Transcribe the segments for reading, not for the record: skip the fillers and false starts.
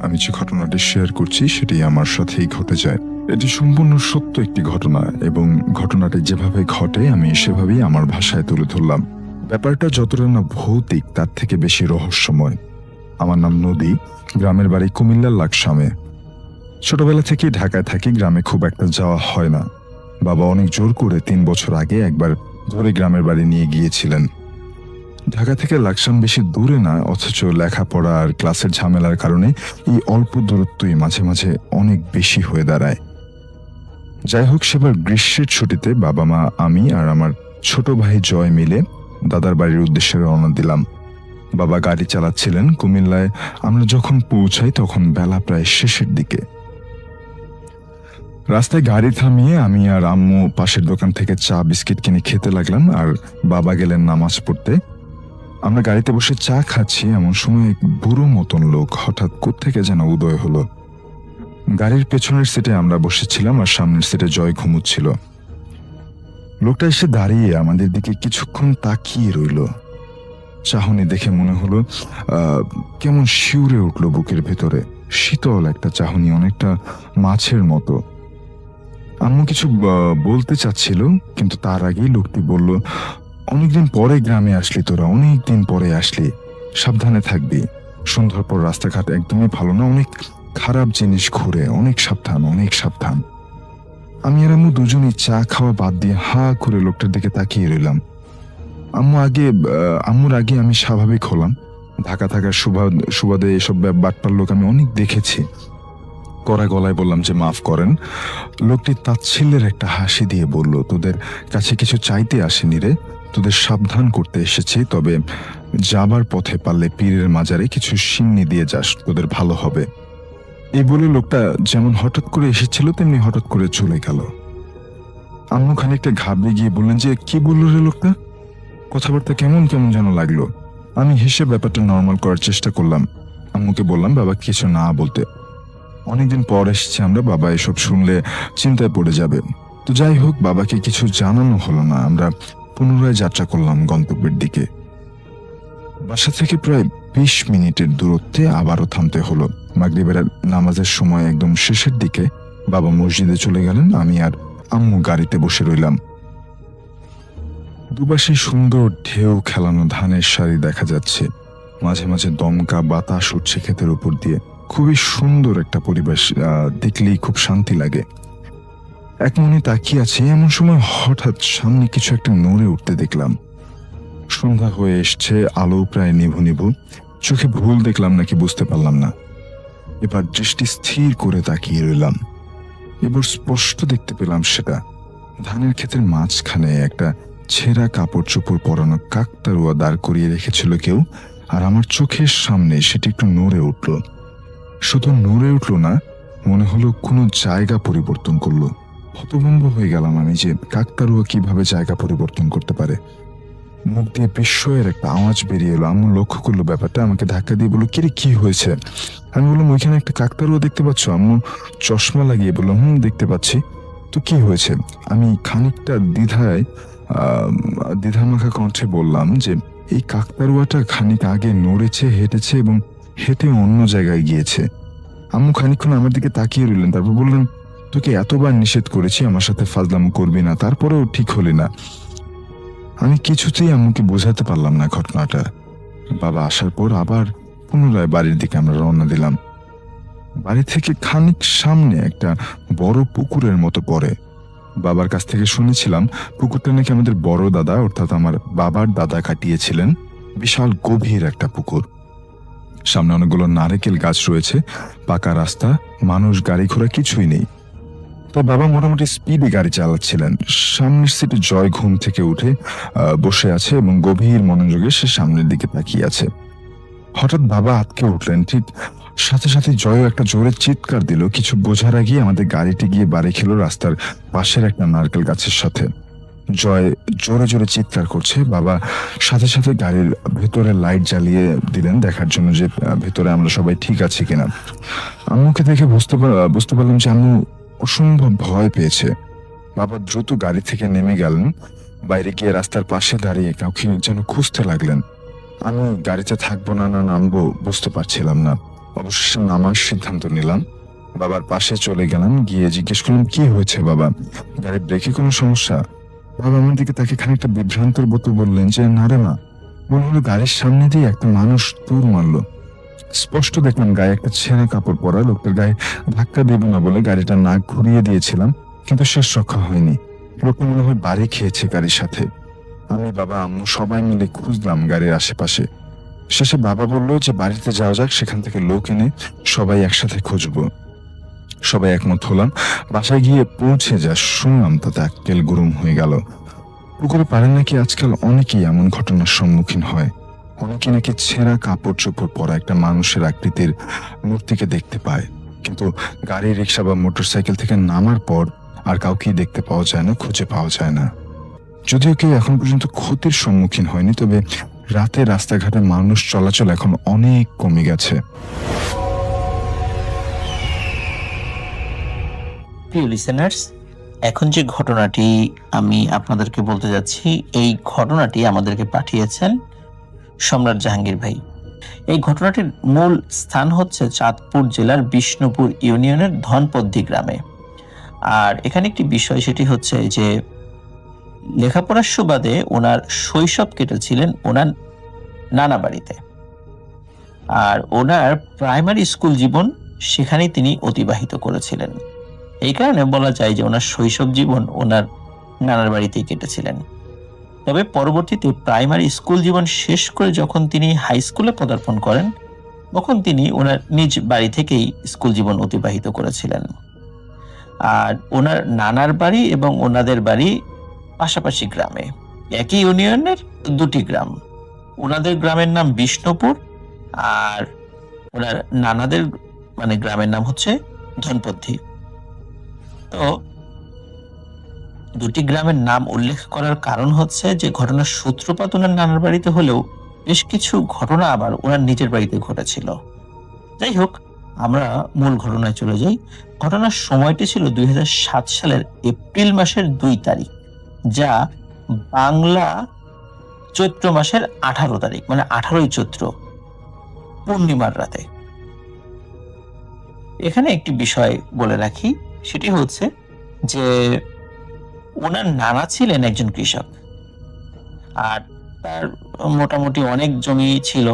আমি যে ঘটনাটি শেয়ার করছি সেটি আমার সাথেই ঘটে যায়। এটি সম্পূর্ণ সত্য একটি ঘটনা এবং ঘটনাটি যেভাবে ঘটে আমি সেভাবেই আমার ভাষায় তুলে ধরলাম। ব্যাপারটা যতটা না ভৌতিক তার থেকে বেশি রহস্যময়। আমার নাম নদী, গ্রামের বাড়ি কুমিল্লার লাকসামে। ছোটবেলা থেকেই ঢাকায় থাকি, গ্রামে খুব একটা যাওয়া হয় না। বাবা অনেক জোর করে 3 বছর আগে একবার ধরে গ্রামের বাড়ি নিয়ে গিয়েছিলেন। ঢাকা থেকে লাকসাম বেশি দূরে না, অথচ লেখাপড়া আর ক্লাসের ঝামেলার কারণে এই অল্প দূরত্বই মাঝে মাঝে অনেক বেশি হয়ে দাঁড়ায়। যাই হোক, সেবার গ্রীষ্মের ছুটিতে বাবা মা, আমি আর আমার ছোট ভাই জয় মিলে দাদার বাড়ির উদ্দেশ্যে রওনা দিলাম। বাবা গাড়ি চালাচ্ছিলেন। কুমিল্লায় আমরা যখন পৌঁছাই তখন বেলা প্রায় শেষের দিকে। রাস্তায় গাড়ি থামিয়ে আমি আর আম্মু পাশের দোকান থেকে চা বিস্কিট কিনে খেতে লাগলাম, আর বাবা গেলেন নামাজ পড়তে। আমরা গাড়িতে বসে চা খাচ্ছি, এমন সময় এক বুড়ো মতন লোক হঠাৎ কোত্থেকে যেন উদয় হলো। গাড়ির পেছনের সিটে আমরা বসেছিলাম আর সামনের সিটে জয় ঘুমুচ্ছিল। লোকটা এসে দাঁড়িয়ে আমাদের দিকে কিছুক্ষণ তাকিয়ে রইল। চাহনি দেখে মনে হলো কেমন শিউরে উঠল বুকের ভেতরে। শীতল একটা চাহনি, অনেকটা মাছের মতো। আম্মু কিছু বলতে চাচ্ছিল, কিন্তু তার আগেই লোকটি বলল, অনেকদিন পরে গ্রামে আসলি তোরা, অনেকদিন পরে আসলি, সাবধানে থাকবি। সন্ধ্যার পর রাস্তাঘাট একদমই ভালো না, অনেক খারাপ জিনিস ঘুরে, অনেক সাবধান, অনেক সাবধান। আমি আর আম্মু দুজনেই চা খাওয়া বাদ দিয়ে হা করে লোকটার দিকে তাকিয়ে রইলাম। আম্মুর আগে আমি স্বাভাবিক হলাম। ঢাকা থাকার সুবাদে এসব বাটপার লোক আমি অনেক দেখেছি। কড়া গলায় বললাম যে মাফ করেন। লোকটি তাচ্ছিল্যের একটা হাসি দিয়ে বলল, তোদের কাছে কিছু চাইতে আসেনি রে, তোদের সাবধান করতে এসেছি। তবে যাবার পথে পারলে পীরের মাজারে কিছু সিন্নি দিয়ে যাস, তোদের ভালো হবে। এই বলে লোকটা যেমন হঠাৎ করে এসেছিল তেমনি হঠাৎ করে চলে গেল। আম্মু খানিকটা ঘাবড়ে গিয়ে বললেন যে, কি বললো রে লোকটা, কথাবার্তা কেমন কেমন যেন লাগলো। আমি হেসে ব্যাপারটা নর্মাল করার চেষ্টা করলাম। আম্মুকে বললাম বাবা কিছু না বলতে, অনেকদিন পর এসেছি আমরা, বাবা এসব শুনলে চিন্তায় পড়ে যাবে। তো যাই হোক, বাবাকে কিছু জানানো হলো না। আমরা পুনরায় যাত্রা করলাম গন্তব্যের দিকে। বাসা থেকে প্রায় 20 মিনিটের দূরত্বে আবারও থামতে হলো। মাগরিবের নামাজের সময় একদম শেষের দিকে বাবা মসজিদে চলে গেলেন। আমি আর আম্মু গাড়িতে বসে রইলাম। দুপাশে সুন্দর ঢেউ খেলানো ধানের সারি দেখা যাচ্ছে। মাঝে মাঝে দমকা বাতাস উঠছে ক্ষেতের উপর দিয়ে। খুবই সুন্দর একটা পরিবেশ, দেখলেই খুব শান্তি লাগে। এক মনে তাকিয়ে আছে, এমন সময় হঠাৎ সামনে কিছু একটা নড়ে উঠতে দেখলাম। সন্ধ্যা হয়ে এসছে, আলো প্রায় নিভু নিভু। চোখে ভুল দেখলাম নাকি বুঝতে পারলাম না। এবার দৃষ্টি স্থির করে তাকিয়ে রইলাম। এবার স্পষ্ট দেখতে পেলাম সেটা ধানের ক্ষেতের মাঝখানে একটা ছেঁড়া কাপড় চোপড় পরানো কাকতারুয়া দাঁড় করিয়ে রেখেছিল কেউ, আর আমার চোখের সামনে সেটি একটু নড়ে উঠল। শুধু নড়ে উঠল না, মনে হলো কোনো জায়গা পরিবর্তন করলো। হতভম্ব হয়ে গেলাম আমি যে কাকতারুয়া কিভাবে জায়গা পরিবর্তন করতে পারে। মুখ দিয়ে বিস্ময়ের একটা আওয়াজ বেরিয়ে এলো। আম্মু লক্ষ্য করলো ব্যাপারটা, আমাকে ধাক্কা দিয়ে বললো, কিরে কি হয়েছে? আমি বললাম, ওইখানে একটা কাকতারুয়া দেখতে পাচ্ছ? আম্মু চশমা লাগিয়ে বললো, দেখতে পাচ্ছি। তো কি হয়েছে? আমি খানিকটা দ্বিধামাখা কণ্ঠে বললাম যে এই কাকতারুয়াটা খানিক আগে নড়েছে, হেঁটেছে এবং হেঁটে অন্য জায়গায় গিয়েছে। আম্মু খানিকক্ষণ আমার দিকে তাকিয়ে রইলেন, তারপর বললেন, তোকে এতবার নিষেধ করেছি আমার সাথে ফাজলামো করবি না, তারপরেও ঠিক হলি না। আমি কিছুতেই আম্মুকে বোঝাতে পারলাম না ঘটনাটা। বাবা আসার পর আবার পুনরায় বাড়ির দিকে আমরা রওনা দিলাম। বাড়ি থেকে খানিক সামনে একটা বড় পুকুরের মতো পড়ে। বাবার কাছ থেকে শুনেছিলাম পুকুরটা নাকি আমাদের বড় দাদা, অর্থাৎ আমার বাবার দাদা কাটিয়েছিলেন। বিশাল গভীর একটা পুকুর। সামনে অনেকগুলো নারকেল গাছ রয়েছে, পাকা রাস্তা, মানুষ গাড়ি ঘোড়া কিছুই নেই। তাই বাবা মোটামুটি স্পিডে গাড়ি চালাচ্ছিলেন। সামনের সিটে জয় ঘুম থেকে উঠে বসে আছে এবং গভীর মনোযোগে সে সামনের দিকে তাকিয়ে আছে। হঠাৎ বাবা আটকে উঠলেন, ঠিক সাথে সাথে জয়ও একটা জোরে চিৎকার দিল। কিছু বোঝার আগেই আমাদের গাড়িটি গিয়ে বাড়ি খেলো রাস্তার পাশের একটা নারকেল গাছের সাথে। জয় জোরে জোরে চিৎকার করছে। বাবা সাথে সাথে গাড়ির ভেতরে লাইট জ্বালিয়ে দিলেন দেখার জন্য যে ভেতরে আমরা সবাই ঠিক আছি কিনা। আম্মুকে দেখে বুঝতে পারলাম যে আম্মু অসম্ভব ভয় পেয়েছে। বাবা দ্রুত গাড়ি থেকে নেমে গেলেন, বাইরে গিয়ে রাস্তার পাশে দাঁড়িয়ে কাউকে যেন খুঁজতে লাগলেন। আমি গাড়িতে থাকবো না নামবো বুঝতে পারছিলাম না। অবশেষে নামার সিদ্ধান্ত নিলাম। বাবার পাশে চলে গেলাম, গিয়ে জিজ্ঞেস করলাম, কি হয়েছে বাবা? গাড়ির ব্রেকে কোনো সমস্যা? বাবা আমার দিকে তাকে খানিকটা বিভ্রান্তর মতো বললেন যে, না রে মা, মনে হলো গাড়ির সামনে দিয়ে একটা মানুষ দৌড় মারলো। স্পষ্ট দেখলাম গায়ে একটা ছেঁড়া কাপড় পরা। লোকটার গায়ে ধাক্কা দেব না বলে গাড়িটা নাক ঘুরিয়ে দিয়েছিলাম, কিন্তু শেষ রক্ষা হয়নি। লোকটা মনে হয় বাড়ি খেয়েছে গাড়ির সাথে। আমি, বাবা, আম্মু সবাই মিলে খুঁজলাম গাড়ির আশেপাশে। শেষে বাবা বলল যে বাড়িতে যাওয়া যাক, সেখান থেকে লোক এনে সবাই একসাথে খুঁজবো। সবাই একমত হলাম। বাসায় গিয়ে পৌঁছে যা শুনলাম তাতে আক্কেল গুরুম হয়ে গেল। পুকুরে পারে নাকি আজকাল অনেকেই এমন ঘটনার সম্মুখীন হয়। অনেকে নাকি ছেঁড়া কাপড় চোপড় পরা একটা মানুষের আকৃতির মূর্তিকে দেখতে পায়, কিন্তু গাড়ি, রিক্সা বা মোটরসাইকেল থেকে নামার পর আর কাউকেই দেখতে পাওয়া যায় না, খুঁজে পাওয়া যায় না। যদিও কেউ এখন পর্যন্ত ক্ষতির সম্মুখীন হয়নি, তবে রাতে রাস্তাঘাটে মানুষ চলাচল এখন অনেক কমে গেছে। প্রিয় লিসেনার্স, এখন যে ঘটনাটি আমি আপনাদেরকে বলতে যাচ্ছি, এই ঘটনাটি আমাদেরকে পাঠিয়েছেন সম্রাট জাহাঙ্গীর ভাই। এই ঘটনাটির মূল স্থান হচ্ছে চাঁদপুর জেলার বিষ্ণুপুর ইউনিয়নের ধনপদ্দি গ্রামে। আর এখানে একটি বিষয়, সেটি হচ্ছে যে লেখাপড়ার সুবাদে ওনার শৈশব কেটেছিলেন ওনার নানা বাড়িতে। আর ওনার প্রাইমারি স্কুল জীবন সেখানেই তিনি অতিবাহিত করেছিলেন। এই কারণে বলা যায় যে ওনার শৈশব জীবন ওনার নানার বাড়িতেই কেটেছিলেন। তবে পরবর্তীতে প্রাইমারি স্কুল জীবন শেষ করে যখন তিনি হাই স্কুলে পদার্পণ করেন, তখন তিনি ওনার নিজ বাড়ি থেকেই স্কুল জীবন অতিবাহিত করেছিলেন। আর ওনার নানার বাড়ি এবং ওনাদের বাড়ি পাশাপাশি গ্রামে, একই ইউনিয়নের দুটি গ্রাম। ওনাদের গ্রামের নাম বিষ্ণুপুর, আর ওনার নানাদের গ্রামের নাম হচ্ছে ধনপদ্দি। তো দুটি গ্রামের নাম উল্লেখ করার কারণ হচ্ছে যে ঘটনার সূত্রপাত ওনার নানার বাড়িতে হলেও বেশ কিছু ঘটনা আবার ওনার নিজের বাড়িতে ঘটেছিল। যাই হোক, আমরা মূল ঘটনায় চলে যাই। ঘটনার সময়টি ছিল 2007 সালের এপ্রিল মাসের 2 তারিখ, যা বাংলা চৈত্র মাসের 18 তারিখ, 18ই চৈত্র, পূর্ণিমার রাতে। এখানে একটি বিষয় বলে রাখি, সেটি হচ্ছে যে ওনার নানা ছিলেন একজন কৃষক, আর তার মোটামুটি অনেক জমি ছিল।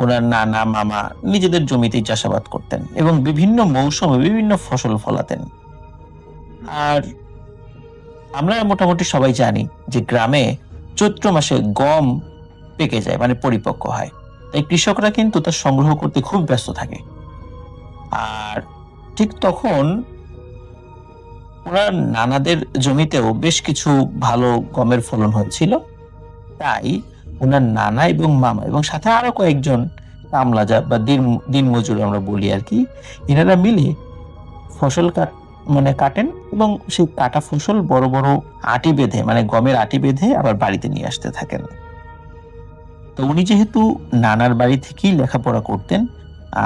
ওনার নানা মামা নিজেদের জমিতেই চাষাবাদ করতেন এবং বিভিন্ন মৌসুমে বিভিন্ন ফসল ফলাতেন। আর আমরা মোটামুটি সবাই জানি যে গ্রামে চৈত্র মাসে গম পেকে যায়, পরিপক্ক হয়। তাই কৃষকরা কিন্তু তা সংগ্রহ করতে খুব ব্যস্ত থাকে। আর ঠিক তখন ওনার নানাদের জমিতেও বেশ কিছু ভালো গমের ফলন হয়েছিল। তাই ওনার নানা এবং মামা এবং সাথে আরো কয়েকজন কামলাজা বা দিন মজুর আমরা বলি আর কি, এনারা মিলে ফসল কাটেন এবং সেই কাটা ফসল বড় বড় আটি বেঁধে, গমের আটি বেঁধে আবার বাড়িতে নিয়ে আসতে থাকেন। তো উনি যেহেতু নানার বাড়ি থেকেই লেখাপড়া করতেন,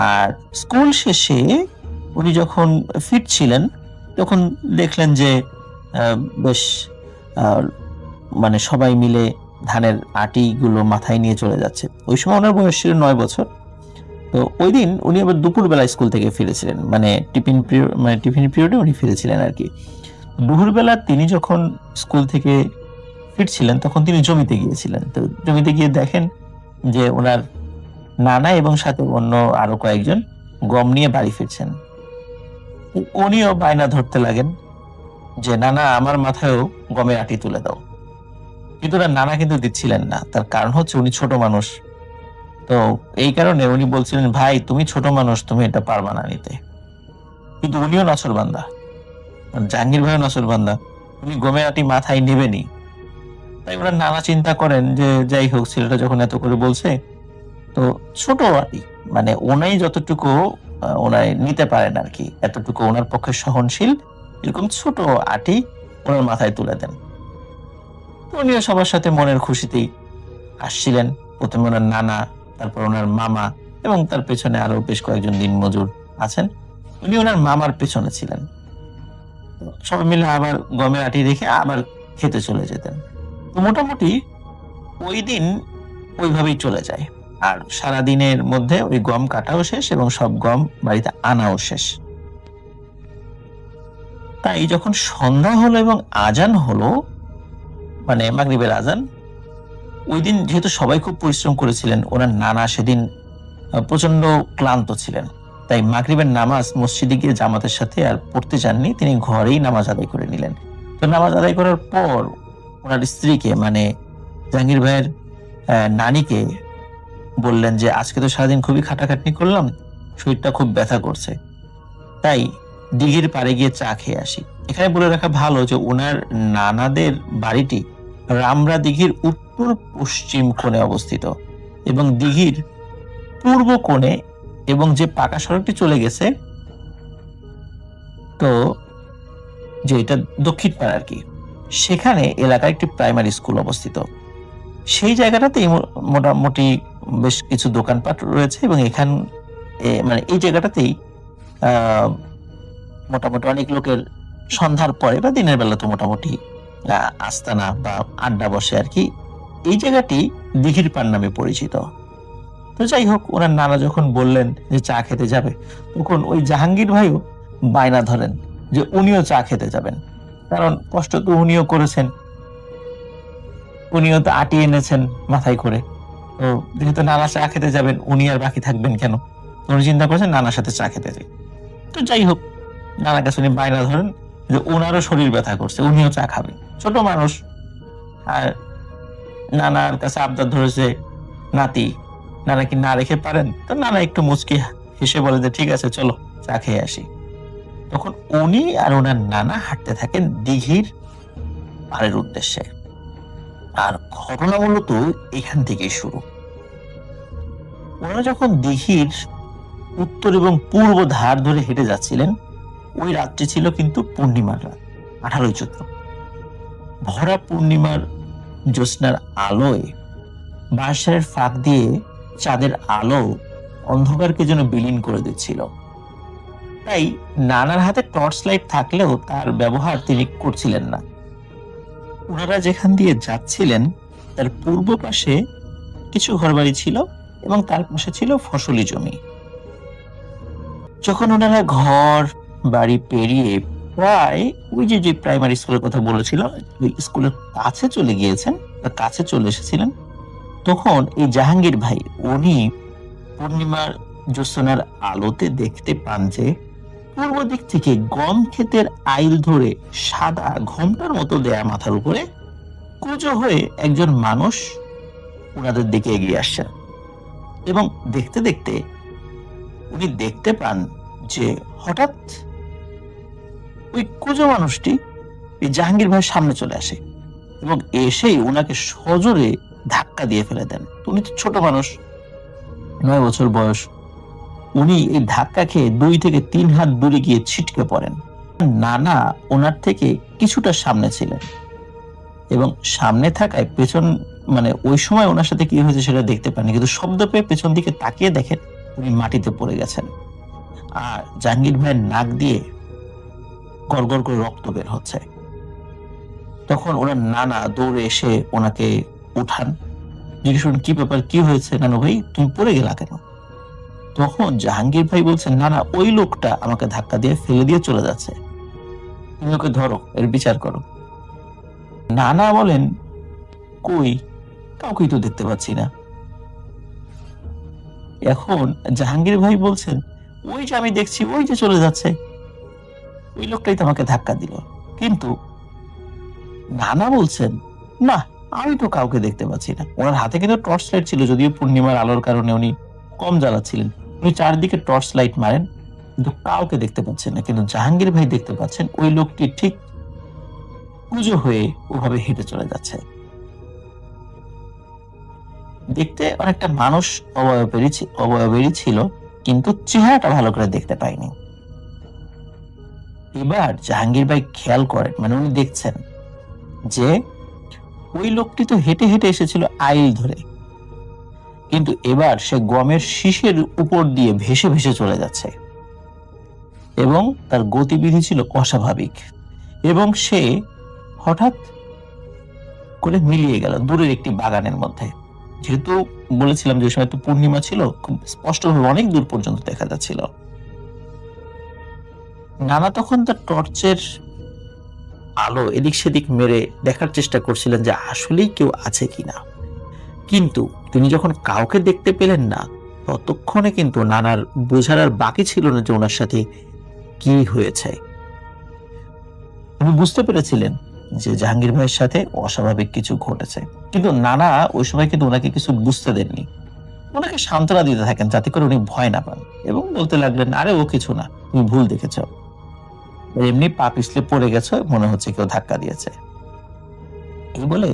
আর স্কুল শেষে উনি যখন ফিরছিলেন তখন দেখলেন যে বেশ সবাই মিলে ধানের আটিগুলো মাথায় নিয়ে চলে যাচ্ছে। ওই সময় ওনার বয়স ছিল 9 বছর। তো ওই দিন উনি আবার দুপুরবেলা স্কুল থেকে ফিরেছিলেন, টিফিন পিরিয়ডে উনি ফিরেছিলেন আর কি। দুপুরবেলা তিনি যখন স্কুল থেকে ফিরছিলেন তখন তিনি জমিতে গিয়েছিলেন। তো জমিতে গিয়ে দেখেন যে ওনার নানা এবং সাথে অন্য আরো কয়েকজন গম নিয়ে বাড়ি ফিরছেন। উনিও বায়না ধরতে লাগেন যে নানা, আমার মাথায়ও গমের আটি তুলে দাও। কিন্তু নানা কিন্তু দিচ্ছিলেন না। তার কারণ হচ্ছে উনি ছোট মানুষ। তো এই কারণে উনি বলছিলেন, ভাই তুমি ছোট মানুষ, তুমি এটা পারবা না নিতে। কিন্তু উনিও নাছোড়বান্দা, জাহাঙ্গীর ভাইও নাছোড়বান্দা, উনি গমের আটি মাথায় নেবেনি। তাই ওনার নানা চিন্তা করেন যে যাই হোক, ছেলেটা যখন এত করে বলছে, তো ছোট আটি ওনাই যতটুকু ওনার নিতে পারেন আর কি, এতটুকু ওনার পক্ষে সহনশীল, এরকম ছোট আটি ওনার মাথায় তুলে দেন। উনিও সবার সাথে মনের খুশিতেই আসছিলেন। প্রথমে ওনার নানা, তারপর ওনার মামা এবং তার পেছনে আরো বেশ কয়েকজন দিনমজুর আছেন। উনি ওনার মামার পেছনে ছিলেন। সবাই মিলে আবার গমের আটি রেখে আবার খেতে চলে যেতেন। তো মোটামুটি ওই দিন ওইভাবেই চলে যায়। আর সারাদিনের মধ্যে ওই গম কাটাও শেষ এবং সব গম বাড়িতে আনাও শেষ। তাই যখন সন্ধ্যা হলো এবং আজান হলো, মানে মাগরিবের আজান, ওই দিন যেহেতু সবাই খুব পরিশ্রম করেছিলেন, ওনার নানা সেদিন প্রচন্ড ক্লান্ত ছিলেন, তাই মাগরিবের নামাজ মসজিদে গিয়ে জামাতের সাথে আর পড়তে চাননি, তিনি ঘরেই নামাজ আদায় করে নিলেন। তো নামাজ আদায় করার পর ওনার স্ত্রীকে, মানে জাহাঙ্গীর ভাইয়ের নানিকে বললেন যে আজকে তো সারাদিন খুবই খাটাখাটনি করলাম, শরীরটা খুব ব্যথা করছে, তাই দিঘির পাড়ে গিয়ে চা খেয়ে আসি। এখানে বলে রাখা ভালো যে ওনার নানাদের বাড়িটি রামরা দিঘির উত্তর পশ্চিম কোণে অবস্থিত এবং দিঘির পূর্ব কোণে, এবং যে পাকা সড়কটি চলে গেছে, তো যে এটা দক্ষিণ পাড়া আর কি, সেখানে এলাকায় একটি প্রাইমারি স্কুল অবস্থিত। সেই জায়গাটাতেই মোটামুটি বেশ কিছু দোকানপাট রয়েছে এবং মানে এই জায়গাটাতেই মোটামুটি অনেক লোকের সন্ধ্যার পরে বা দিনের বেলা তো মোটামুটি আস্তানা বা আড্ডা বসে আর কি। এই জায়গাটি দিঘির পাড় নামে পরিচিত। তো যাই হোক, ওনার নানা যখন বললেন যে চা খেতে যাবে, তখন ওই জাহাঙ্গীর ভাইও বায়না ধরেন যে উনিও চা খেতে যাবেন, কারণ কষ্ট তো উনিও করেছেন, উনিও তো আটি এনেছেন মাথায় করে। তো যেহেতু নানা চা খেতে যাবেন, উনি আর বাকি থাকবেন কেন? উনি চিন্তা করছেন নানার সাথে চা খেতে যাই। তো যাই হোক, নানার কাছে উনি বায়না ধরেন যে ওনারও শরীর ব্যথা করছে, উনিও চা খাবেন, ছোট মানুষ। আর নানার কাছে আবদার ধরেছে নাতি, নানা কি না রেখে পারেন? তো নানা একটু মুচকি হেসে বলে যে ঠিক আছে চলো চা খেয়ে আসি। তখন উনি আর ওনার নানা হাঁটতে থাকেন দিঘির পাড়ের উদ্দেশ্যে। আর ঘটনা মূলত এখান থেকেই শুরু। ওনারা যখন দিঘির উত্তর এবং পূর্ব ধার ধরে হেঁটে যাচ্ছিলেন, ওই রাত্রি ছিল কিন্তু পূর্ণিমার রাত, 18 চৈত্র। ভরা পূর্ণিমার জ্যোৎস্নার আলোয় বাঁশঝাড়ের ফাঁক দিয়ে চাঁদের আলো অন্ধকারকে যেন বিলীন করে দিচ্ছিল। তাই নানার হাতে টর্চ লাইট থাকলেও তার ব্যবহার তিনি করছিলেন না। ওনারা যেখান দিয়ে যাচ্ছিলেন তার পূর্ব পাশে কিছু ঘরবাড়ি ছিল এবং তার পাশে ছিল ফসলি জমি। যখন ওনারা ঘর বাড়ি পেরিয়ে প্রায় ওই যে প্রাইমারি স্কুলের কথা বলেছিল, ওই স্কুলের কাছে চলে গিয়েছেন, কাছে চলে এসেছিলেন, তখন এই জাহাঙ্গীর ভাই উনি পূর্ণিমার জ্যোৎস্নার আলোতে দেখতে পান যে পূর্ব দিক থেকে গম ক্ষেতের আইল ধরে সাদা ঘোমটার মতো দেয়া মাথার উপরে কুঁজো হয়ে একজন মানুষ ওনাদের দিকে এগিয়ে আসছেন। এবং দেখতে দেখতে উনি দেখতে পান যে হঠাৎ ওই কুঁজো মানুষটি এই জাহাঙ্গীর ভাইয়ের সামনে চলে আসে এবং এসেই ওনাকে সজোরে ধাক্কা দিয়ে ফেলে দেন। উনি তো ছোট মানুষ, 9 বছর বয়স। উনি এই ধাক্কা খেয়ে 2 থেকে 3 হাত দূরে গিয়ে ছিটকে পড়েন। নানা ওনার থেকে কিছুটা সামনে ছিলেন এবং সামনে থাকায় পেছন, মানে ওই সময় ওনার সাথে কি হয়েছে সেটা দেখতে পাননি, কিন্তু শব্দ পেয়ে পেছন দিকে তাকিয়ে দেখেন উনি মাটিতে পড়ে গেছেন আর জাহাঙ্গীর ভাইয়ের নাক দিয়ে গড়গড় করে রক্ত বের হচ্ছে। তখন ওনার নানা দৌড়ে এসে ওনাকে উঠান, জিজ্ঞেস করেন কি ব্যাপার, কি হয়েছে নানু ভাই, তুমি পড়ে গেলা কেন? তখন জাহাঙ্গীর ভাই বলছেন নানা, ওই লোকটা আমাকে ধাক্কা দিয়ে ফেলে দিয়ে চলে যাচ্ছে, তুমি ওকে ধরো, এর বিচার করো। নানা বলেন কই, কাউকেই তো দেখতে পাচ্ছি না। এখন জাহাঙ্গীর ভাই বলছেন ওই যে আমি দেখছি, ওই যে চলে যাচ্ছে, ওই লোকটাই তো আমাকে ধাক্কা দিল। কিন্তু নানা বলছেন না, আমি তো কাউকে দেখতে পাচ্ছি না। ওনার হাতে কিন্তু টর্চ লাইট ছিল, যদিও পূর্ণিমার আলোর কারণে উনি কম জ্বালাচ্ছিলেন। উনি চারদিকে টর্চ লাইট মারেন কিন্তু কাউকে দেখতে পাচ্ছেন না। কিন্তু জাহাঙ্গীর ভাই দেখতে পাচ্ছেন ওই লোকটি ঠিক পুজো হয়ে ওভাবে হেঁটে চলে যাচ্ছে। দেখতে অনেকটা মানুষ অবয়বেরই ছিল, কিন্তু চেহারাটা ভালো করে দেখতে পাইনি। এবার জাহাঙ্গীর ভাই খেয়াল করেন, মানে উনি দেখছেন যে ওই লোকটি তো হেঁটে হেঁটে এসেছিল আইল ধরে, কিন্তু এবার সে গমের শীষের উপর দিয়ে ভেসে ভেসে চলে যাচ্ছে এবং তার গতিবিধি ছিল অস্বাভাবিক এবং সে হঠাৎ করে মিলিয়ে গেল দূরের একটি বাগানের মধ্যে। যেহেতু বলেছিলাম যে সময় তো পূর্ণিমা ছিল, খুব স্পষ্টভাবে অনেক দূর পর্যন্ত দেখা যাচ্ছিল। নানা তখন তার টর্চের আলো এদিক সেদিক মেরে দেখার চেষ্টা করছিলেন যে আসলেই কেউ আছে কিনা, কিন্তু তিনি যখন কাউকে দেখতে পেলেন না, ততক্ষণে কিন্তু নানার বোঝার আর বাকি ছিল না যে ওনার সাথে কি হয়েছে। উনি বুঝতে পেরেছিলেন যে জাহাঙ্গীর ভাইয়ের সাথে অস্বাভাবিক কিছু ঘটেছে, কিন্তু নানা ওই সময় কিন্তু ওনাকে কিছু বুঝতে দেননি। ওনাকে সান্ত্বনা দিতে থাকেন যাতে করে উনি ভয় না পান, এবং বলতে লাগলেন, আরে ও কিছু না, তুমি ভুল দেখেছ, এমনি পা পিছলে পড়ে গেছো, মনে হচ্ছে কেউ ধাক্কা দিয়েছে। এই বলে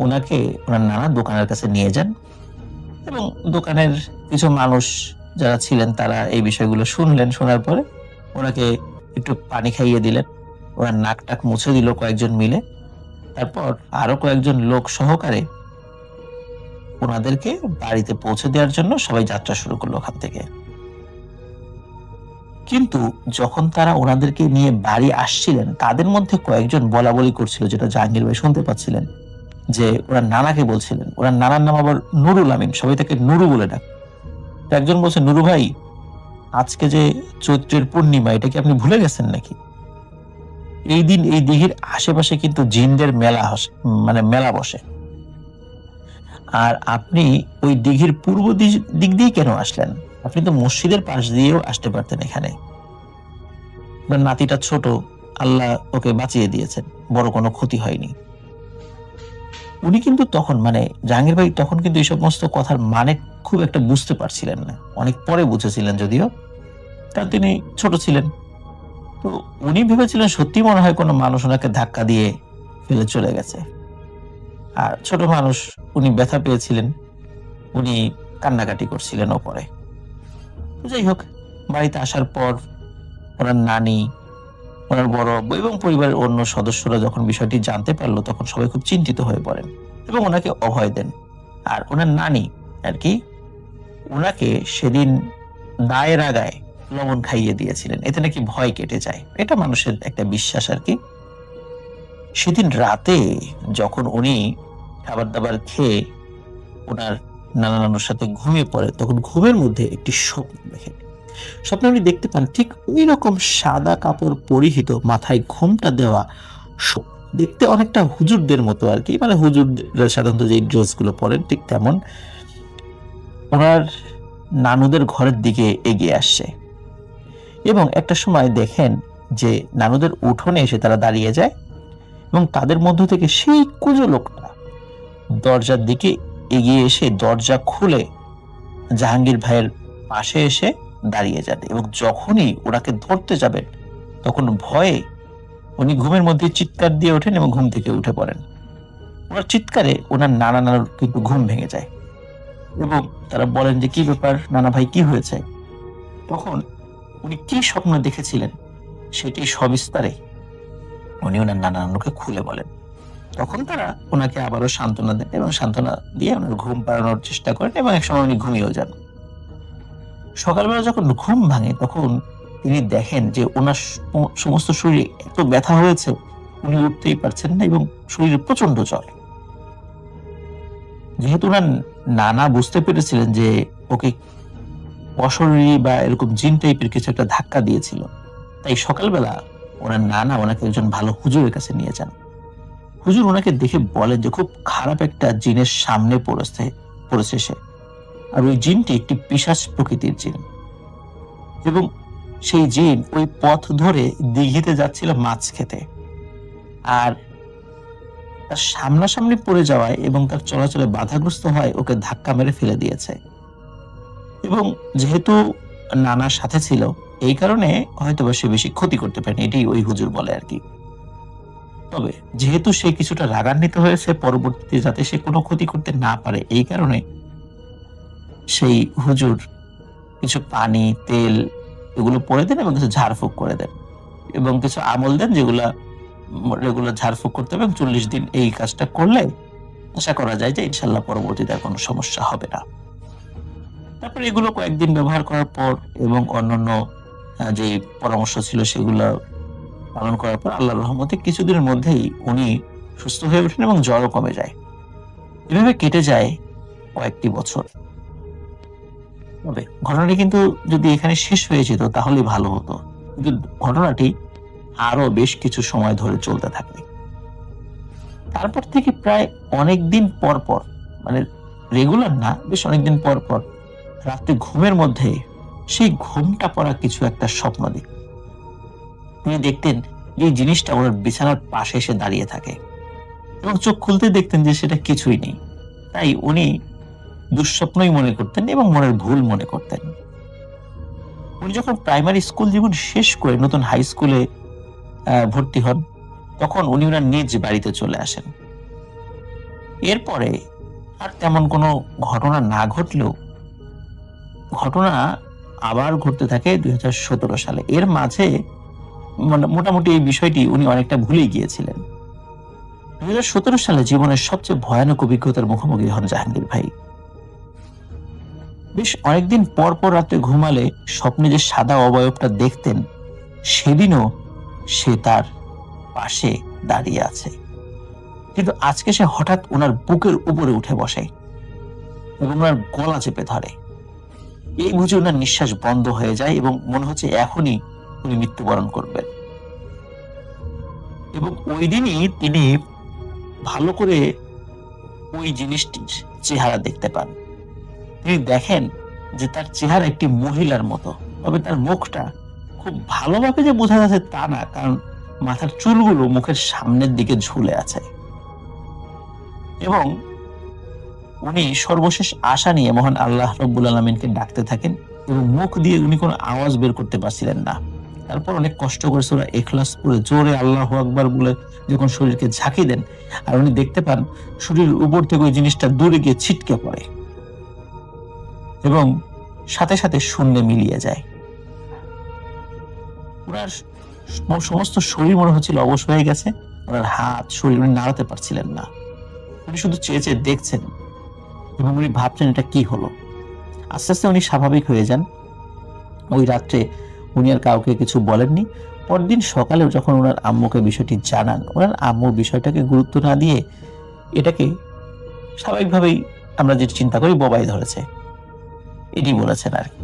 ওনাকে ওনার নানা দোকানের কাছে নিয়ে যান, এবং দোকানের কিছু মানুষ যারা ছিলেন তারা এই বিষয়গুলো শুনলেন। শোনার পরে ওনাকে একটু পানি খাইয়ে দিলেন, ওনার নাক টাক মুছে দিল কয়েকজন মিলে। তারপর আরো কয়েকজন লোক সহকারে ওনাদেরকে বাড়িতে পৌঁছে দেওয়ার জন্য সবাই যাত্রা শুরু করলো ওখান থেকে। কিন্তু যখন তারা ওনাদেরকে নিয়ে বাড়ি আসছিলেন, তাদের মধ্যে কয়েকজন বলা বলি করছিল, যেটা জাহাঙ্গীর ভাই শুনতে পাচ্ছিলেন, যে ওরা নানাকে বলছিলেন, ওনার নানার নাম আবার নুরুল আমিন, সবাই তাকে নুরু বলে ডাক। তো একজন বলছে, নুরু ভাই, আজকে যে চৈত্রের পূর্ণিমা, এটা কি আপনি ভুলে গেছেন নাকি? এই দিন এই দিঘির আশেপাশে কিন্তু জিনদের মেলা বসে, আর আপনি ওই দিঘির পূর্ব দিক দিয়ে কেন আসলেন? আপনি তো মসজিদের পাশ দিয়েও আসতে পারতেন এখানে। আপনার নাতিটা ছোট, আল্লাহ ওকে বাঁচিয়ে দিয়েছেন, বড় কোনো ক্ষতি হয়নি। উনি কিন্তু তখন জাহাঙ্গীর ভাই তখন কিন্তু এই সমস্ত কথার মানে খুব একটা বুঝতে পারছিলেন না, অনেক পরে বুঝেছিলেন যদিও, কারণ তিনি ছোট ছিলেন। তো উনি ভেবেছিলেন সত্যি মনে হয় কোনো মানুষ ওনাকে ধাক্কা দিয়ে ফেলে চলে গেছে, আর ছোট মানুষ, উনি ব্যথা পেয়েছিলেন, উনি কান্নাকাটি করছিলেন ওপরে। যাই হোক, বাড়িতে আসার পর ওনার নানি, ওনার বড় এবং পরিবারের অন্য সদস্যরা যখন বিষয়টি জানতে পারলো, তখন সবাই খুব চিন্তিত হয়ে পড়েন এবং ওনাকে অভয় দেন। আর ওনার নানি আর কি ওনাকে সেদিন দায়ের আগায় লবণ খাইয়ে দিয়েছিলেন, এতে নাকি ভয় কেটে যায়, এটা মানুষের একটা বিশ্বাস আর কি। সেদিন রাতে যখন উনি খাবার দাবার খেয়ে ওনার নানা নানুর সাথে ঘুমিয়ে পড়ে, তখন ঘুমের মধ্যে একটি স্বপ্ন দেখেন। স্বপ্নে উনি দেখতে পান ঠিক ওই রকম সাদা কাপড় পরিহিত, মাথায় ঘোমটা দেওয়া, দেখতে অনেকটা হুজুরদের মতো আর কি, হুজুররা সাধারণত যে ড্রেস গুলো পরেন ঠিক তেমন, ওনার নানুদের ঘরের দিকে এগিয়ে আসছে। এবং একটা সময় দেখেন যে নানুদের উঠোনে এসে তারা দাঁড়িয়ে যায়, এবং তাদের মধ্য থেকে সেই কুঁজো লোকটা দরজার দিকে এগিয়ে এসে দরজা খুলে জাহাঙ্গীর ভাইয়ের পাশে এসে দাঁড়িয়ে যান। এবং যখনই ওনাকে ধরতে যাবেন, তখন ভয়ে উনি ঘুমের মধ্যে চিৎকার দিয়ে ওঠেন এবং ঘুম থেকে উঠে পড়েন। ওনার চিৎকারে ওনার নানা নানুর কিন্তু ঘুম ভেঙে যায়, এবং তারা বলেন যে কি ব্যাপার নানা ভাই, কি হয়েছে? তখন উনি কি স্বপ্ন দেখেছিলেন সেটি সবিস্তারে উনি ওনার নানা নানুকে খুলে বলেন। তখন তারা ওনাকে আবারও সান্ত্বনা দেন এবং সান্ত্বনা দিয়ে ওনার ঘুম পাড়ানোর চেষ্টা করেন, এবং একসময় উনি ঘুমিয়েও যান। সকালবেলা যখন ঘুম ভাঙে, তখন তিনি দেখেন যে ওনার সমস্ত শরীরে এত ব্যথা হয়েছে, উনি উঠতেই পারছেন না এবং শরীরে প্রচন্ড জ্বর। যেহেতু ওনার নানা বুঝতে পেরেছিলেন যে ওকে অশরীরী বা এরকম জিন টাইপের কিছু একটা ধাক্কা দিয়েছিল, তাই সকালবেলা ওনার নানা ওনাকে একজন ভালো হুজুরের কাছে নিয়ে যান। হুজুর ওনাকে দেখে বলেন যে খুব খারাপ একটা জিনের সামনে পড়েছে সে, আর ওই জিনটি একটি পিশাচ প্রকৃতির জিন, এবং সেই জিন ওই পথ ধরে দিঘিতে যাচ্ছিল মাছ খেতে, আর তার সামনাসামনি পড়ে যাওয়ায় এবং তার চলাচলে বাধাগ্রস্ত হয় ওকে ধাক্কা মেরে ফেলে দিয়েছে। এবং যেহেতু নানার সাথে ছিল, এই কারণে হয়তোবা সে বেশি ক্ষতি করতে পারেনি, এটাই ওই হুজুর বলে আর কি। তবে যেহেতু সে কিছুটা রাগান্বিত হয়েছে, পরবর্তীতে যাতে সে কোনো ক্ষতি করতে না পারে, এই কারণে সেই হুজুর কিছু পানি, তেল এগুলো পরে দেন এবং কিছু ঝাড়ফুঁক করে দেন, এবং কিছু আমল দেন যেগুলা রেগুলার ঝাড়ফুঁক করতে হবে, এবং 40 দিন এই কাজটা করলে আশা করা যায় যে ইনশাল্লাহ পরবর্তীতে আর কোনো সমস্যা হবে না। তারপর এগুলো কয়েকদিন ব্যবহার করার পর এবং অন্যান্য যে পরামর্শ ছিল সেগুলো পালন করার পর আল্লাহর রহমতে কিছুদিনের মধ্যেই উনি সুস্থ হয়ে ওঠেন এবং জ্বরও কমে যায়। এভাবে কেটে যায় কয়েকটি বছর। তবে ঘটনাটি কিন্তু যদি এখানে শেষ হয়ে যেত তাহলে ভালো হতো, কিন্তু ঘটনাটি আরো বেশ কিছু সময় ধরে চলতে থাকে। তারপর থেকে প্রায় অনেকদিন পর পর, মানে রেগুলার না, বেশ অনেকদিন পর পর রাত্রে ঘুমের মধ্যে সেই ঘুমটা পড়া কিছু একটা স্বপ্ন দেখতেন। তিনি দেখতেন যে এই জিনিসটা ওনার বিছানার পাশে এসে দাঁড়িয়ে থাকে এবং চোখ খুলতে দেখতেন যে সেটা কিছুই নেই। তাই উনি দুঃস্বপ্নই মনে করতেন এবং মনের ভুল মনে করতেন। উনি যখন প্রাইমারি স্কুল জীবন শেষ করে নতুন হাই স্কুলে ভর্তি হন, তখন উনি ওনার নিজ বাড়িতে চলে আসেন। এরপরে আর তেমন কোনো ঘটনা না ঘটলেও ঘটনা আবার ঘটতে থাকে 2017 সালে। এর মাঝে মোটামুটি এই বিষয়টি উনি অনেকটা ভুলেই গিয়েছিলেন। 2017 সালে জীবনের সবচেয়ে ভয়ানক অভিজ্ঞতার মুখোমুখি হন জাহাঙ্গীর ভাই। বেশ অনেকদিন পর পর রাতে ঘুমালে স্বপ্নে যে সাদা অবয়বটা দেখতেন, সেদিনও সে তার পাশে দাঁড়িয়ে আছে। কিন্তু আজকে সে হঠাৎ ওনার বুকের উপরে উঠে বসে এবং ওনার গলা চেপে ধরে। এই বুঝে ওনার নিঃশ্বাস বন্ধ হয়ে যায় এবং মনে হচ্ছে এখনই উনি মৃত্যুবরণ করবেন। এবং ওই দিনই তিনি ভালো করে ওই জিনিসটির চেহারা দেখতে পান। তিনি দেখেন যে তার চেহারা একটি মহিলার মতো, তবে তার মুখটা খুব ভালোভাবে যে বোঝা যাচ্ছে তা না, কারণ মাথার চুলগুলো মুখের সামনের দিকে ঝুলে আছে। এবং উনি সর্বশেষ আশা নিয়ে মহান আল্লাহ রব্বুল আলামিনকে ডাকতে থাকেন এবং মুখ দিয়ে উনি কোনো আওয়াজ বের করতে পারছিলেন না। তারপর অনেক কষ্ট করে সূরা ইখলাস পড়ে জোরে আল্লাহু আকবার বলে যখন শরীরকে ঝাঁকি দেন, আর উনি দেখতে পান শরীরের উপর থেকে ওই জিনিসটা দূরে গিয়ে ছিটকে পড়ে এবং সাথে সাথে শূন্যে মিলিয়ে যায়। ওনার সমস্ত শরীর মনে হচ্ছিল অবশ হয়ে গেছে। ওনার হাত শরীর উনি নাড়াতে পারছিলেন না। উনি শুধু চেয়ে চেয়ে দেখছেন এবং উনি ভাবছেন এটা কি হলো। আস্তে আস্তে উনি স্বাভাবিক হয়ে যান। ওই রাত্রে উনি আর কাউকে কিছু বলেননি। পরদিন সকালেও যখন ওনার আম্মুকে বিষয়টি জানান, ওনার আম্মু বিষয়টাকে গুরুত্ব না দিয়ে এটাকে স্বাভাবিকভাবেই আমরা যেটা চিন্তা করি বোবাই ধরেছে, এটি বলেছেন আর কি।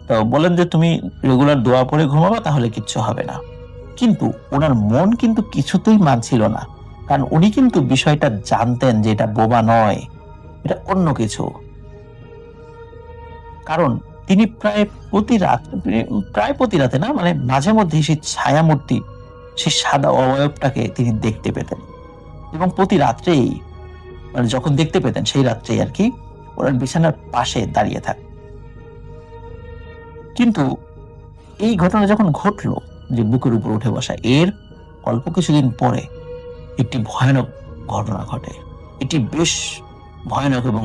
তো বলেন যে তুমি রেগুলার দোয়া পড়ে ঘুমাবা, তাহলে কিচ্ছু হবে না। কিন্তু ওনার মন কিন্তু কিছুতেই মানছিল না, কারণ উনি কিন্তু বিষয়টা জানতেন যে এটা বোবা নয়, এটা অন্য কিছু। কারণ তিনি প্রায় প্রতি রাতে না, মানে মাঝে মধ্যে সেই ছায়া মূর্তি, সেই সাদা অবয়বটাকে তিনি দেখতে পেতেন এবং প্রতি রাত্রেই, মানে যখন দেখতে পেতেন সেই রাত্রেই আর কি, ওনার বিছানার পাশে দাঁড়িয়ে থাকতেন। কিন্তু এই ঘটনা যখন ঘটলো যে বুকের উপর উঠে বসা, এর অল্প কিছুদিন পরে একটি ভয়ানক ঘটনা ঘটে। এটি বেশ ভয়ানক এবং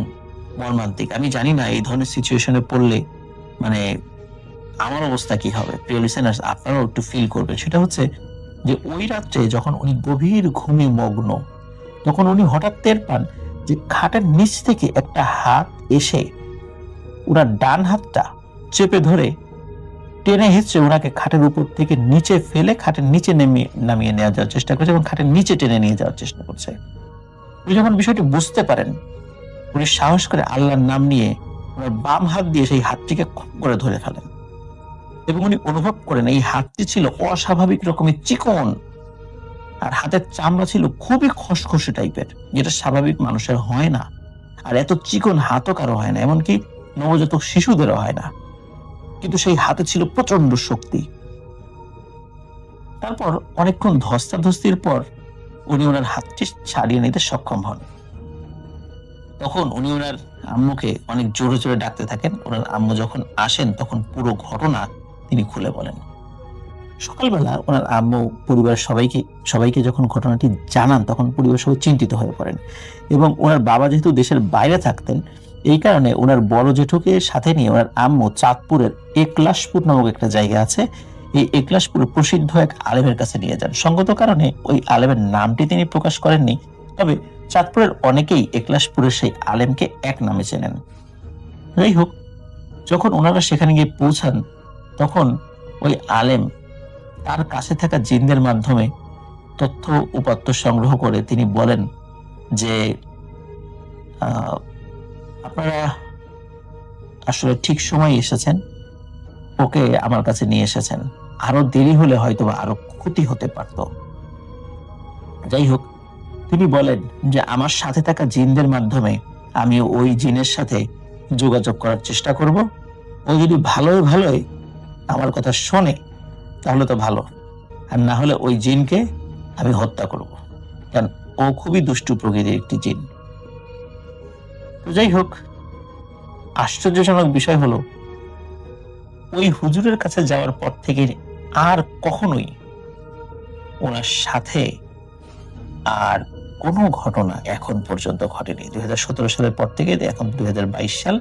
মর্মান্তিক। আমি জানি না এই ধরনের সিচুয়েশনে পড়লে মানে আমার অবস্থা কি হবে। প্রিয় লিসেনার্স, আপনারাও একটু ফিল করবেন। সেটা হচ্ছে যে ওই রাত্রে যখন উনি গভীর ঘুমে মগ্ন, তখন উনি হঠাৎ টের পান যে খাটের নিচ থেকে একটা হাত এসে ওনার ডান হাতটা চেপে ধরে টেনে হিঁচড়ে ওনাকে খাটের উপর থেকে নিচে ফেলে খাটের নিচে নামিয়ে নেওয়া যাওয়ার চেষ্টা করছে এবং খাটের নিচে টেনে নিয়ে যাওয়ার চেষ্টা করছে। উনি যখন বিষয়টি বুঝতে পারেন, উনি সাহস করে আল্লাহর নাম নিয়ে ওনার বাম হাত দিয়ে সেই হাতটিকে খুব করে ধরে ফেলেন এবং উনি অনুভব করেন এই হাতটি ছিল অস্বাভাবিক রকমের চিকন, আর হাতের চামড়া ছিল খুবই খসখসে টাইপের, যেটা স্বাভাবিক মানুষের হয় না। আর এত চিকন হাতও কারো হয় না, এমনকি নবজাতক শিশুদেরও হয় না। কিন্তু সেই হাতে ছিল প্রচন্ড শক্তি। তারপর অনেকক্ষণ ধস্তাধস্তির পর উনি ওনার হাতটি ছাড়িয়ে নিতে সক্ষম হন। তখন উনি ওনার আম্মুকে অনেক জোরে জোরে ডাকতে থাকেন। ওনার আম্মু যখন আসেন তখন পুরো ঘটনা তিনি খুলে বলেন। সকালবেলা ওনার আম্মু পরিবারের সবাইকে যখন ঘটনাটি জানান, তখন পরিবার সবাই চিন্তিত হয়ে পড়েন এবং ওনার বাবা যেহেতু দেশের বাইরে থাকতেন, এই কারণে ওনার বড় জেঠুকে সাথে নিয়ে ওনার আম্মু চাঁদপুরের একলাশপুর নামক একটা জায়গা আছে, এই একলাশপুর প্রসিদ্ধ এক আলেমের কাছে নিয়ে যান। সঙ্গত কারণে ওই আলেমের নামটি তিনি প্রকাশ করেননি, তবে চাঁদপুরের অনেকেই একলাশপুরের সেই আলেমকে এক নামে চেনেন। যাই হোক, যখন ওনারা সেখানে গিয়ে পৌঁছান, তখন ওই আলেম তার কাছে থাকা জিনদের মাধ্যমে তথ্য উপাত্ত সংগ্রহ করে তিনি বলেন যে আপনারা আসলে ঠিক সময় এসেছেন, ওকে আমার কাছে নিয়ে এসেছেন। আরো দেরি হলে হয়তো বা আরো ক্ষতি হতে পারত। যাই হোক, তিনি বলেন যে আমার সাথে থাকা জিনদের মাধ্যমে আমি ওই জিনের সাথে যোগাযোগ করার চেষ্টা করব। ও যদি ভালোই আমার কথা শোনে তাহলে তো ভালো, আর না হলে ওই জিনকে আমি হত্যা করব, কারণ ও খুবই দুষ্টু প্রকৃতির একটি জিন। তো যাই হোক, আশ্চর্যজনক বিষয় হলো ওই হুজুরের কাছে যাওয়ার পর থেকে আর কখনোই ওনার সাথে আর কোনো ঘটনা এখন পর্যন্ত ঘটেনি। 2017 সালের পর থেকে এখন 2022 সাল,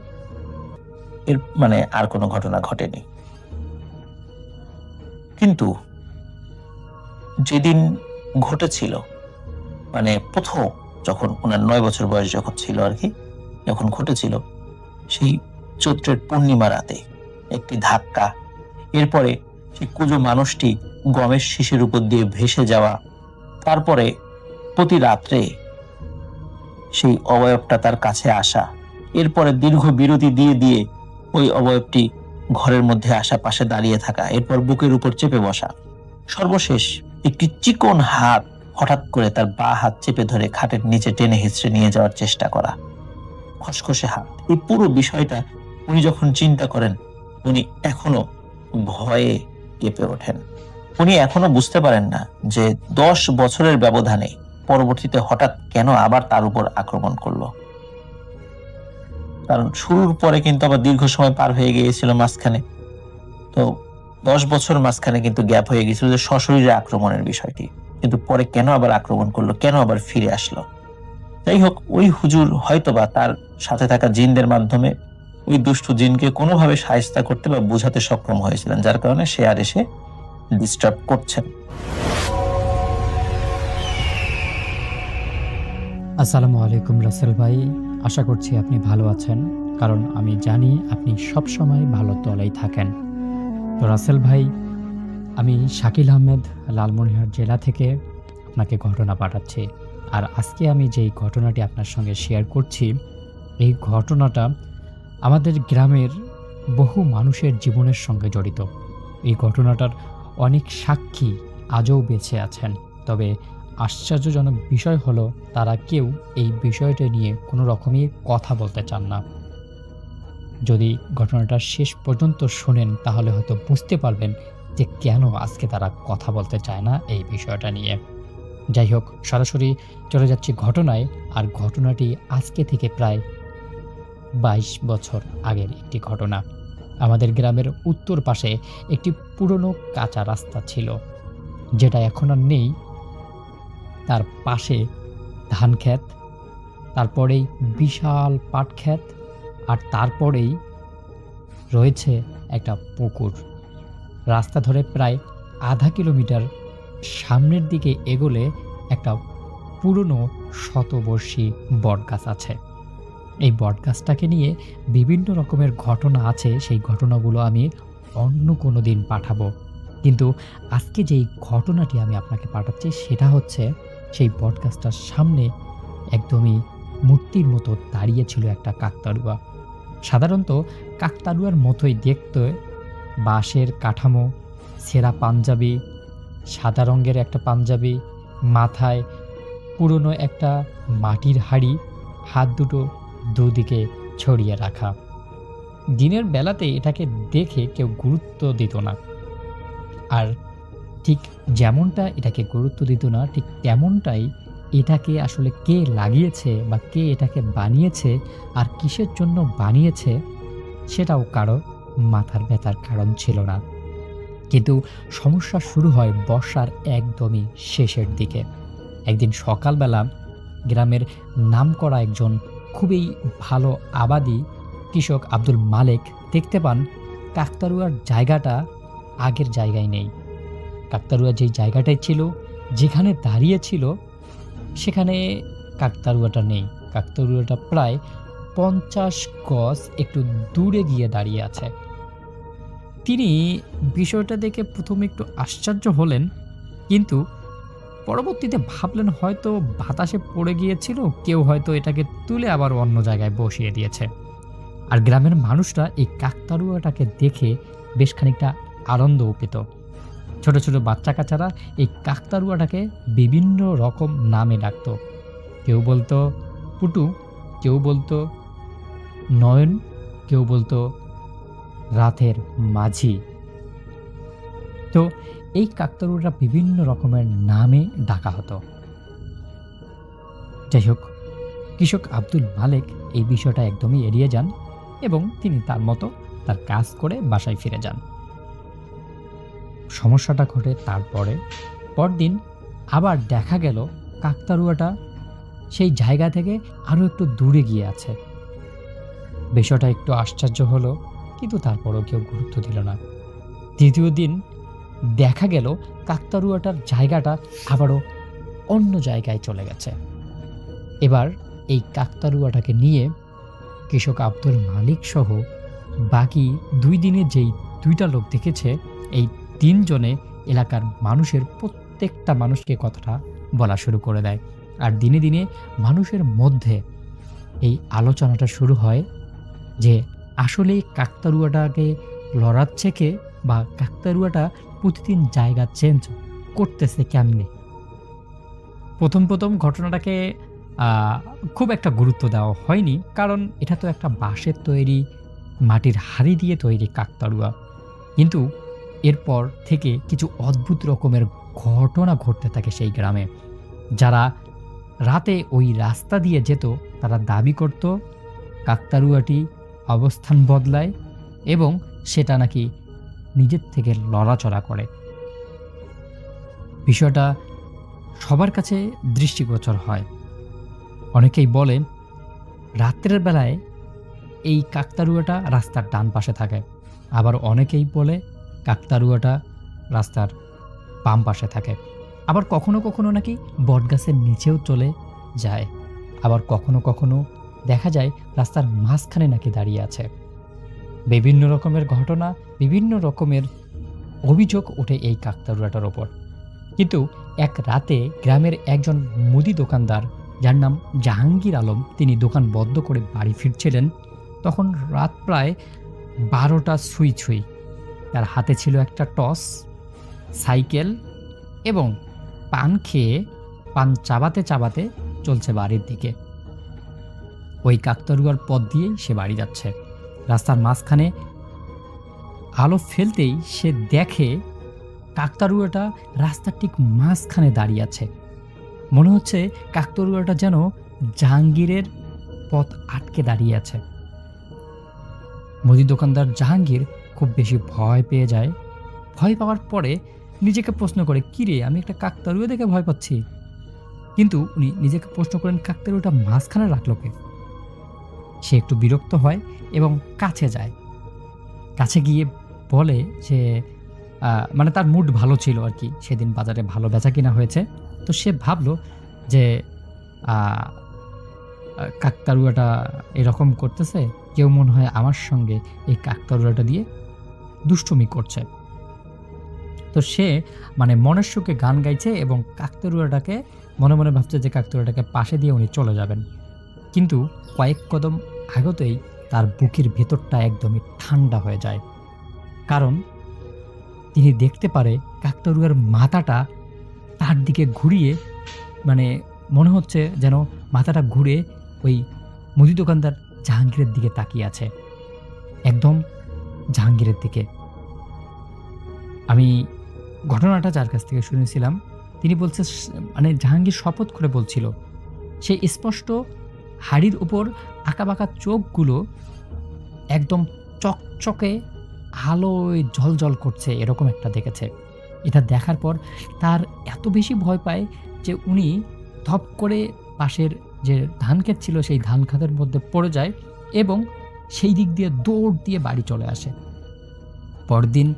এর মানে আর কোনো ঘটনা ঘটেনি। কিন্তু যেদিন ঘটেছিল, মানে প্রথম যখন ওনার 9 বছর বয়স যখন ছিল আর কি, যখন ঘটেছিল, সেই চৈত্রের পূর্ণিমা রাতে একটি ধাক্কা, এরপরে সেই কুজো মানুষটি গমের শীষের উপর দিয়ে ভেসে যাওয়া, তারপরে প্রতি রাত্রে সেই অবয়বটা তার কাছে আসা, এরপরে দীর্ঘ বিরতি দিয়ে ওই অবয়বটি ঘরের মধ্যে আসা, পাশে দাঁড়িয়ে থাকা, এরপর বুকের উপর চেপে বসা, সর্বশেষ একটি চিকন হাত হঠাৎ করে তার বা হাত চেপে ধরে খাটের নিচে টেনে হিঁচড়ে নিয়ে যাওয়ার চেষ্টা করা, খসখসে হাত। এই পুরো বিষয়টা উনি যখন চিন্তা করেন, উনি এখনো ভয়ে কেঁপে ওঠেন। উনি এখনো বুঝতে পারেন না যে 10 বছরের ব্যবধানে পরবর্তীতে হঠাৎ কেন আবার তার উপর আক্রমণ করলো। কারণ শুরুর পরে কিন্তু আবার দীর্ঘ সময় পার হয়ে গিয়েছিল মাঝখানে, তো 10 বছর মাঝখানে কিন্তু গ্যাপ হয়ে গেছিল যে সশরীরে আক্রমণের বিষয়টি, কিন্তু পরে কেন আবার আক্রমণ করলো, কেন আবার ফিরে আসলো। যাই হোক, ওই হুজুর হয়তোবা তার সাথে থাকা জিনদের মাধ্যমে ওই দুষ্টু জিনকে কোনোভাবে শায়েস্তা করতে বা বোঝাতে সক্ষম হয়েছিলেন, যার কারণে সে আর এসে ডিস্টার্ব করছেন। আসসালামু আলাইকুম রাসেল ভাই, আশা করছি আপনি ভালো আছেন, কারণ আমি জানি আপনি সবসময় ভালো তলেই থাকেন। তো রাসেল ভাই, আমি শাকিল আহমেদ লালমনিরহাট জেলা থেকে আপনাকে ঘটনা পাঠাচ্ছি। আর আজকে আমি যেই ঘটনাটি আপনার সঙ্গে শেয়ার করছি, এই ঘটনাটা আমাদের গ্রামের বহু মানুষের জীবনের সঙ্গে জড়িত। এই ঘটনাটার অনেক সাক্ষী আজও বেঁচে আছেন, তবে আশ্চর্যজনক বিষয় হলো তারা কেউ এই বিষয়টা নিয়ে কোনো রকমই কথা বলতে চান না। যদি ঘটনাটা শেষ পর্যন্ত শোনেন তাহলে হয়তো বুঝতে পারবেন যে কেন আজকে তারা কথা বলতে চায় না এই বিষয়টা নিয়ে। যাই হোক, সরাসরি চলে যাচ্ছি ঘটনায়। আর ঘটনাটি আজকে থেকে প্রায় 22 বছর আগের একটি ঘটনা। আমাদের গ্রামের উত্তর পাশে একটি পুরনো কাঁচা রাস্তা ছিল, যেটা এখন আর নেই। তার পাশে ধান ক্ষেত, তারপরেই বিশাল পাট ক্ষেত, আর তারপরেই রয়েছে একটা পুকুর। রাস্তা ধরে প্রায় আধা কিলোমিটার সামনের দিকে এগোলে একটা পুরনো শতবর্ষী বটগাছ আছে। এই বটগাছটাকে নিয়ে বিভিন্ন রকমের ঘটনা আছে, সেই ঘটনাগুলো আমি অন্য কোনো দিন পাঠাবো। কিন্তু আজকে যেই ঘটনাটি আমি আপনাকে পাঠাচ্ছি সেটা হচ্ছে, সেই বটগাছটার সামনে একদমই মূর্তির মতো দাঁড়িয়ে ছিল একটা কাকতাড়ুয়া। সাধারণত কাকতাড়ুয়ার মতোই দেখতে, বাঁশের কাঠামো, ছেঁড়া পাঞ্জাবি, সাদা রঙের একটা পাঞ্জাবি, মাথায় পুরনো একটা মাটির হাঁড়ি, হাত দুটো দুদিকে ছড়িয়ে রাখা। দিনের বেলাতে এটাকে দেখে কেউ গুরুত্ব দিত না, আর ঠিক যেমনটা এটাকে গুরুত্ব দিত না, ঠিক তেমনটাই এটাকে আসলে কে লাগিয়েছে বা কে এটাকে বানিয়েছে আর কিসের জন্য বানিয়েছে সেটাও কারো মাথার ব্যথার কারণ ছিল না। কিন্তু সমস্যা শুরু হয় বর্ষার একদমই শেষের দিকে। একদিন সকালবেলা গ্রামের নামকরা একজন খুবই ভালো আবাদি কৃষক আব্দুল মালেক দেখতে পান কাকতাড়ুয়ার জায়গাটা আগের জায়গায় নেই। কাকতাড়ুয়া যেই জায়গাটায় ছিল, যেখানে দাঁড়িয়ে ছিল, সেখানে কাকতাড়ুয়াটা নেই। কাকতাড়ুয়াটা প্রায় 50 গজ একটু দূরে গিয়ে দাঁড়িয়ে আছে। তিনি বিষয়টা দেখে প্রথমে একটু আশ্চর্য হলেন, কিন্তু পরবর্তীতে ভাবলেন হয়তো বাতাসে পড়ে গিয়েছিল, কেউ হয়তো এটাকে তুলে আবার অন্য জায়গায় বসিয়ে দিয়েছে। আর গ্রামের মানুষরা এই কাকতাড়ুয়াটাকে দেখে বেশ খানিকটা আনন্দও পেত। ছোট ছোট বাচ্চা কাচ্চারা এই কাকতাড়ুয়াটাকে বিভিন্ন রকম নামে ডাকত। কেউ বলতো পুটু, কেউ বলতো নয়ন, কেউ বলতো রাতের মাঝি। তো এই কাকতাড়ুয়াটা বিভিন্ন রকমের নামে ডাকা হতো। যাই হোক, কৃষক আব্দুল মালেক এই বিষয়টা একদমই এড়িয়ে যান এবং তিনি তার মতো তার কাজ করে বাসায় ফিরে যান। সমস্যাটা ঘটে তারপরে পরদিন আবার দেখা গেল কাকতাড়ুয়াটা সেই জায়গা থেকে আরও একটু দূরে গিয়ে আছে। বিষয়টা একটু আশ্চর্য হলো, কিন্তু তারপরও কেউ গুরুত্ব দিল না। তৃতীয় দিন দেখা গেল কাকতাড়ুয়াটার জায়গাটা আবারও অন্য জায়গায় চলে গেছে। এবার এই কাকতাড়ুয়াটাকে নিয়ে কৃষক আব্দুল মালিক সহ বাকি 2 দিনে যেই 2টা লোক দেখেছে, এই 3 জনে এলাকার মানুষের প্রত্যেকটা মানুষকে কথাটা বলা শুরু করে দেয়। আর দিনে দিনে মানুষের মধ্যে এই আলোচনাটা শুরু হয় যে আসলে কাকতাড়ুয়াটাকে লড়াচ্ছে কে, বা কাকতাড়ুয়াটা প্রতিদিন জায়গা চেঞ্জ করতেছে কেমনে। প্রথম ঘটনাটাকে খুব একটা গুরুত্ব দেওয়া হয়নি, কারণ এটা তো একটা বাঁশের তৈরি, মাটির হাড়ি দিয়ে তৈরি কাকতাড়ুয়া। কিন্তু এরপর থেকে কিছু অদ্ভুত রকমের ঘটনা ঘটতে থাকে সেই গ্রামে। যারা রাতে ওই রাস্তা দিয়ে যেত তারা দাবি করত কাকতাড়ুয়াটি অবস্থান বদলায় এবং সেটা নাকি নিজের থেকে লড়াচড়া করে। বিষয়টা সবার কাছে দৃষ্টিগোচর হয়। অনেকেই বলে রাত্রের বেলায় এই কাকতাড়ুয়াটা রাস্তার ডান পাশে থাকে, আবার অনেকেই বলে কাকতাড়ুয়াটা রাস্তার বাম পাশে থাকে, আবার কখনো কখনো নাকি বটগাছের নিচেও চলে যায়, আবার কখনো কখনো দেখা যায় রাস্তার মাঝখানে নাকি দাঁড়িয়ে আছে। বিভিন্ন রকমের ঘটনা, বিভিন্ন রকমের অভিযোগ ওঠে এই কাকতাড়ুয়াটার ওপর। কিন্তু এক রাতে গ্রামের একজন মুদি দোকানদার, যার নাম জাহাঙ্গীর আলম, তিনি দোকান বন্ধ করে বাড়ি ফিরছিলেন। তখন রাত প্রায় 12টা ছুঁই ছুঁই। তার হাতে ছিল একটা টস, সাইকেল এবং পান খেয়ে পান চাবাতে চাবাতে চলছে বাড়ির দিকে। ওই কাকতাড়ুয়ার পথ দিয়েই সে বাড়ি যাচ্ছে। রাস্তার মাঝখানে আলো ফেলতেই সে দেখে কাকতাড়ুয়াটা রাস্তার ঠিক মাঝখানে দাঁড়িয়ে আছে। মনে হচ্ছে কাকতাড়ুয়াটা যেন জাহাঙ্গীরের পথ আটকে দাঁড়িয়ে আছে। মুদি দোকানদার জাহাঙ্গীর খুব বেশি ভয় পেয়ে যায়। ভয় পাওয়ার পরে নিজেকে প্রশ্ন করে, কিরে, আমি একটা কাকতাড়ুয়া দেখে ভয় পাচ্ছি। কিন্তু উনি নিজেকে প্রশ্ন করেন, কাকতাড়ুয়াটা মাঝখানে রাখলো কে? সে একটু বিরক্ত হয় এবং কাছে যায়। কাছে গিয়ে বলে যে মানে তার মুড ভালো ছিল আর কি, সেদিন বাজারে ভালো বেচা কিনা হয়েছে। তো সে ভাবলো যে কাকতাড়ুয়াটা এরকম করতেছে, কেউ মনে হয় আমার সঙ্গে এই কাকতাড়ুয়াটা দিয়ে দুষ্টুমি করছে। তো সে মানে মনের সুখে গান গাইছে এবং কাকতাড়ুয়াটাকে মনে মনে ভাবছে যে কাকতাড়ুয়াটাকে পাশে দিয়ে উনি চলে যাবেন। কিন্তু কয়েক কদম আগতেই তার বুকের ভেতরটা একদমই ঠান্ডা হয়ে যায়, কারণ তিনি দেখতে পারে কাকতাড়ুয়ার মাথাটা তার দিকে ঘুরিয়ে, মানে মনে হচ্ছে যেন মাথাটা ঘুরে ওই মুদি দোকানদার জাহাঙ্গীরের দিকে তাকিয়ে আছে, একদম জাহাঙ্গীরের দিকে। আমি ঘটনাটা যার কাছ থেকে শুনেছিলাম তিনি বলছে, মানে জাহাঙ্গীর শপথ করে বলছিল সে স্পষ্ট হাড়ির উপর আঁকাবাঁকা চোখগুলো একদম চকচকে আলোয় ঝলঝল করছে এরকম একটা দেখেছে। এটা দেখার পর তার এত বেশি ভয় পায় যে উনি ধপ করে পাশের যে ধান ক্ষেত ছিল সেই ধান ক্ষেতের মধ্যে পড়ে যায় এবং সেই দিক দিয়ে দৌড় দিয়ে বাড়ি চলে আসে। পরদিন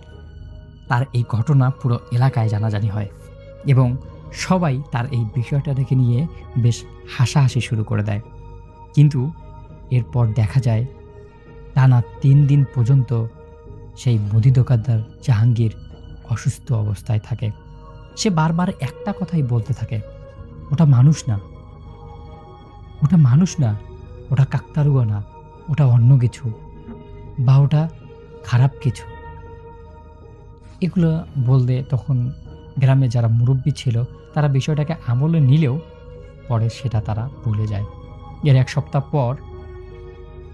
তার এই ঘটনা পুরো এলাকায় জানাজানি হয় এবং সবাই তার এই বিষয়টা দেখে নিয়ে বেশ হাসাহাসি শুরু করে দেয়। কিন্তু এরপর দেখা যায় টানা 3 দিন পর্যন্ত সেই মুদি দোকানদার জাহাঙ্গীর অসুস্থ অবস্থায় থাকে। সে বারবার একটা কথাই বলতে থাকে, ওটা মানুষ না, ওটা মানুষ না, ওটা কাকতাড়ুয়া না, ওটা অন্য কিছু বা ওটা খারাপ কিছু। এগুলো বলতে তখন গ্রামে যারা মুরব্বী ছিল তারা বিষয়টাকে আমলে নিলেও পরে সেটা তারা ভুলে যায়। এর ১ সপ্তাহ পর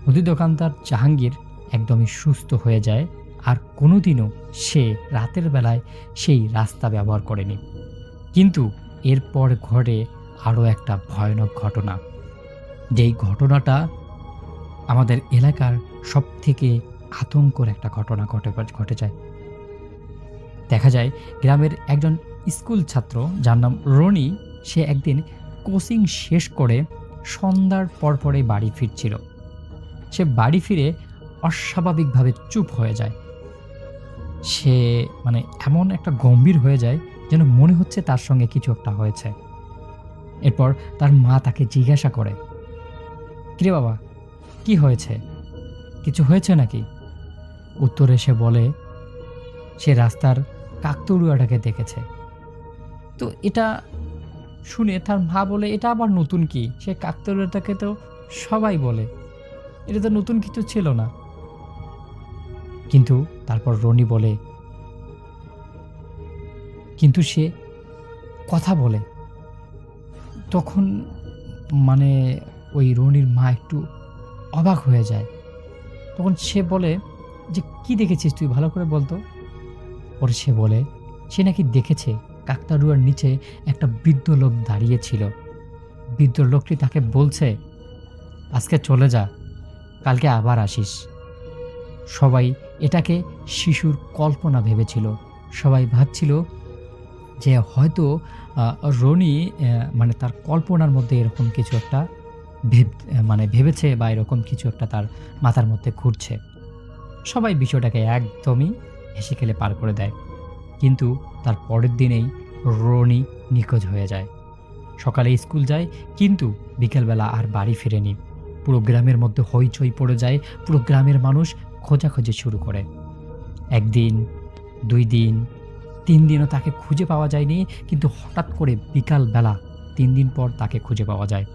মুদি দোকানদার জাহাঙ্গীর একদমই সুস্থ হয়ে যায়, আর কোনোদিনও সে রাতের বেলায় সেই রাস্তা ব্যবহার করেনি। কিন্তু এরপর ঘটে আরও একটা ভয়ানক ঘটনা, যেই ঘটনাটা আমাদের এলাকার সবথেকে আতঙ্কর একটা ঘটনা ঘটে যায়। দেখা যায় গ্রামের একজন স্কুল ছাত্র যার নাম রনি, সে একদিন কোচিং শেষ করে সন্ধ্যার পরপরে বাড়ি ফিরছিল। সে বাড়ি ফিরে অস্বাভাবিকভাবে চুপ হয়ে যায়। সে মানে এমন একটা গম্ভীর হয়ে যায় যেন মনে হচ্ছে তার সঙ্গে কিছু একটা হয়েছে। এরপর তার মা তাকে জিজ্ঞাসা করে, কিরে বাবা, কি হয়েছে? কিছু হয়েছে নাকি? উত্তরে সে বলে সে রাস্তার কাকতাড়ুয়াটাকে দেখেছে। তো এটা শুনে তার মা বলে, এটা আবার নতুন কি? সে কাকতাড়ুয়াটাকে তো সবাই বলে, এটা তো নতুন কিছু ছিল না। কিন্তু তারপর রনি বলে, কিন্তু সে কথা বলে। তখন মানে ওই রনির মা একটু অবাক হয়ে যায়। তখন সে বলে যে, কি দেখেছিস তুই, ভালো করে বলতো। পরে সে বলে সে নাকি দেখেছে কাকতাড়ুয়ার নিচে একটা বৃদ্ধ লোক দাঁড়িয়েছিল। বৃদ্ধ লোকটি তাকে বলছে, আজকে চলে যা, কালকে আবার আসিস। সবাই এটাকে শিশুর কল্পনা ভেবেছিল। সবাই ভাবছিল যে হয়তো রনি মানে তার কল্পনার মধ্যে এরকম কিছু একটা ভেবেছে বা এরকম কিছু একটা তার মাথার মধ্যে ঘুরছে। সবাই বিষয়টাকে একদমই হেসে খেলে পার করে দেয়। কিন্তু তার পরের দিনেই রনি নিখোঁজ হয়ে যায়। সকালে স্কুল যায় কিন্তু বিকেলবেলা আর বাড়ি ফিরেনি। পুরো গ্রামের মধ্যে হইচই পড়ে যায়। পুরো গ্রামের মানুষ খোঁজাখুঁজি শুরু করে। ১ দিন, ২ দিন, ৩ দিনও তাকে খুঁজে পাওয়া যায়নি। কিন্তু হঠাৎ করে বিকালবেলা ৩ দিন পর তাকে খুঁজে পাওয়া যায়।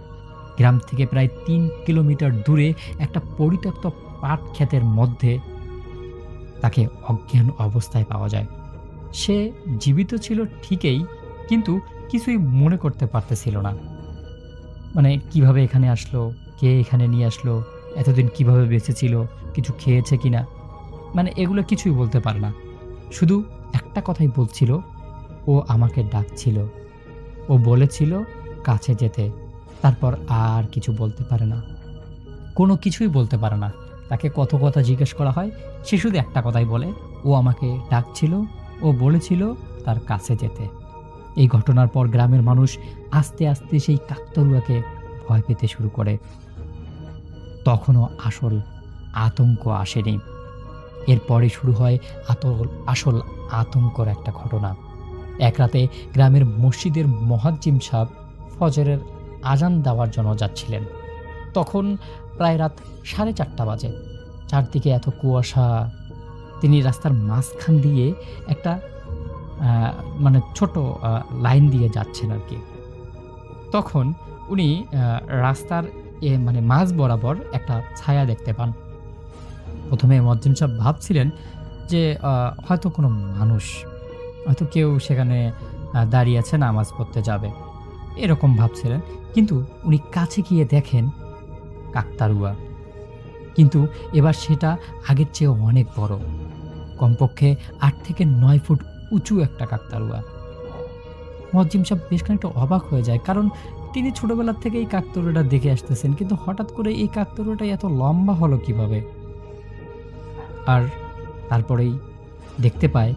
গ্রাম থেকে প্রায় ৩ কিলোমিটার দূরে একটা পরিত্যক্ত পাট ক্ষেতের মধ্যে তাকে অজ্ঞান অবস্থায় পাওয়া যায়। সে জীবিত ছিল ঠিকই, কিন্তু কিছুই মনে করতে পারতেছিল না। মানে কিভাবে এখানে আসলো, কে এখানে নিয়ে আসলো, এতদিন কিভাবে বেঁচে ছিল, কিছু খেয়েছে কিনা, মানে এগুলো কিছুই বলতে পারে না। শুধু একটা কথাই বলছিল, ও আমাকে ডাকছিল, ও বলেছিল কাছে যেতে। তারপর আর কিছু বলতে পারে না, কোনো কিছুই বলতে পারে না। তাকে কত কথা জিজ্ঞেস করা হয়, সে শুধু একটা কথাই বলে, ও আমাকে ডাকছিল, ও বলেছিল তার কাছে যেতে। এই ঘটনার পর গ্রামের মানুষ আস্তে আস্তে সেই কাকতাড়ুয়াকে ভয় পেতে শুরু করে। তখনও আসল আতঙ্ক আসেনি। এরপরে শুরু হয় আসল আতঙ্কর একটা ঘটনা। এক রাতে গ্রামের মসজিদের মুয়াজ্জিম সাহেব ফজরের আজান দেওয়ার জন্য যাচ্ছিলেন। তখন প্রায় রাত 4:30 বাজে। চারদিকে এত কুয়াশা। তিনি রাস্তার মাঝখান দিয়ে একটা মানে ছোট লাইন দিয়ে যাচ্ছেন আর কি। তখন উনি রাস্তার মানে মাঝ বরাবর একটা ছায়া দেখতে পান। প্রথমে মুয়াজ্জিম সাহেব ভাবছিলেন যে হয়তো কোনো মানুষ, হয়তো কেউ সেখানে দাঁড়িয়ে আছে, নামাজ পড়তে যাবে, এরকম ভাবছিলেন। কিন্তু উনি কাছে গিয়ে দেখেন কাকতাড়ুয়া। কিন্তু এবার সেটা আগের চেয়ে অনেক বড়, কমপক্ষে 8 থেকে 9 ফুট উঁচু একটা কাকতাড়ুয়া। মুয়াজ্জিম সাহেব বেশ খানিকটা অবাক হয়ে যায়, কারণ তিনি ছোটবেলার থেকে এই কাকতাড়ুয়াটা দেখে আসতেছেন, কিন্তু হঠাৎ করে এই কাকতাড়ুয়াটা এত লম্বা হলো কিভাবে। আর তারপরেই দেখতে পায়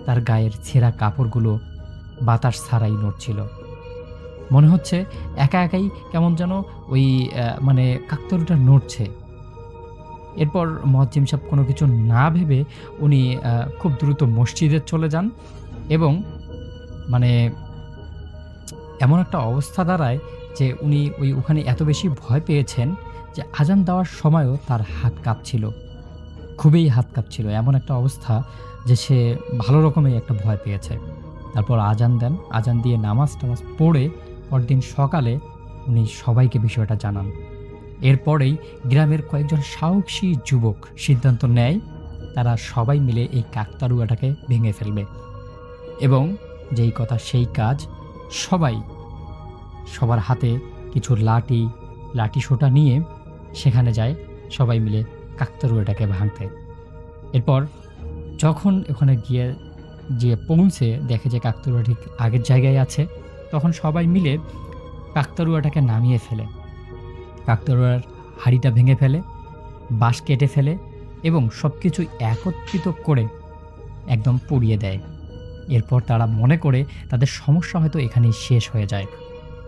তার গায়ের ছেঁড়া কাপড়গুলো বাতাস ছাড়াই নড়ছিল। মনে হচ্ছে একা একাই কেমন যেন ওই মানে কাকতাড়ুয়াটা নড়ছে। এরপর মুয়াজ্জিম সাহেব কোনো কিছু না ভেবে উনি খুব দ্রুত মসজিদে চলে যান এবং মানে এমন একটা অবস্থা দাঁড়ায় যে উনি ওখানে এত বেশি ভয় পেয়েছেন যে আজান দেওয়ার সময়ও তার হাত কাঁপছিল, খুবই হাত কাঁপছিল। এমন একটা অবস্থা যে সে ভালো রকমের একটা ভয় পেয়েছে। তারপর আজান দেন, আজান দিয়ে নামাজ টামাজ পড়ে পরদিন সকালে উনি সবাইকে বিষয়টা জানান। এরপরেই গ্রামের কয়েকজন সাহসী যুবক সিদ্ধান্ত নেয় তারা সবাই মিলে এই কাকতাড়ুয়াটাকে ভেঙে ফেলবে এবং যেই কথা সেই কাজ। সবাই সবার হাতে কিছু লাঠি সোটা নিয়ে সেখানে যায় সবাই মিলে কাকতাড়ুয়াটাকে ভাঙতে। এরপর যখন ওখানে গিয়ে পৌঁছে দেখে যে কাকতাড়ুয়া ঠিক আগের জায়গায় আছে, তখন সবাই মিলে কাকতাড়ুয়াটাকে নামিয়ে ফেলে, কাকতাড়ুয়ার হাড়িটা ভেঙে ফেলে, বাঁশ কেটে ফেলে এবং সব কিছু একত্রিত করে একদম পুড়িয়ে দেয়। এরপর তারা মনে করে তাদের সমস্যা হয়তো এখানেই শেষ হয়ে যায়,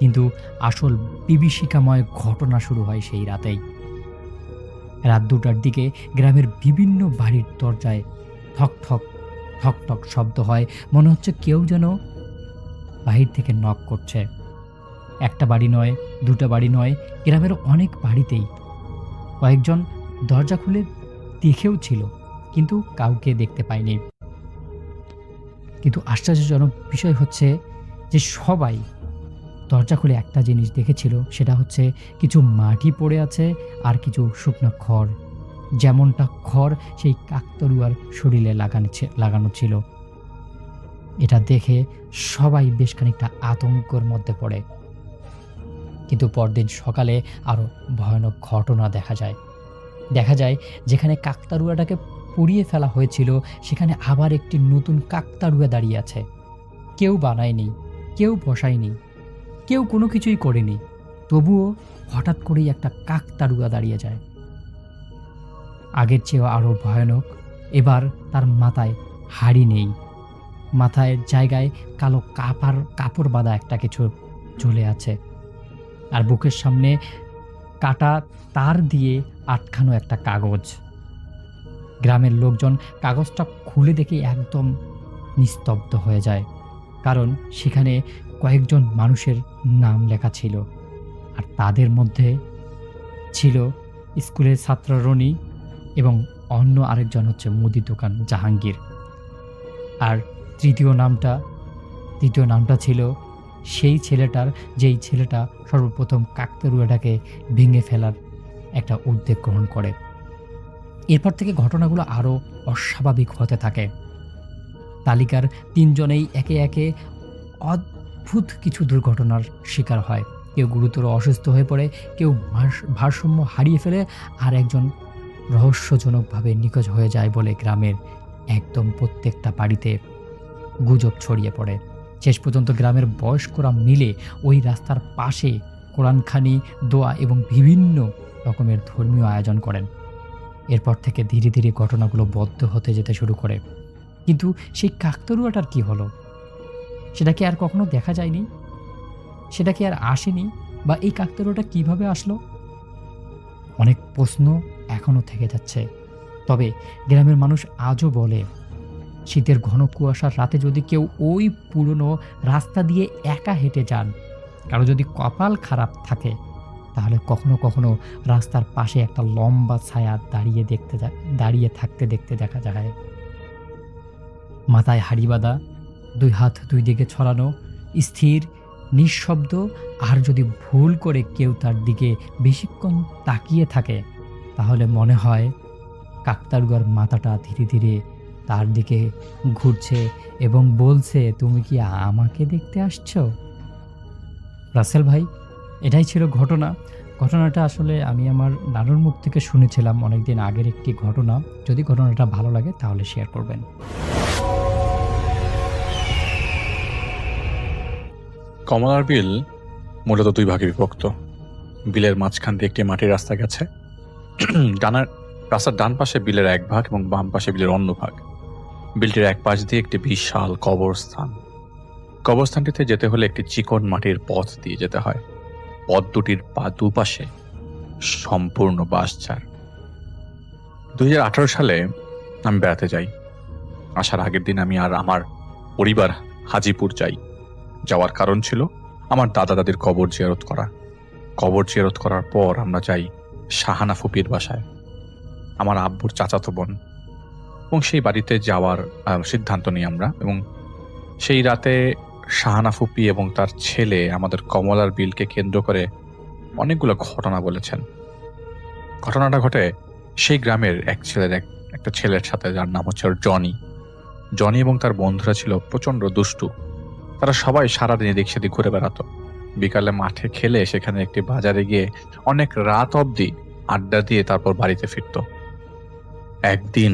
কিন্তু আসল বিভীষিকাময় ঘটনা শুরু হয় সেই রাতেই। রাত 2টার দিকে গ্রামের বিভিন্ন বাড়ির দরজায় ঠক ঠক ঠক ঠক শব্দ হয়, মনে হচ্ছে কেউ যেন বাহির থেকে নক করছে। একটা বাড়ি নয়, 2টা বাড়ি নয়, গ্রামের অনেক বাড়িতেই। কয়েকজন দরজা খুলে দেখেও ছিল, কিন্তু কাউকে দেখতে পায়নি। কিন্তু আশ্চর্যজনক বিষয় হচ্ছে যে সবাই দরজা খুলে একটা জিনিস দেখেছিল, সেটা হচ্ছে কিছু মাটি পড়ে আছে আর কিছু শুকনো খড়, যেমনটা খড় সেই কাকতাড়ুয়ার শরীরে লাগানো ছিল। এটা দেখে সবাই বেশ খানিকটা আতঙ্কের মধ্যে পড়ে। কিন্তু পরদিন সকালে আরও ভয়ানক ঘটনা দেখা যায় যেখানে কাকতাড়ুয়াটাকে পুড়িয়ে ফেলা হয়েছিল সেখানে আবার একটি নতুন কাকতাড়ুয়া দাঁড়িয়ে আছে। কেউ বানায়নি, কেউ বসায়নি, কেউ কোনো কিছুই করেনি, তবুও হঠাৎ করেই একটা কাকতাড়ুয়া দাঁড়িয়ে যায়। আগের চেয়েও আরও ভয়ানক। এবার তার মাথায় হাড়ি নেই, মাথায় জায়গায় কালো কাপড় বাঁধা একটা কিছু ঝুলে আছে, আর বুকের সামনে কাটা তার দিয়ে আটকানো একটা কাগজ। গ্রামের লোকজন কাগজটা খুলে দেখে একদম নিস্তব্ধ হয়ে যায়, কারণ সেখানে কয়েকজন মানুষের নাম লেখা ছিল, আর তাদের মধ্যে ছিল স্কুলের ছাত্র রনি এবং অন্য আরেকজন হচ্ছে মুদির দোকান জাহাঙ্গীর। আর তৃতীয় নামটা ছিল সেই ছেলেটার, যেই ছেলেটা সর্বপ্রথম কাকতাড়ুয়াটাকে ভেঙে ফেলার একটা উদ্যোগ গ্রহণ করে। এরপর থেকে ঘটনাগুলো আরও অস্বাভাবিক হতে থাকে। তালিকার 3 জনেই একে একে অদ্ভুত কিছু দুর্ঘটনার শিকার হয়। কেউ গুরুতর অসুস্থ হয়ে পড়ে, কেউ ভারসাম্য হারিয়ে ফেলে, আর একজন রহস্যজনকভাবে নিখোঁজ হয়ে যায় বলে গ্রামের একদম প্রত্যেকটা বাড়িতে গুজব ছড়িয়ে পড়ে। শেষ পর্যন্ত গ্রামের বয়স্করা মিলে ওই রাস্তার পাশে কোরআনখানি, দোয়া এবং বিভিন্ন রকমের ধর্মীয় আয়োজন করেন। এরপর থেকে ধীরে ধীরে ঘটনাগুলো বদ্ধ হতে যেতে শুরু করে। কিন্তু সেই কাকতাড়ুয়াটার কি হলো? সেটা কি আর কখনো দেখা যায়নি? সেটা কি আর আসেনি? বা এই কাকতাড়ুয়াটা কিভাবে আসলো? অনেক প্রশ্ন এখনও থেকে যাচ্ছে। তবে গ্রামের মানুষ আজও বলে, শীতের ঘন কুয়াশার রাতে যদি কেউ ওই পুরনো রাস্তা দিয়ে একা হেঁটে যান, কারো যদি কপাল খারাপ থাকে, তাহলে কখনো কখনো রাস্তার পাশে একটা লম্বা ছায়া দাঁড়িয়ে থাকতে দেখতে দেখা যায়। মাথায় হাড়ি বাঁধা, 2 হাত 2 দিকে ছড়ানো, স্থির, নিঃশব্দ, আর যদি ভুল করে কেউ তার দিকে বেশিক্ষণ তাকিয়ে থাকে, তাহলে মনে হয় কাকতাড়ুয়ার মাথাটা ধীরে ধীরে তার দিকে ঘুরছে এবং বলছে, তুমি কি আমাকে দেখতে আসছো? রাসেল ভাই, এটাই ছিল ঘটনাটা আসলে আমি আমার নানুর মুখ থেকে শুনেছিলাম অনেকদিন আগের একটি ঘটনা। যদি ঘটনাটা ভালো লাগে তাহলে শেয়ার করবেন। কমলার বিল মূলত 2 ভাগে বিভক্ত। বিলের মাঝখান দিয়ে একটি মাটির রাস্তা গেছে। রাস্তার ডান পাশে বিলের 1 ভাগ এবং বাম পাশে বিলের অন্য ভাগ। বিলটির এক পাশ দিয়ে একটি বিশাল কবরস্থানটিতে যেতে হলে একটি চিকন মাটির পথ দিয়ে যেতে হয়। পথ দুটির দুপাশে সম্পূর্ণ বাঁশঝাড়। 2018 সালে আমি বেড়াতে যাই। আসার আগের দিন আমি আর আমার পরিবার হাজিপুর যাই। যাওয়ার কারণ ছিল আমার দাদা দাদির কবর জিয়ারত করার পর আমরা যাই শাহানা ফুপির বাসায়, আমার আব্বুর চাচাতো বোন, এবং সেই বাড়িতে যাওয়ার সিদ্ধান্ত নিই আমরা। এবং সেই রাতে শাহানা ফুপি এবং তার ছেলে আমাদের কমলার বিলকে কেন্দ্র করে অনেকগুলো ঘটনা বলেছেন। ঘটনাটা ঘটে সেই গ্রামের একটা ছেলের সাথে, যার নাম হচ্ছে জনি। জনি এবং তার বন্ধুরা ছিল প্রচন্ড দুষ্টু। তারা সবাই সারাদিন এদিক সেদিক ঘুরে বেড়াতো। বিকালে মাঠে খেলে সেখানে একটি বাজারে গিয়ে অনেক রাত অবধি আড্ডা দিয়ে তারপর বাড়িতে ফিরত। একদিন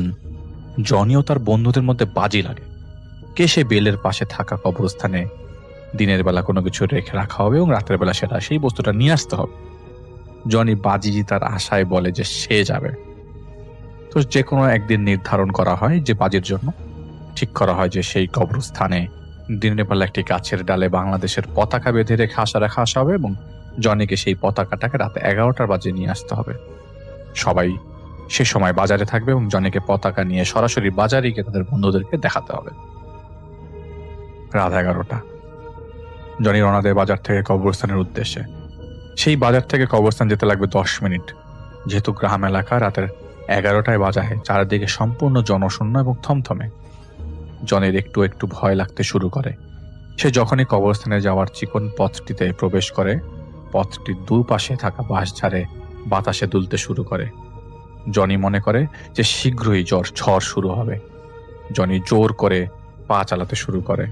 জনি ও তার বন্ধুদের মধ্যে বাজি লাগে কে সে বেলের পাশে থাকা কবরস্থানে দিনের বেলা কোনো কিছু রেখে রাখা হবে এবং রাতের বেলা সেটা সেই বস্তুটা নিয়ে আসতে হবে। জনি বাজি তার আশায় বলে যে সে যাবে। তো যে কোনো একদিন নির্ধারণ করা হয় যে বাজির জন্য ঠিক করা হয় যে সেই কবরস্থানে দিনের বেলা একটি গাছের ডালে বাংলাদেশের পতাকা বেঁধে রেখে রাখা আসা হবে এবং জনিকে সেই পতাকাটাকে রাতে 11টার বাজে নিয়ে আসতে হবে। সবাই সে সময় বাজারে থাকবে এবং জনিকে পতাকা নিয়ে সরাসরি বাজারে গিয়ে তাদের বন্ধুদেরকে দেখাতে হবে। রাত 11টা। জনি রওনা দেয় বাজার থেকে কবরস্থানের উদ্দেশ্যে। সেই বাজার থেকে কবরস্থান যেতে লাগবে 10 মিনিট। যেহেতু গ্রাম এলাকা, রাতের 11টায় বাজায়, চারিদিকে সম্পূর্ণ জনশূন্য এবং থমথমে। জনের একটু একটু ভয় লাগতে শুরু করে। সে যখনই কবরস্থানে যাওয়ার চিকন পথটিতে প্রবেশ করে, পথটির দুপাশে থাকা বাঁশঝাড়ে বাতাসে দুলতে শুরু করে। জনি মনে করে যে শীঘ্রই ঝড় শুরু হবে। জনি জোর করে পা চালাতে শুরু করে।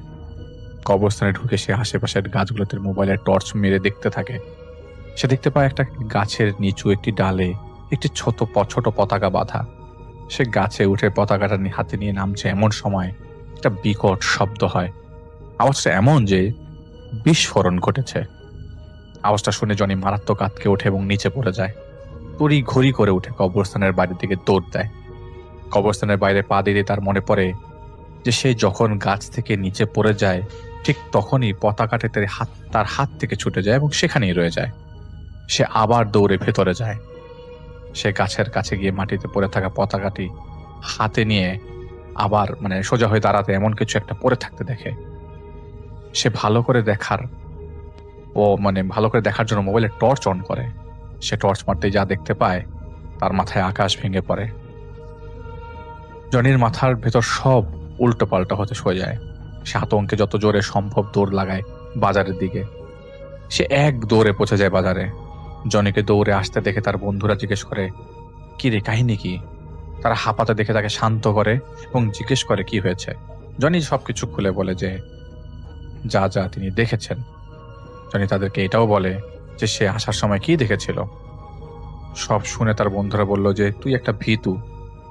কবরস্থানে ঢুকে সে আশেপাশের গাছগুলোতে মোবাইলের টর্চ মেরে দেখতে থাকে। সে দেখতে পায় একটা গাছের নিচু একটি ডালে একটি ছোট পতাকা বাঁধা। সে গাছে উঠে পতাকাটা হাতে নিয়ে নামছে, এমন সময় একটা বিকট শব্দ হয়। আওয়াজটা এমন যে বিস্ফোরণ ঘটেছে। আওয়াজটা শুনে জনি মারাত্মক আঁতকে ওঠে এবং নিচে পড়ে যায়। তড়ি ঘড়ি করে উঠে কবরস্থানের বাইরের দিকে দৌড় দেয়। কবরস্থানের বাইরে পা দিলে তার মনে পড়ে যে সে যখন গাছ থেকে নিচে পড়ে যায় ঠিক তখনই পতাকাটি তার হাত থেকে ছুটে যায় এবং সেখানেই রয়ে যায়। সে আবার দৌড়ে ভেতরে যায়। সে গাছের কাছে গিয়ে মাটিতে পড়ে থাকা পতাকাটি হাতে নিয়ে আবার সোজা হয়ে দাঁড়াতে এমন কিছু একটা পড়ে থাকতে দেখে। সে ভালো করে দেখার জন্য মোবাইলে টর্চ অন করে। সে টর্চ মারতেই যা দেখতে পায় তার মাথায় আকাশ ভেঙে পড়ে। জনির মাথার ভেতর সব উল্টো পাল্টা হতে শুয়ে যায়। সে আতঙ্কে যত জোরে সম্ভব দৌড় লাগায় বাজারের দিকে। সে এক দৌড়ে পৌঁছে যায় বাজারে। জনিকে দৌড়ে আসতে দেখে তার বন্ধুরা জিজ্ঞেস করে, কি রে, কাহিনী কি? তারা হাঁপাতে দেখে তাকে শান্ত করে এবং জিজ্ঞেস করে কি হয়েছে। জনি সবকিছু খুলে বলে যে যা যা তিনি দেখেছেন। জনি তাদেরকে এটাও বলে যে সে আসার সময় কি দেখেছিল। সব শুনে তার বন্ধুরা বলল যে তুই একটা ভীতু,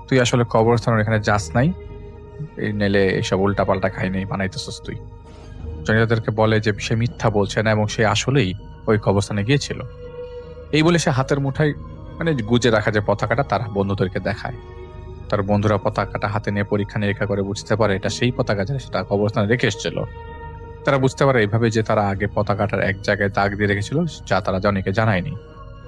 তুই আসলে কবরস্থানের এখানে যাস নাই, এই নেলে এইসব উল্টাপাল্টা কাহিনী বানাইতেছিস তুই। জনি তাদেরকে বলে যে সে মিথ্যা বলছে না এবং সে আসলেই ওই কবরস্থানে গিয়েছিল। এই বলে সে হাতের মুঠায় গুজে রাখা যে পতাকাটা তার বন্ধুদেরকে দেখায়। তার বন্ধুরা পতাকাটা হাতে নিয়ে পরীক্ষা নিরীক্ষা করে বুঝতে পারে এটা সেই পতাকা যা সেটা কবরস্থানে রেখে এসেছিল। তারা বুঝতে পারে এইভাবে যে তারা আগে পতাকাটার এক জায়গায় দাগ দিয়ে রেখেছিল, যা তারা জনিকে জানায়নি।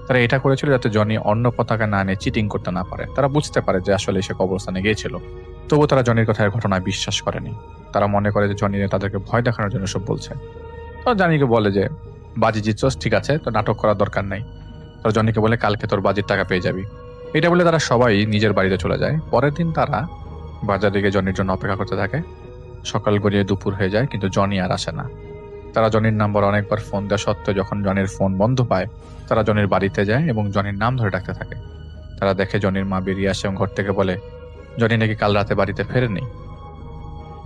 তারা এটা করেছিল যাতে জনি অন্য পতাকা না নিয়ে চিটিং করতে না পারে। তারা বুঝতে পারে যে আসলে সে কবরস্থানে গিয়েছিল। তবুও তারা জনির কথার ঘটনায় বিশ্বাস করেনি। তারা মনে করে যে জনি তাদেরকে ভয় দেখানোর জন্য সব বলছে। তারা জনিকে বলে যে বাজি জিতছস, ঠিক আছে, তো নাটক করার দরকার নাই। তারা জনিকে বলে কালকে তোর বাজির টাকা পেয়ে যাবি। এটা বলে তারা সবাই নিজের বাড়িতে চলে যায়। পরের দিন তারা বাজার দিকে জনির জন্য অপেক্ষা করতে থাকে। সকাল গড়িয়ে দুপুর হয়ে যায়, কিন্তু জনি আর আসে না। তারা জনির নাম্বার অনেকবার ফোন দেওয়া সত্ত্বেও যখন জনির ফোন বন্ধ পায়, তারা জনির বাড়িতে যায় এবং জনির নাম ধরে ডাকতে থাকে। তারা দেখে জনির মা বেরিয়ে আসে এবং ঘর থেকে বলে জনি নাকি কাল রাতে বাড়িতে ফেরেনি।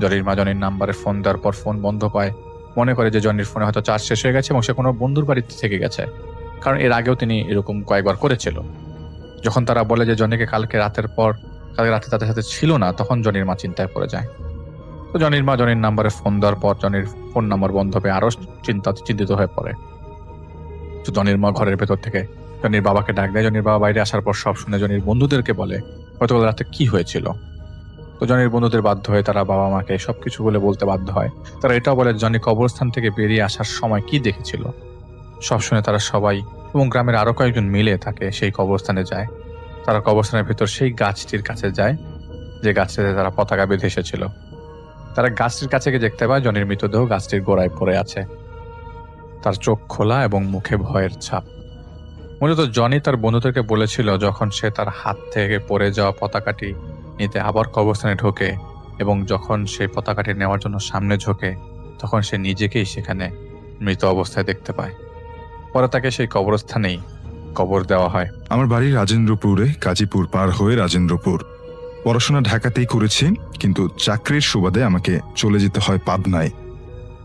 জনির মা জনির নাম্বারে ফোন দেওয়ার পর ফোন বন্ধ পায়, মনে করে যে জনির ফোনে হয়তো চার্জ শেষ হয়ে গেছে এবং সে কোনো বন্ধুর বাড়িতে থেকে গেছে, কারণ এর আগেও তিনি এরকম কয়েকবার করেছিল। যখন তারা বলে যে জনিকে কালকে রাতে তাদের সাথে ছিল না, তখন জনির মা চিন্তায় পড়ে যায়। তো জনির মা জনির নাম্বারে ফোন দেওয়ার পর জনির ফোন নাম্বার বন্ধ পেয়ে আরো চিন্তিত হয়ে পড়ে। তো জনির মা ঘরের ভেতর থেকে জনির বাবাকে ডাক দেয়। জনির বাবা বাইরে আসার পর সব শুনে জনির বন্ধুদেরকে বলে গতকাল রাতে কি হয়েছিল। তো জনির বন্ধুদের বাধ্য হয়ে তারা বাবা মাকে সবকিছু বলতে বাধ্য হয়। তারা এটাও বলে জনি কবরস্থান থেকে বেরিয়ে আসার সময় কি দেখেছিল। সব শুনে তারা সবাই এবং গ্রামের আরো কয়েকজন মিলে থাকে সেই কবরস্থানে যায়। তারা কবরস্থানের ভেতর সেই গাছটির কাছে যায় যে গাছটিতে তারা পতাকা বেঁধে এসেছিল। তারা গাছটির কাছে গিয়ে দেখতে পায় জনির মৃতদেহ গাছটির গোড়ায় পড়ে আছে। তার চোখ খোলা এবং মুখে ভয়ের ছাপ। মূলত জনি তার বন্ধুদেরকে বলেছিল যখন সে তার হাত থেকে পড়ে যাওয়া পতাকাটি নিতে আবার কবরস্থানে ঢোকে এবং যখন সেই পতাকাটি নেওয়ার জন্য সামনে ঝোঁকে, তখন সে নিজেকেই সেখানে মৃত অবস্থায় দেখতে পায়। পরে তাকে সেই কবরস্থানেই কবর দেওয়া হয়? আমার বাড়ি রাজেন্দ্রপুরে, গাজীপুর পার হয়ে রাজেন্দ্রপুর। পড়াশোনা ঢাকাতেই করেছি, কিন্তু চাকরির সুবাদে আমাকে চলে যেতে হয় পাবনায়।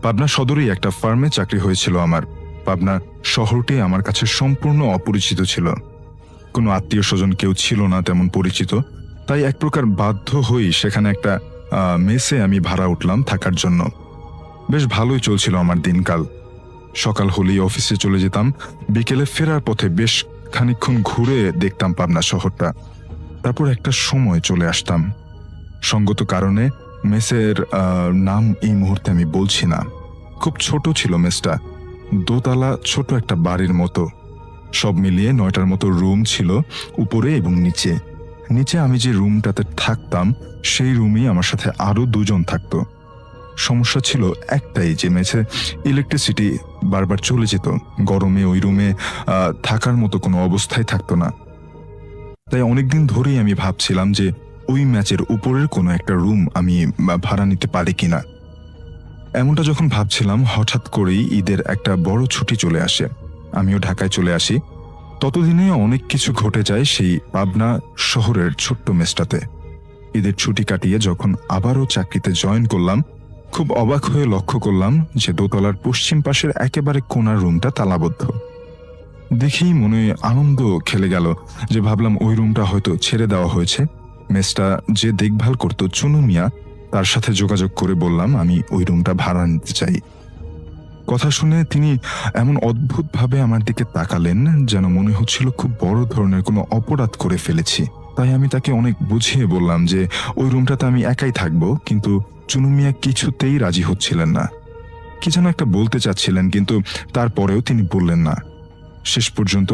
পাবনা সদরেই একটা ফার্মে চাকরি হয়েছিল আমার। পাবনা শহরটি আমার কাছে সম্পূর্ণ অপরিচিত ছিল, কোনো আত্মীয় স্বজন কেউ ছিল না তেমন পরিচিত। তাই এক প্রকার বাধ্য হয়েই সেখানে একটা মেসে আমি ভাড়া উঠলাম থাকার জন্য। বেশ ভালোই চলছিল আমার দিনকাল। সকাল হলেই অফিসে চলে যেতাম, বিকেলে ফেরার পথে বেশ খানিকক্ষণ ঘুরে দেখতাম পাবনা শহরটা, তারপর একটা সময় চলে আসতাম। সঙ্গত কারণে মেসের নাম এই মুহূর্তে আমি বলছি না। খুব ছোট ছিল মেসটা, দোতলা ছোট একটা বাড়ির মতো। সব মিলিয়ে 9টার মতো রুম ছিল, উপরে এবং নিচে। নিচে আমি যে রুমটাতে থাকতাম সেই রুমেই আমার সাথে আরো 2 জন থাকতো। সমস্যা ছিল একটাই, যে মেসে ইলেকট্রিসিটি বারবার চলে যেত। গরমে ওই রুমে থাকার মতো কোনো অবস্থায় থাকতো না। তাই অনেকদিন ধরেই আমি ভাবছিলাম যে ওই ম্যাচের উপরের কোনো একটা রুম আমি ভাড়া নিতে পারি কিনা। এমনটা যখন ভাবছিলাম, হঠাৎ করেই ঈদের একটা বড় ছুটি চলে আসে। আমিও ঢাকায় চলে আসি। ততদিনে অনেক কিছু ঘটে যায় সেই পাবনা শহরের ছোট্ট মেসটাতে। ঈদের ছুটি কাটিয়ে যখন আবারও চাকরিতে জয়েন করলাম, খুব অবাক হয়ে লক্ষ্য করলাম যে দোতলার পশ্চিম পাশের একেবারে কোণার রুমটা তালাবদ্ধ। দেখেই মনে আনন্দ খেলে গেল, যে ভাবলাম ওই রুমটা হয়তো ছেড়ে দেওয়া হয়েছে। মেসটা যে দেখভাল করতো চুনু মিয়া, তার সাথে যোগাযোগ করে বললাম আমি ওই রুমটা ভাড়া নিতে চাই। কথা শুনে তিনি এমন অদ্ভুতভাবে আমার দিকে তাকালেন যেন মনে হচ্ছিল খুব বড় ধরনের কোনো অপরাধ করে ফেলেছি। তাই আমি তাকে অনেক বুঝিয়ে বললাম যে ওই রুমটাতে আমি একাই থাকবো, কিন্তু চুনু মিয়া কিছুতেই রাজি হচ্ছিলেন না। কি যেন একটা বলতে চাচ্ছিলেন, কিন্তু তারপরেও তিনি বললেন না। শেষ পর্যন্ত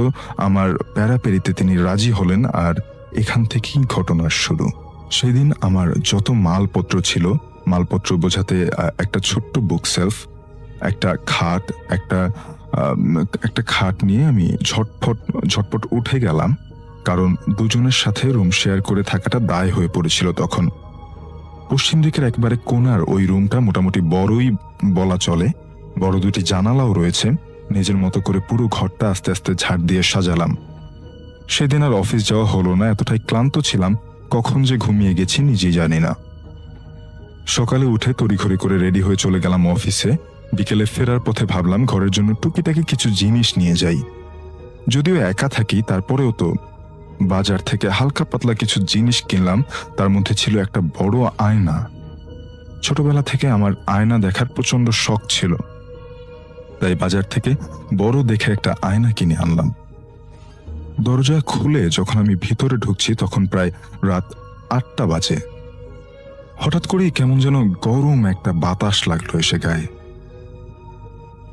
আমার প্যারাপেরিতে তিনি রাজি হলেন, আর এখান থেকেই ঘটনার শুরু। সেদিন আমার যত মালপত্র ছিল, মালপত্র বোঝাতে একটা ছোট্ট বুক সেলফ, একটা খাট, একটা খাট নিয়ে আমি ঝটপট উঠে গেলাম, কারণ 2 জনের সাথে রুম শেয়ার করে থাকাটা দায় হয়ে পড়েছিল তখন। পশ্চিম দিকের একবারে কোণার ওই রুমটা মোটামুটি বড়ই বলা চলে। বড় 2টি জানালাও রয়েছে। নিজের মতো করে পুরো ঘরটা আস্তে আস্তে ঝাড় দিয়ে সাজালাম। সেদিন আর অফিস যাওয়া হলো না, এতটাই ক্লান্ত ছিলাম, কখন যে ঘুমিয়ে গেছি নিজেই জানি না। সকালে উঠে তড়িঘড়ি করে রেডি হয়ে চলে গেলাম অফিসে। বিকেলে ফেরার পথে ভাবলাম ঘরের জন্য টুকিটাকি কিছু জিনিস নিয়ে যাই। যদিও একা থাকি, তারপরেও তো বাজার থেকে হালকা পাতলা কিছু জিনিস কিনলাম। তার মধ্যে ছিল একটা বড় আয়না। ছোটবেলা থেকে আমার আয়না দেখার প্রচন্ড শখ ছিল, তাই বাজার থেকে বড় দেখে একটা আয়না কিনে আনলাম। দরজা খুলে যখন আমি ভিতরে ঢুকছি তখন প্রায় রাত 8টা বাজে। হঠাৎ করেই কেমন যেন গরম একটা বাতাস লাগলো এসে গায়ে।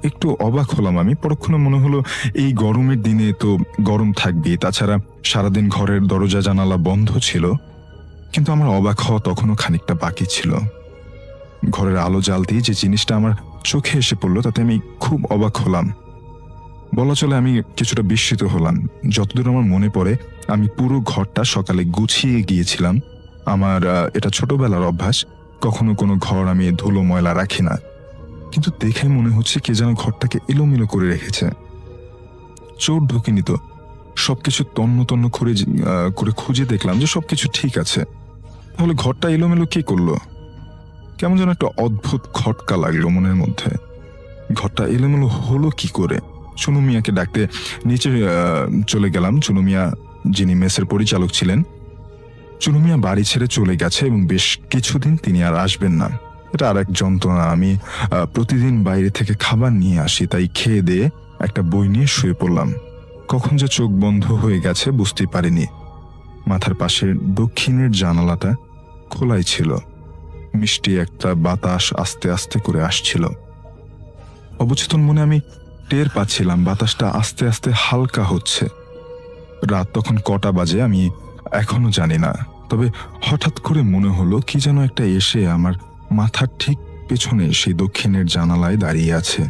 একটু অবাক হলাম আমি। পরক্ষণে মনে হলো এই গরমের দিনে তো গরম থাকবেই, তাছাড়া সারাদিন ঘরের দরজা জানালা বন্ধ ছিল। কিন্তু আমার অবাক হওয়া তখনও খানিকটা বাকি ছিল। ঘরের আলো জ্বালতেই যে জিনিসটা আমার চোখে এসে পড়লো তাতে আমি খুব অবাক হলাম। বলা চলে আমি কিছুটা বিস্মিত হলাম। যতদূর আমার মনে পড়ে, আমি পুরো ঘরটা সকালে গুছিয়ে গিয়েছিলাম। আমার এটা ছোটবেলার অভ্যাস, কখনো কোনো ঘর আমি ধুলো ময়লা রাখি না। কিন্তু দেখে মনে হচ্ছে কে যেন ঘরটাকে এলোমেলো করে রেখেছে। চোর ঢুকিনি তো। সবকিছু তন্ন তন্ন করে খুঁজে দেখলাম যে সবকিছু ঠিক আছে। তাহলে ঘরটা এলোমেলো কে করলো? কেমন যেন একটা অদ্ভুত খটকা লাগলো মনের মধ্যে। ঘরটা এলোমেলো হলো কি করে? চুনু মিয়াকে ডাকতে নিচে চলে গেলাম। চুনু মিয়া, যিনি মেসের পরিচালক ছিলেন, চুনু মিয়া বাড়ি ছেড়ে চলে গেছে এবং বেশ কিছুদিন তিনি আর আসবেন না। এটা আর এক যন্ত্রণা। আমি প্রতিদিন বাইরে থেকে খাবার নিয়ে আসি, তাই খেয়ে দিয়ে একটা বই নিয়ে শুয়ে পড়লাম। কখন যে চোখ বন্ধ হয়ে গেছে বুঝতেই পারিনি। মাথার পাশে দক্ষিণের জানালাটা খোলাই ছিল। মিষ্টি একটা বাতাস আস্তে আস্তে করে আসছিল। অবচেতন মনে আমি টের পাচ্ছিলাম বাতাসটা আস্তে আস্তে হালকা হচ্ছে। রাত তখন কটা বাজে আমি এখনো জানি না, তবে হঠাৎ করে মনে হলো কি যেন একটা এসে আমার মাথার ঠিক পেছনে সেই দক্ষিণের জানালায় দাঁড়িয়ে আছে।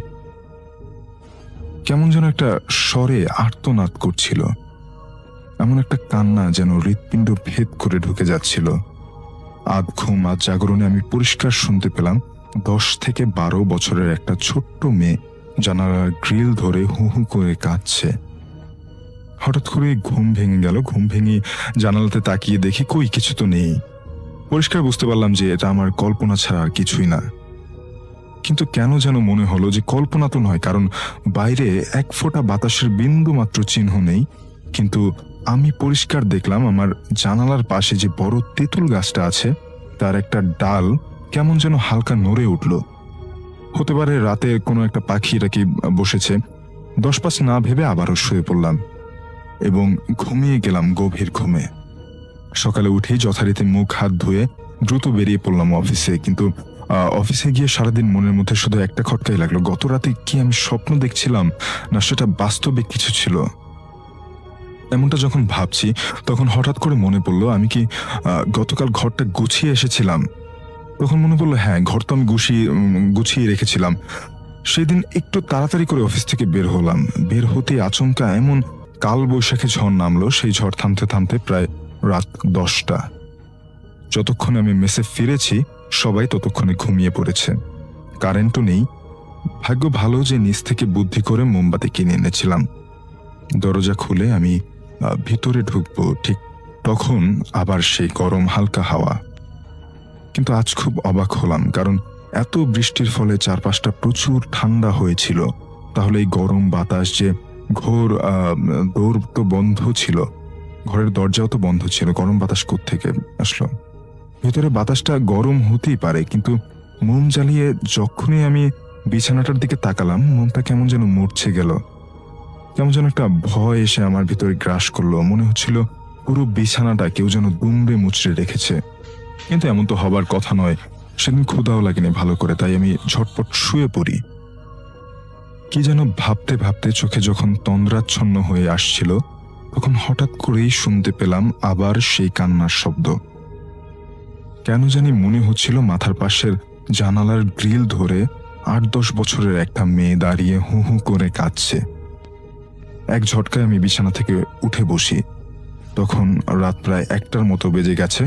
কেমন যেন একটা স্বরে আর্তনাদ করছিল, এমন একটা কান্না যেন হৃৎপিণ্ড ভেদ করে ঢুকে যাচ্ছিল। আধ ঘুম আধ জাগরণে আমি পরিষ্কার শুনতে পেলাম 10 থেকে 12 বছরের একটা ছোট্ট মেয়ে জানালার গ্রিল ধরে হু হু করে কাঁদছে। হঠাৎ করে ঘুম ভেঙে গেল। ঘুম ভেঙে জানালাতে তাকিয়ে দেখি কই কিছু তো নেই। পরিষ্কার বুঝতে পারলাম যে এটা আমার কল্পনা ছাড়া আর কিছুই না। কিন্তু কেন যেন মনে হলো যে কল্পনা তো নয়, কারণ বাইরে এক ফোঁটা বাতাসের বিন্দু মাত্র চিহ্ন নেই। কিন্তু আমি পরিষ্কার দেখলাম আমার জানালার পাশে যে বড় তেঁতুল গাছটা আছে তার একটা ডাল কেমন যেন হালকা নড়ে উঠল। হতে পারে রাতে কোনো একটা পাখি এটাকে বসেছে। 10-5 না ভেবে আবারও শুয়ে পড়লাম এবং ঘুমিয়ে গেলাম গভীর ঘুমে। সকালে উঠেই যথারীতি মুখ হাত ধুয়ে দ্রুত বেরিয়ে পড়লাম অফিসে। কিন্তু অফিসে গিয়ে সারাদিন মনের মধ্যে শুধু একটা খটকাই লাগলো, গত রাতে কি আমি স্বপ্ন দেখছিলাম না সেটা বাস্তবে কিছু ছিল। এমনটা যখন ভাবছি তখন হঠাৎ করে মনে পড়লো আমি কি গতকাল ঘরটা গুছিয়ে এসেছিলাম। তখন মনে পড়লো হ্যাঁ, ঘর তো আমি গুছিয়ে রেখেছিলাম। সেদিন একটু তাড়াতাড়ি করে অফিস থেকে বের হলাম। বের হতে আচমকা এমন কাল বৈশাখী ঝড় নামলো, সেই ঝড় থামতে থামতে প্রায় রাত 10টা। যতক্ষণে আমি মেসে ফিরেছি সবাই ততক্ষণে ঘুমিয়ে পড়েছে, কারেন্টও নেই। ভাগ্য ভালো যে নিচ থেকে বুদ্ধি করে মোমবাতি কিনে এনেছিলাম। দরজা খুলে আমি ভিতরে ঢুকবো, ঠিক তখন আবার সেই গরম হালকা হাওয়া। কিন্তু আজ খুব অবাক হলাম, কারণ এত বৃষ্টির ফলে চারপাশটা প্রচুর ঠান্ডা হয়েছিল। তাহলে এই গরম বাতাস যে ঘোর দৌড় তো বন্ধ ছিল, ঘরের দরজাও তো বন্ধ ছিল, গরম বাতাস কোত্থেকে আসলো? ভেতরে বাতাসটা গরম হতেই পারে, কিন্তু মোম জ্বালিয়ে যখনই আমি বিছানাটার দিকে তাকালাম মনটা কেমন যেন মরছে গেল। কেমন যেন একটা ভয় এসে আমার ভিতরে গ্রাস করলো। মনে হচ্ছিল পুরো বিছানাটা কেউ যেন দুমড়ে মুচড়ে রেখেছে। কিন্তু এমন তো হবার কথা নয়। সেদিন ক্ষুধাও লাগেনি ভালো করে, তাই আমি ঝটপট শুয়ে পড়ি। কি যেন ভাবতে ভাবতে চোখে যখন তন্দ্রাচ্ছন্ন হয়ে আসছিল তখন হঠাৎ করেই শুনতে পেলাম আবার সেই কান্নার শব্দ। কেন জানি মনে হচ্ছিল মাথার পাশের জানালার গ্রিল ধরে 8-10 বছরের একটা মেয়ে দাঁড়িয়ে হু হু করে কাঁদছে। এক ঝটকায় আমি বিছানা থেকে উঠে বসি। তখন রাত প্রায় 1টার মতো বেজে গেছে।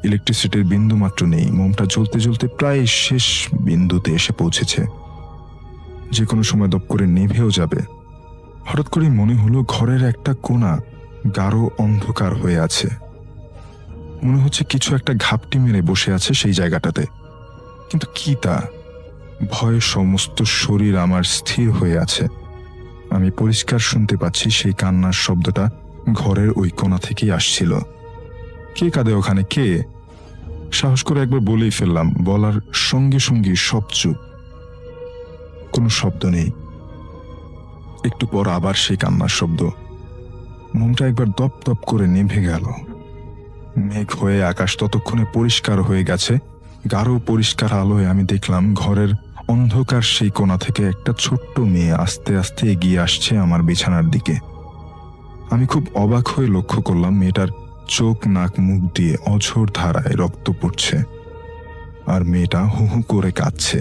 ইলেকট্রিসিটির বিন্দু মাত্র নেই। মোমটা জ্বলতে জ্বলতে প্রায় শেষ বিন্দুতে এসে পৌঁছেছে, যে কোনো সময় দপ করে নিভেও যাবে। হঠাৎ করে মনে হলো ঘরের একটা কোণা গাঢ় অন্ধকার হয়ে আছে। মনে হচ্ছে কিছু একটা ঘাপটি মেরে বসে আছে সেই জায়গাটাতে। কিন্তু কি তা? ভয়ে সমস্ত শরীর আমার স্থির হয়ে আছে। আমি পরিষ্কার শুনতে পাচ্ছি সেই কান্নার শব্দটা ঘরের ওই কোণা থেকেই আসছিল। কে কাঁদে ওখানে? কে? সাহস করে একবার বলেই ফেললাম। বলার সঙ্গে সঙ্গে সব চুপ, কোনো শব্দ নেই। একটু পর আবার সেই কান্নার শব্দ। মোমটা একবার দপ দপ করে নিভে গেল। মেঘ হয়ে আকাশ ততক্ষণে পরিষ্কার হয়ে গেছে। গাঢ় পরিষ্কার আলোয় আমি দেখলাম ঘরের অন্ধকার সেই কোণা থেকে একটা ছোট্ট মেয়ে আস্তে আস্তে এগিয়ে আসছে আমার বিছানার দিকে। আমি খুব অবাক হয়ে লক্ষ্য করলাম মেয়েটার চোখ নাক মুখ দিয়ে অঝোর ধারায় রক্ত পড়ছে, আর মেয়েটা হু হু করে কাঁদছে।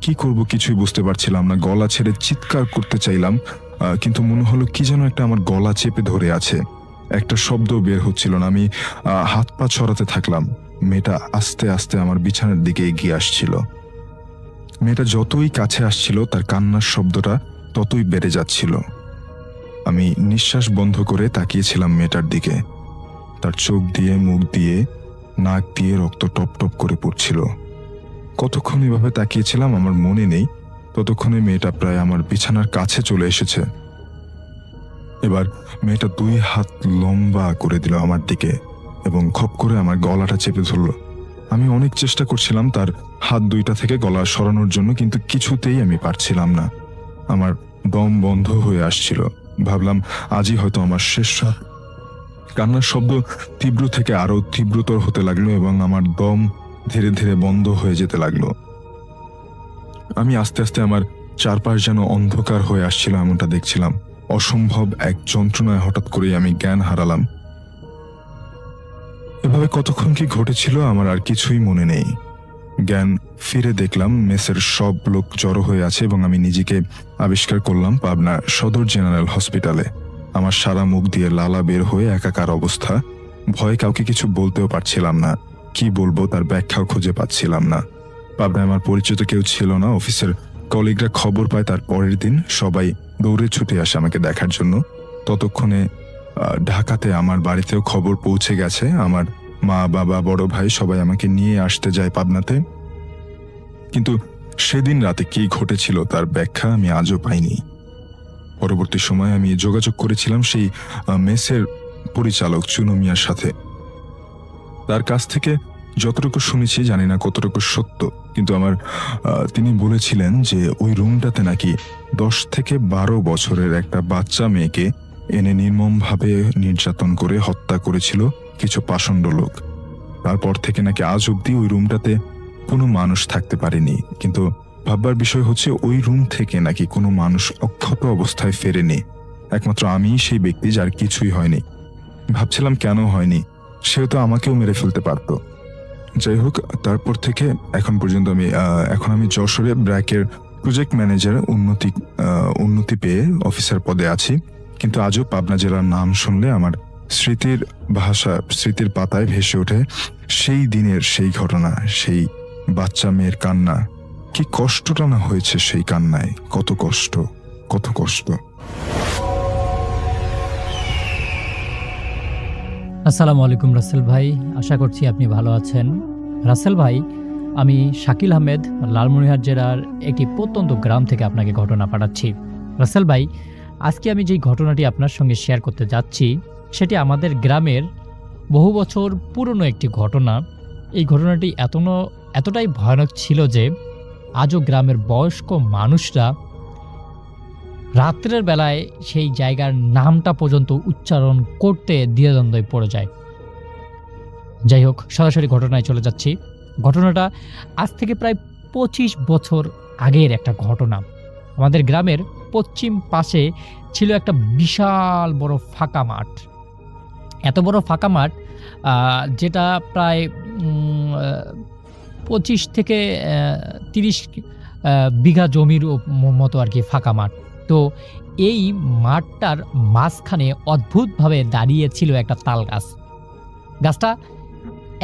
কি করব কিছুই বুঝতে পারছিলাম না। গলা ছেড়ে চিৎকার করতে চাইলাম, কিন্তু মনে হলো কি যেন একটা আমার গলা চেপে ধরে আছে। একটা শব্দ বের হচ্ছিল না। আমি হাত পা ছড়াতে থাকলাম। মেয়েটা আস্তে আস্তে আমার বিছানার দিকে এগিয়ে আসছিল। মেয়েটা যতই কাছে আসছিল তার কান্নার শব্দটা ততই বেড়ে যাচ্ছিল। আমি নিঃশ্বাস বন্ধ করে তাকিয়েছিলাম মেয়েটার দিকে। তার চোখ দিয়ে মুখ দিয়ে নাক দিয়ে রক্ত টপ টপ করে পড়ছিল। কতক্ষণ এভাবে তাকিয়েছিলাম আমার মনে নেই। ততক্ষণে মেয়েটা প্রায় আমার বিছানার কাছে চলে এসেছে। এবার মেয়েটা 2 হাত লম্বা করে দিল আমার দিকে এবং খপ করে আমার গলাটা চেপে ধরল। আমি অনেক চেষ্টা করছিলাম তার হাত 2টা থেকে গলা সরানোর জন্য, কিন্তু কিছুতেই আমি পারছিলাম না। আমার দম বন্ধ হয়ে আসছিল। ভাবলাম আজই হয়তো আমার শেষ রাত। কান্নার শব্দ তীব্র থেকে আরো তীব্রতর হতে লাগলো এবং আমার দম ধীরে ধীরে বন্ধ হয়ে যেতে লাগলো। আমি আস্তে আস্তে আমার চারপাশ যেন অন্ধকার হয়ে আসছিল এমনটা দেখছিলাম। অসম্ভব এক যন্ত্রণায় হঠাৎ করেই আমি জ্ঞান হারালাম। এভাবে কতক্ষণ কি ঘটেছিল আমার আর কিছুই মনে নেই। জ্ঞান ফিরে দেখলাম মেসের সব লোক জড়ো হয়ে আছে এবং আমি নিজেকে আবিষ্কার করলাম পাবনা সদর জেনারেল হসপিটালে। আমার সারা মুখ দিয়ে লালা বের হয়ে একাকার অবস্থা। ভয়ে কাউকে কিছু বলতেও পারছিলাম না। কি বলবো তার ব্যাখ্যাও খুঁজে পাচ্ছিলাম না। পাবনায় আমার পরিচিত কেউ ছিল না। অফিসের কলিগরা খবর পায় তার পরের দিন। সবাই দৌড়ে ছুটে আসে আমাকে দেখার জন্য। ততক্ষণে ঢাকাতে আমার বাড়িতেও খবর পৌঁছে গেছে। আমার মা, বাবা, বড় ভাই সবাই আমাকে নিয়ে আসতে যায় পাবনাতে। কিন্তু সেদিন রাতে কি ঘটেছিল তার ব্যাখ্যা আমি আজও পাইনি। পরবর্তী সময়ে আমি যোগাযোগ করেছিলাম সেই মেসের পরিচালক চুনু মিয়ার সাথে। তার কাছ থেকে যতটুকু শুনেছি, জানি না কতটুকু সত্য, কিন্তু তিনি বলেছিলেন যে ওই রুমটাতে নাকি 10 থেকে 12 বছরের একটা বাচ্চা মেয়েকে এনে নির্মমভাবে নির্যাতন করে হত্যা করেছিল কিছু পাষণ্ড লোক। তারপর থেকে নাকি আজ অব্দি ওই রুমটাতে কোনো মানুষ থাকতে পারেনি। কিন্তু ভাববার বিষয় হচ্ছে ওই রুম থেকে নাকি কোনো মানুষ অক্ষত অবস্থায় ফেরেনি। একমাত্র আমিই সেই ব্যক্তি যার কিছুই হয়নি। ভাবছিলাম কেন হয়নি, সেও তো আমাকেও মেরে ফেলতে পারত। যাই হোক, তারপর থেকে এখন পর্যন্ত এখন আমি যশোরে ব্র্যাকের প্রজেক্ট ম্যানেজার উন্নতি পেয়ে অফিসার পদে আছি। কিন্তু আজও পাবনা জেলার নাম শুনলে আমার স্মৃতির পাতায় ভেসে ওঠে সেই দিনের সেই ঘটনা, সেই বাচ্চা মেয়ের কান্না। কি কষ্টটা না হয়েছে সেই কান্নায়, কত কষ্ট, কত কষ্ট। আসসালামু আলাইকুম রাসেল ভাই, আশা করছি আপনি ভালো আছেন। রাসেল ভাই, আমি শাকিল আহমেদ লালমনিরহাট জেলার একটি প্রত্যন্ত গ্রাম থেকে আপনাকে ঘটনা পাঠাচ্ছি। রাসেল ভাই, আজকে আমি যেই ঘটনাটি আপনার সঙ্গে শেয়ার করতে যাচ্ছি সেটি আমাদের গ্রামের বহু বছর পুরনো একটি ঘটনা। এই ঘটনাটি এতটাই ভয়ানক ছিল যে আজও গ্রামের বয়স্ক মানুষরা রাত্রের বেলায় সেই জায়গার নামটা পর্যন্ত উচ্চারণ করতে দ্বিধাদ্বন্দ্বে পড়ে যায়। যাই হোক, সরাসরি ঘটনায় চলে যাচ্ছি। ঘটনাটা আজ থেকে প্রায় 25 বছর আগের একটা ঘটনা। আমাদের গ্রামের পশ্চিম পাশে ছিল একটা বিশাল বড় ফাঁকা মাঠ। এত বড় ফাঁকা মাঠ যেটা প্রায় 25 থেকে 30 বিঘা জমির মতো আর কি ফাঁকা মাঠ। তো এই মাঠটার মাঝখানে অদ্ভুতভাবে দাঁড়িয়ে ছিল একটা তাল গাছ। গাছটা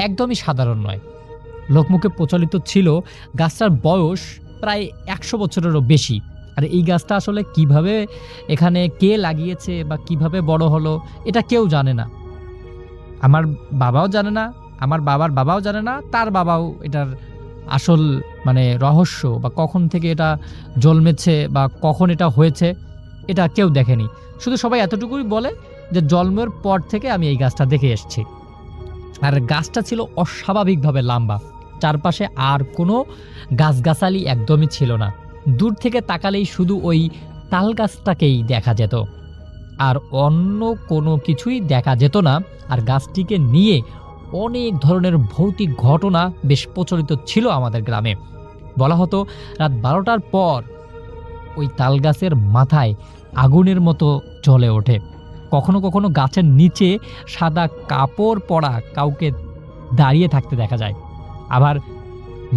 একদমই সাধারণ নয়, লোকমুখে প্রচলিত ছিল গাছটার বয়স প্রায় 100 বছরেরও বেশি। আর এই গাছটা আসলে কিভাবে এখানে কে লাগিয়েছে বা কিভাবে বড় হলো এটা কেউ জানে না। আমার বাবাও জানে না, আমার বাবার বাবাও জানে না, তার বাবাও এটার আসল রহস্য বা কখন থেকে এটা জন্মেছে বা কখন এটা হয়েছে এটা কেউ দেখেনি। শুধু সবাই এতটুকুই বলে যে জন্মের পর থেকে আমি এই গাছটা দেখে এসেছি। আর গাছটা ছিল অস্বাভাবিকভাবে লম্বা, চারপাশে আর কোনো গাছগাছালি একদমই ছিল না। দূর থেকে তাকালেই শুধু ওই তাল গাছটাকেই দেখা যেত, আর অন্য কোনো কিছুই দেখা যেত না। আর গাছটিকে নিয়ে অনেক ধরনের ভৌতিক ঘটনা বেশ প্রচলিত ছিল আমাদের গ্রামে। বলা হতো রাত 12টার পর ওই তাল গাছের মাথায় আগুনের মতো জ্বলে ওঠে। কখনো কখনো গাছের নিচে সাদা কাপড় পরা কাউকে দাঁড়িয়ে থাকতে দেখা যায়। আবার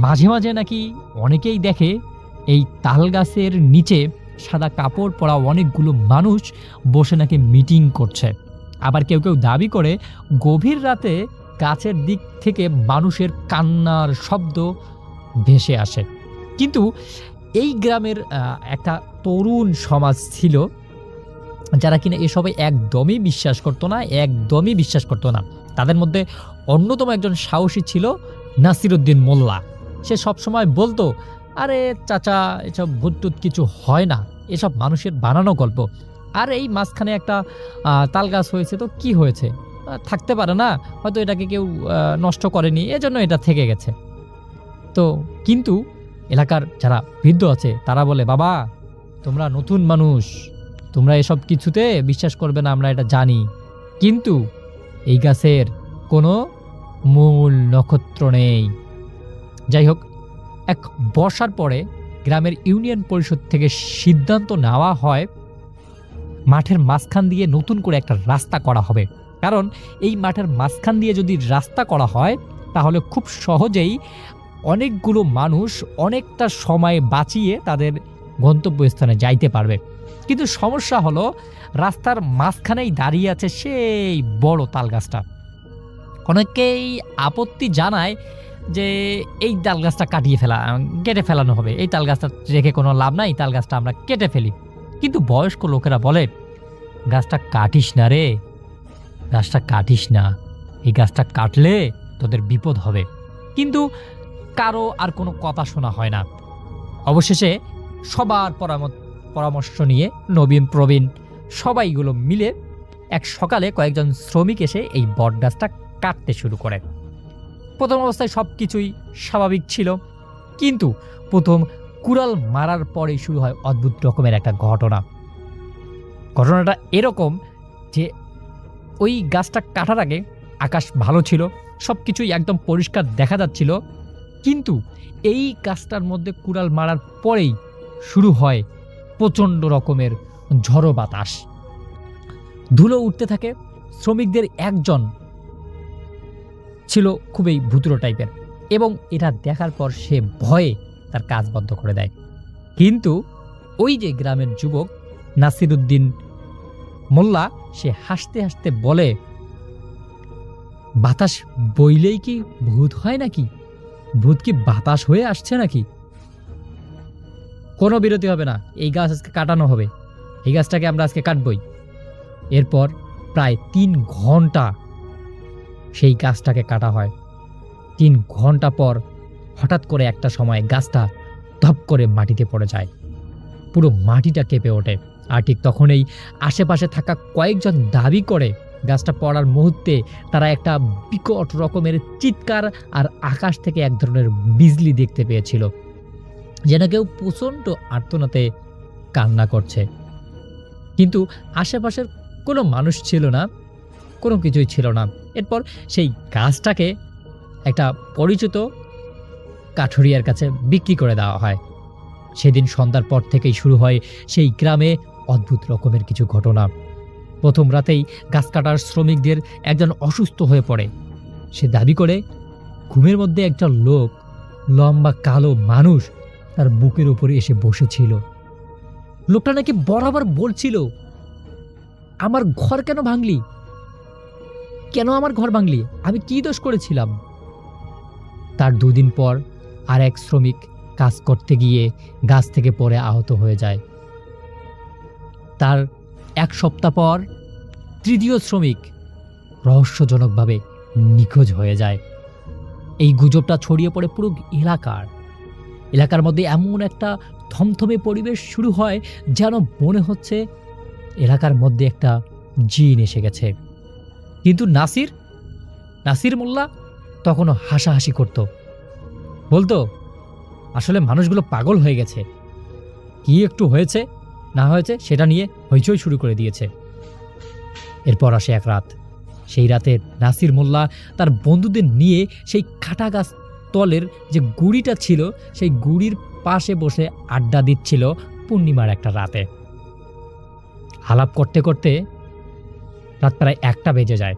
মাঝে মাঝে নাকি অনেকেই দেখে এই তাল গাছের নিচে সাদা কাপড় পরা অনেকগুলো মানুষ বসে নাকি মিটিং করছে। আবার কেউ কেউ দাবি করে গভীর রাতে গাছের দিক থেকে মানুষের কান্নার শব্দ ভেসে আসে। কিন্তু এই গ্রামের একটা তরুণ সমাজ ছিল যারা কিনা এসবে একদমই বিশ্বাস করতো না। তাদের মধ্যে অন্যতম একজন সাহসী ছিল নাসিরউদ্দিন মোল্লা। সে সবসময় বলতো, আরে চাচা, এসব ভূত কিছু হয় না, এসব মানুষের বানানো গল্প। আর এই মাঝখানে একটা তাল গাছ হয়েছে, তো কি হয়েছে, থাকতে পারে না, হয়তো এটাকে কেউ নষ্ট করেনি, এজন্য এটা থেকে গেছে। তো কিন্তু এলাকার যারা বৃদ্ধ আছে তারা বলে, বাবা তোমরা নতুন মানুষ, তোমরা এসব কিছুতে বিশ্বাস করবে না, আমরা এটা জানি, কিন্তু এই গাছের কোনো মূল নক্ষত্র নেই। যাই হোক, এক বর্ষার পরে গ্রামের ইউনিয়ন পরিষদ থেকে সিদ্ধান্ত নেওয়া হয় মাঠের মাঝখান দিয়ে নতুন করে একটা রাস্তা করা হবে। কারণ এই মাঠের মাঝখান দিয়ে যদি রাস্তা করা হয় তাহলে খুব সহজেই অনেকগুলো মানুষ অনেকটা সময় বাঁচিয়ে তাদের গন্তব্যস্থানে যাইতে পারবে। কিন্তু সমস্যা হলো রাস্তার মাঝখানেই দাঁড়িয়ে আছে সেই বড় তাল গাছটা। অনেকেই আপত্তি জানায় যে এই তাল গাছটা কেটে ফেলানো হবে, এই তাল গাছটা রেখে কোনো লাভ নাই, তাল গাছটা আমরা কেটে ফেলি। কিন্তু বয়স্ক লোকেরা বলে, গাছটা কাটিস না রে, গাছটা কাটিস না, এই গাছটা কাটলে তোদের বিপদ হবে। কিন্তু কারো আর কোনো কথা শোনা হয় না। অবশেষে সবার পরামর্শ নিয়ে নবীন প্রবীণ সবাইগুলো মিলে এক সকালে কয়েকজন শ্রমিক এসে এই বট গাছটা কাটতে শুরু করে। প্রথম অবস্থায় সব কিছুই স্বাভাবিক ছিল, কিন্তু প্রথম কুড়াল মারার পরেই শুরু হয় অদ্ভুত রকমের একটা ঘটনা। ঘটনাটা এরকম যে ওই গাছটা কাটার আগে আকাশ ভালো ছিল, সব কিছুই একদম পরিষ্কার দেখা যাচ্ছিল, কিন্তু এই গাছটার মধ্যে কুড়াল মারার পরেই শুরু হয় প্রচণ্ড রকমের ঝড়ো বাতাস, ধুলো উঠতে থাকে। শ্রমিকদের একজন ছিল খুবই ভুতুড়ো টাইপের, এবং এটা দেখার পর সে ভয়ে তার কাজ বন্ধ করে দেয়। কিন্তু ওই যে গ্রামের যুবক নাসিরুদ্দিন মোল্লা, সে হাসতে হাসতে বলে, বাতাস বইলেই কি ভূত হয় নাকি? ভূত কি বাতাস হয়ে আসছে নাকি? কোনো বিরতি হবে না, এই গাছ আজকে কাটানো হবে, এই গাছটাকে আমরা আজকে কাটবই। এরপর প্রায় 3 ঘন্টা সেই গাছটাকে কাটা হয়। 3 ঘন্টা পর হঠাৎ করে একটা সময় গাছটা ধপ করে মাটিতে পড়ে যায়, পুরো মাটিটা কেঁপে ওঠে। আর ঠিক তখনই আশেপাশে থাকা কয়েকজন দাবি করে গাছটা পড়ার মুহূর্তে তারা একটা বিকট রকমের চিৎকার আর আকাশ থেকে এক ধরনের বিজলি দেখতে পেয়েছিল, যেন কেউ প্রচণ্ড আর্তনাতে কান্না করছে। কিন্তু আশেপাশের কোনো মানুষ ছিল না, কোনো কিছুই ছিল না। এরপর সেই গাছটাকে একটা পরিচিত কাঠুরিয়ার কাছে বিক্রি করে দেওয়া হয়। সেদিন সন্ধ্যার পর থেকেই শুরু হয় সেই গ্রামে অদ্ভুত রকমের কিছু ঘটনা। প্রথম রাতেই গাছ কাটার শ্রমিকদের একজন অসুস্থ হয়ে পড়ে। সে দাবি করে ঘুমের মধ্যে একটা লোক, লম্বা কালো মানুষ, তার বুকের উপরে এসে বসেছিল। লোকটা নাকি বরাবর বলছিল, আমার ঘর কেন ভাঙলি, কেন আমার ঘর ভাঙলি, আমি কি দোষ করেছিলাম? তার 2 দিন পর আর এক শ্রমিক কাজ করতে গিয়ে গাছ থেকে পড়ে আহত হয়ে যায়। তার 1 সপ্তাহ পর 3য় শ্রমিক রহস্যজনকভাবে নিখোঁজ হয়ে যায়। এই গুজবটা ছড়িয়ে পড়ে পুরো এলাকার মধ্যে এমন একটা থমথমে পরিবেশ শুরু হয়, যেন মনে হচ্ছে এলাকার মধ্যে একটা জিন এসে গেছে। কিন্তু নাসির মোল্লা তখনও হাসাহাসি করত, বলতো আসলে মানুষগুলো পাগল হয়ে গেছে, কি একটু হয়েছে না হয়েছে সেটা নিয়ে হইচই শুরু করে দিয়েছে। এরপর আসে এক রাত। সেই রাতে নাসির মোল্লা তার বন্ধুদের নিয়ে সেই কাটা গাছ তলের যে গুড়িটা ছিল, সেই গুড়ির পাশে বসে আড্ডা দিচ্ছিল পূর্ণিমার একটা রাতে। আলাপ করতে করতে রাত প্রায় 1টা বেজে যায়।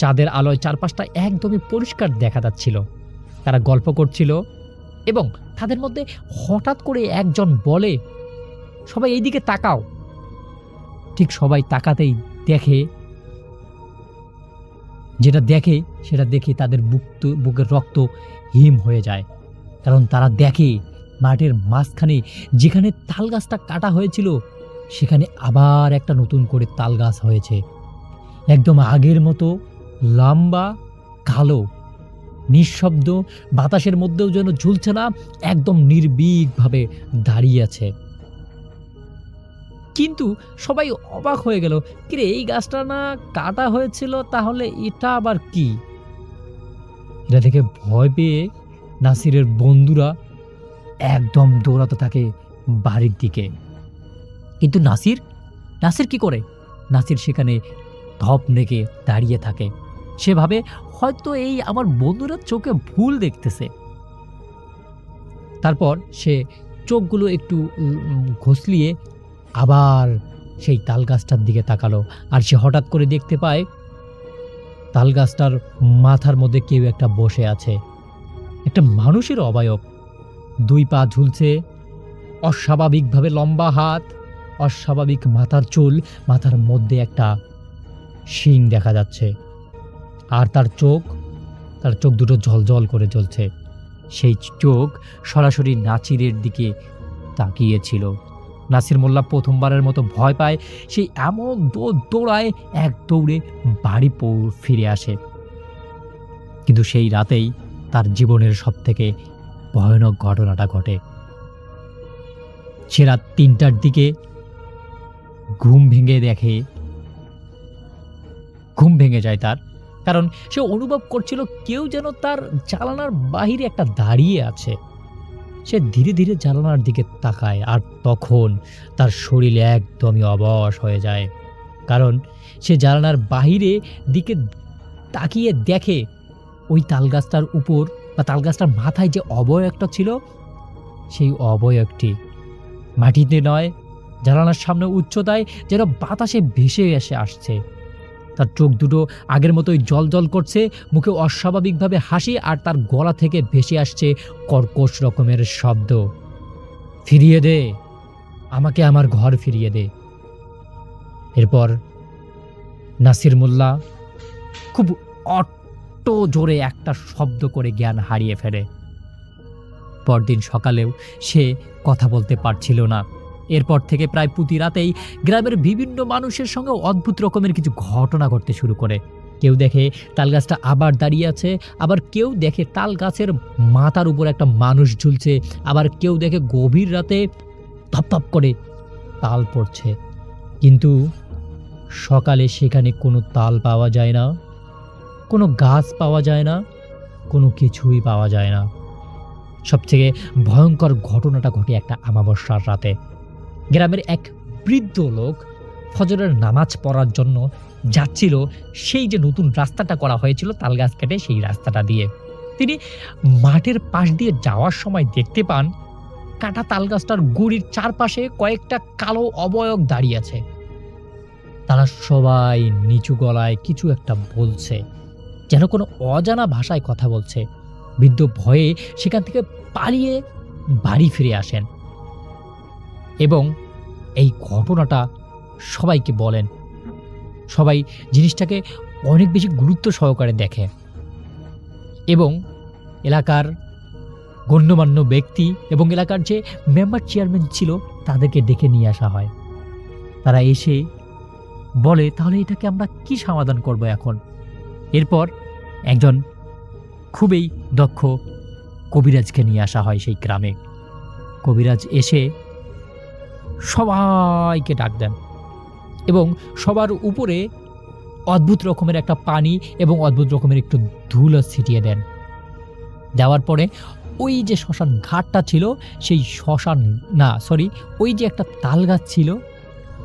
চাঁদের আলোয় চারপাশটা একদমই পরিষ্কার দেখা যাচ্ছিল। তারা গল্প করছিল এবং তাদের মধ্যে হঠাৎ করে একজন বলে, সবাই এইদিকে তাকাও। ঠিক সবাই তাকাতেই সেটা দেখে তাদের বুকের রক্ত হিম হয়ে যায়। কারণ তারা দেখে মাঠের মাঝখানে যেখানে তাল গাছটা কাটা হয়েছিল, সেখানে আবার একটা নতুন করে তাল গাছ হয়েছে, একদম আগের মতো লম্বা, কালো, নিঃশব্দ, বাতাসের মধ্যেও যেন ঝুলছে না, একদম নির্ভীকভাবে দাঁড়িয়ে আছে। কিন্তু সবাই অবাক হয়ে গেল, কিরে এই গাছটা না কাটা হয়েছিল, তাহলে এটা আবার কি? এটা দেখে ভয় পেয়ে নাসিরের বন্ধুরা একদম দৌড়াতে থাকে বাড়ির দিকে। কিন্তু নাসির কি করে? নাসির সেখানে ধপ নেকে দাঁড়িয়ে থাকে। সে ভাবে হয়তো এই আমার বন্ধুরা চোখে ভুল দেখতেছে। তারপর সে চোখগুলো একটু ঘষলিয়ে আবার সেই তাল গাছটার দিকে তাকালো, আর সে হঠাৎ করে দেখতে পায় তাল গাছটার মাথার মধ্যে কেউ একটা বসে আছে, একটা মানুষের অবয়ব, 2 পা ঝুলছে, অস্বাভাবিকভাবে লম্বা হাত, অস্বাভাবিক মাথার চুল, মাথার মধ্যে একটা শিং দেখা যাচ্ছে, আর তার চোখ দুটো ঝলঝল করে জ্বলছে। সেই চোখ সরাসরি নাসিরের দিকে তাকিয়েছিল। নাসির মোল্লা প্রথমবারের মতো ভয় পায়, সে এমন দৌড়ায়, এক দৌড়ে বাড়ি ফিরে আসে। কিন্তু সেই রাতেই তার জীবনের সবথেকে ভয়ানক ঘটনাটা ঘটে। সে রাত ৩টার দিকে ঘুম ভেঙে যায় তার, কারণ সে অনুভব করছিল কেউ যেন তার জানালার বাহিরে একটা দাঁড়িয়ে আছে। সে ধীরে ধীরে জানালার দিকে তাকায়, আর তখন তার শরীর একদমই অবশ হয়ে যায়, কারণ সে জানালার বাহিরে দিকে তাকিয়ে দেখে ওই তালগাছটার উপর বা তালগাছটার মাথায় যে অবয়বটা ছিল, সেই অবয়বটি মাটিতে নয়, জানালার সামনে উচ্চতায় যেন বাতাসে ভেসে এসে আসছে। তার চোখ দুটো আগের মতোই জল করছে, মুখে অস্বাভাবিকভাবে হাসি, আর তার গলা থেকে ভেসে আসছে কর্কশ রকমের শব্দ, ফিরিয়ে দে আমাকে, আমার ঘর ফিরিয়ে দে। এরপর নাসির মোল্লা খুব অট্ট জোরে একটা শব্দ করে জ্ঞান হারিয়ে ফেলে। পরদিন সকালেও সে কথা বলতে পারছিল না। এরপর থেকে প্রায় প্রতি রাতেই গ্রামের বিভিন্ন মানুষের সঙ্গে অদ্ভুত রকমের কিছু ঘটনা ঘটতে শুরু করে। কেউ দেখে তালগাছটা আবার দাঁড়িয়ে আছে, আবার কেউ দেখে তাল গাছের মাথার উপর একটা মানুষ ঝুলছে, আবার কেউ দেখে গভীর রাতে ধপধপ করে তাল পড়ছে। কিন্তু সকালে সেখানে কোনো তাল পাওয়া যায় না, কোনো গাছ পাওয়া যায় না, কোনো কিছুই পাওয়া যায় না। সবথেকে ভয়ঙ্কর ঘটনাটা ঘটে একটা আমাবস্যার রাতে। গ্রামের এক বৃদ্ধ লোক ফজরের নামাজ পড়ার জন্য যাচ্ছিল সেই যে নতুন রাস্তাটা করা হয়েছিল তালগাছ কেটে, সেই রাস্তাটা দিয়ে। তিনি মাঠের পাশ দিয়ে যাওয়ার সময় দেখতে পান কাটা তালগাছটার গুড়ির চারপাশে কয়েকটা কালো অবয়ব দাঁড়িয়ে আছে। তারা সবাই নিচু গলায় কিছু একটা বলছে, যেন কোনো অজানা ভাষায় কথা বলছে। বৃদ্ধ ভয়ে সেখান থেকে পালিয়ে বাড়ি ফিরে আসেন এবং এই ঘটনাটা সবাইকে বলেন। সবাই জিনিসটাকে অনেক বেশি গুরুত্ব সহকারে দেখে এবং এলাকার গণ্যমান্য ব্যক্তি এবং এলাকার যে মেম্বার চেয়ারম্যান ছিল তাদেরকে ডেকে নিয়ে আসা হয়। তারা এসে বলে, তাহলে এটাকে আমরা কি সমাধান করব এখন? এরপর একজন খুবই দক্ষ কবিরাজকে নিয়ে আসা হয় সেই গ্রামে। কবিরাজ এসে সবাইকে ডাক দেন এবং সবার উপরে অদ্ভুত রকমের একটা পানি এবং অদ্ভুত রকমের একটু ধুলো ছিটিয়ে দেন। দেওয়ার পরে ওই যে শ্মশান ঘাটটা ছিল, সেই ওই যে একটা তাল গাছ ছিল,